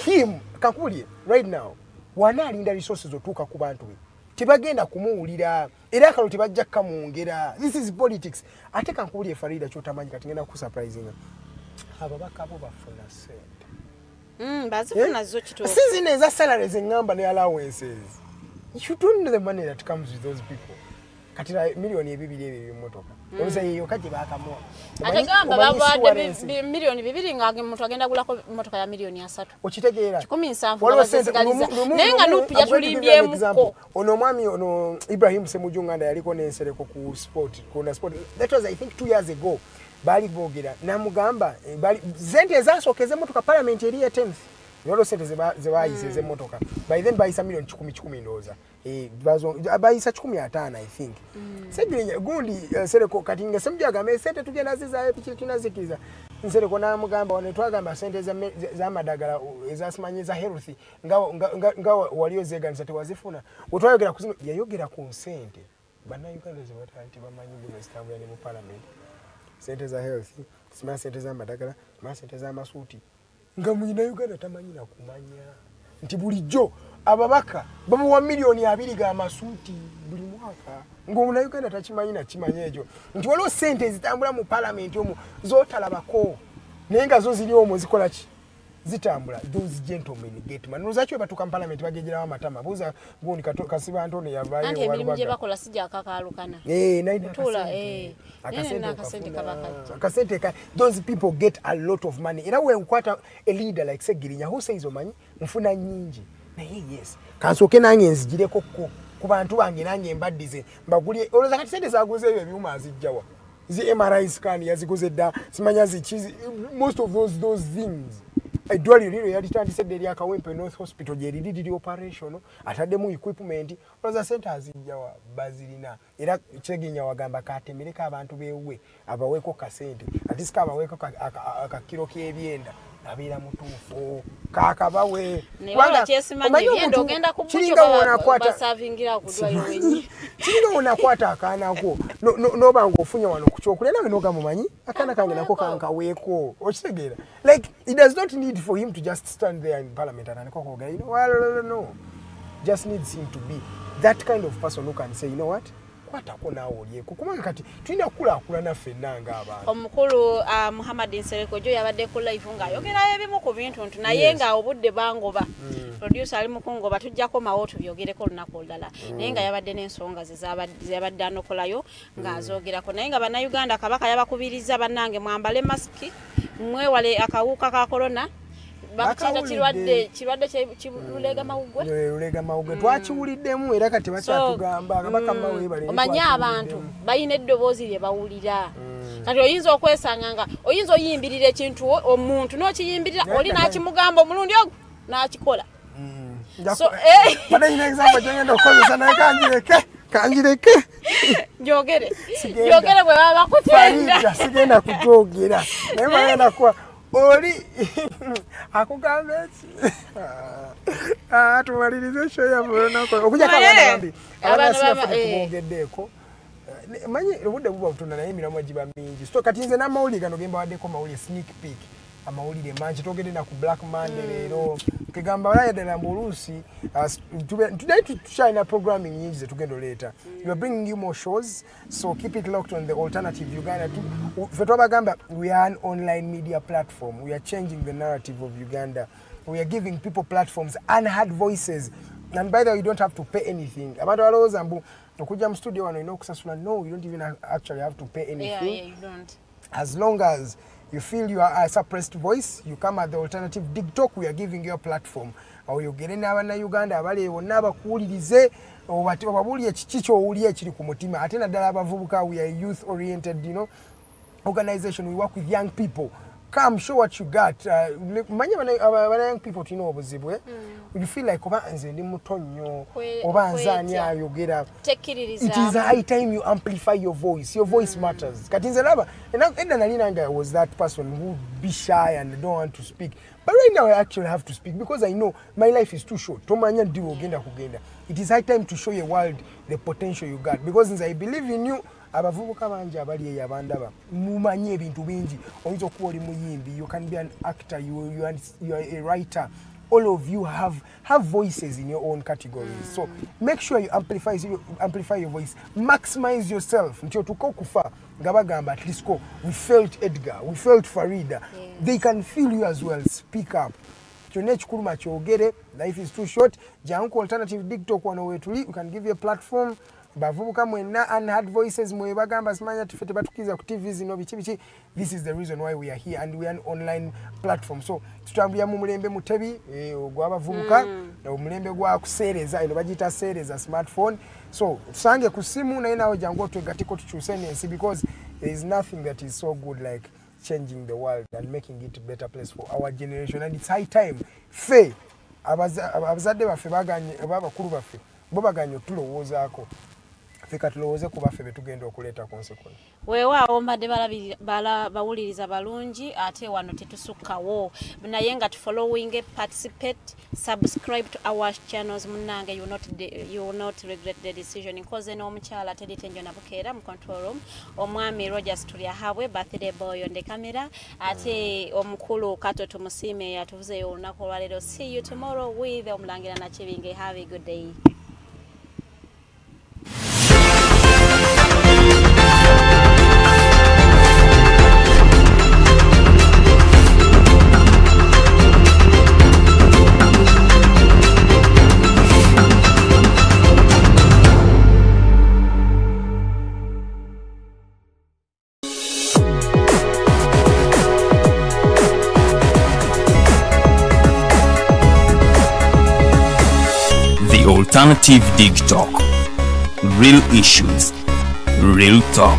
G: Him kakuli right now. Wanaalinda resources otuuka ku bantu be. Tebagenda kumuwulira. Era akalo tebajja kamwongera. This is politics. Ate kankuli Farida kyotamanyi kati ngenda ku surprising. Ababaka bo bafuna sente.
E: Bazifuna zo kito.
G: Sizine eza salaries engamba ne allowances. You don't know the money that comes with those people. Katira milioni 2 ebimotoka. Obuza yeyo kati bakamwa.
E: Atagamba babadde milioni 2 ngage muntu agenda gulako motoka ya milioni 3.
G: Okitegeera.
E: 17 babazigaliza. Nenga nutu yatulindyemuko.
G: Ono mwami ono Ibrahim Semujunganda yaliko n'ensereko ku sport. Kuna sport. That was I think 2 years ago. Bali bogera namugamba bali zente zasokeze motoka parliament eri ya 10th. Yolo sente zebayise motoka. By then bayisa milioni 10 ndoza. Bazo bayisa 15 I think. Segirinya gundi sereko katinga semjaga me sente tugenda ziza epichi tunazikiriza. Nsereko namugamba one twagamba sente za madagala ezasimanyiza healthy ngawa waliyo zeganisa tewazifuna. Otwayogera kuzino yayogera ku sente. Bana Uganda zebatanti bamanyi bino stambula ne mu parliament. Sente za healthy, sima sente za madagala, sima sente za masuti. Nga munyina Uganda tamanyi na kumanya. Nti bulijjo ababaka bamuwa milioni 2 ga masuti buli mwaka. Ng'omuna Uganda takimanyi na kimanya ekyo. Nti waliwo sente zitambula mu parliament omwo zootalabako. Naye nga zo ziri omwo zikola ki? Zitambula. Those gentlemen get man. Nozachwe batuka parliament bagejera amatama. Buza gundi kasiba Antone yavayo
E: walubaga. Ante emirimu gye bakola sijja akakalukana.
G: Tula akasente ka. Those people get a lot of money. Era we nkwata a leader like Segirinya who says omanyi mfuna nyingi. Naye yes. Kansoke nange nzigireko ku bantu bange nange mbaddize. Mbagulye oloza kati sente zaguze ebyo ebyuma azijjawa. Zi MRI scan yaziguze dda simanya zichizi most of those things. Edwali liro yalitandise deri akawempe North Hospital je lidi operation atademu equipment oloza center azijjawa bazirina era Cheginya wagamba katemereka abantu bewe abaweko kasente atisika abaweko akakiro kyebyenda abira mutufu kaka bawe
E: wanga chesimanye byenda ogenda kubucho basavingira kudwayo wenyi
G: kinga unakwata akanako no bango ofunya wano kuchokule nawe noga mumanyi akana kange nako kankaweko okitegera like it does not need for him to just stand there in parliament and kokoga you know well, no just needs him to be that kind of person who can say you know what kwatako nawo olyeko kumanga kati tulina kula naffe nanga abantu
E: omukulu Muhammad Nsereko jo yabadde ku live nga yogera ebimu ku bintu naye nga obudde bangoba producer ali mukungoba tujjako mawo tubyogereko lunaku olulala naye nga yabadde n'ensonga zezabadde anokolayo nga azogerako naye nga bannayuganda kabaka yabakubiriza bannange mwambale masiki mwewale akawuka ka corona bakita kirwadde kibulega mawugwe
G: ulega mawugwe twakiwuliddemu era kati bakyatugamba kabaka mawe bali
E: omanya abantu bayina eddoboozi lye bawulira kati oyinza okwesanganga oyinza oyimbirira ekintu omuntu n'okiyimbirira oli n'akimugamba omulundi ogwo n'akikola
G: so bana ina example jengenda okozesa naye kanjireke
E: jogere bwe baba bakutenda
G: sigenda kujogera naye bagenda kuwa oli akugamba tumalirize show ya bonako okuja kabana bambi abana tubogedeko manyi obudde buba butunda naye emiramu egiba mingi so kati nze n'amawulire gano gemba waddeko mawulire sneak peek amawulire mangi togende na ku Black Monday leero kigamba wala yadala mbulusi today tushine programming nyingi ze tugendo later we are bringing you more shows so keep it locked on the Alternative Uganda fetwa gamba we are an online media platform we are changing the narrative of Uganda we are giving people platforms unheard voices and by the way you don't have to pay anything abantu baloza mbu okuja mu studio wano inokusasula no you don't even actually have to pay anything
E: yeah you don't
G: as long as you feel you are a suppressed voice, you come at the Alternative Dig Talk, we are giving you a platform. Or you get in our Uganda, abale wonna bakuwulirize obabulya kiki kyowulya ekiri ku mutima ate naddala abavubuka we are youth oriented, you know, organization. We work with young people. Come, show what you got. Many young people, you know, you feel like
E: take it
G: is high time you amplify your voice. Your voice matters. And was that person who be shy and don't want to speak. But right now I actually have to speak because I know my life is too short. It is high time to show your world the potential you got. Because since I believe in you, abavubuka banje abali eyabandaba mumanye ebintu bingi oyinza okuba oli muyimbi, you can be an actor, you are a writer. All of you have voices in your own categories. So make sure you amplify your voice, maximize yourself until tuko kufa gabagamba at least go. We felt Edgar, we felt Farida. They can feel you as well. Speak up. Life is too short. Janku alternative TikTok one way to we can give you a platform. Bavubuka mwena unheard voices mwe bagamba simanya tufete batukiza ku TV zino bichi. This is the reason why we are here and we are an online platform. So tutambya mu mulembe mutebi gwa bavubuka na mulembe gwa kusereza eno bagita sereza smartphone. So tusange ku simu na inawo jango twegatiko tuchusenensi because there is nothing that is so good like changing the world and making it a better place for our generation, and it's high time fe abazadde baffe baganye abakulu baffe bo baganye tulowoozaako feka tulowooze ku baffe betugenda okuleeta consequence.
E: Weewaawo mbadde bawuliriza balungi ate wano tetusukkawo naye nga tufollowing, participate, subscribe to our channels munnange you will not regret the decision. Nkoze n'omukyala Teditenjo Nabukeera mu control room, omwami Rogers Tulyahabwe birthday boy on the camera ate omukulu Kato Tumusiime yatuvuzeyo olunaku olwaleero. See you tomorrow with Omulangira Nakibinge. Have a good day.
A: Alternative Dig Talk. Real issues, real talk.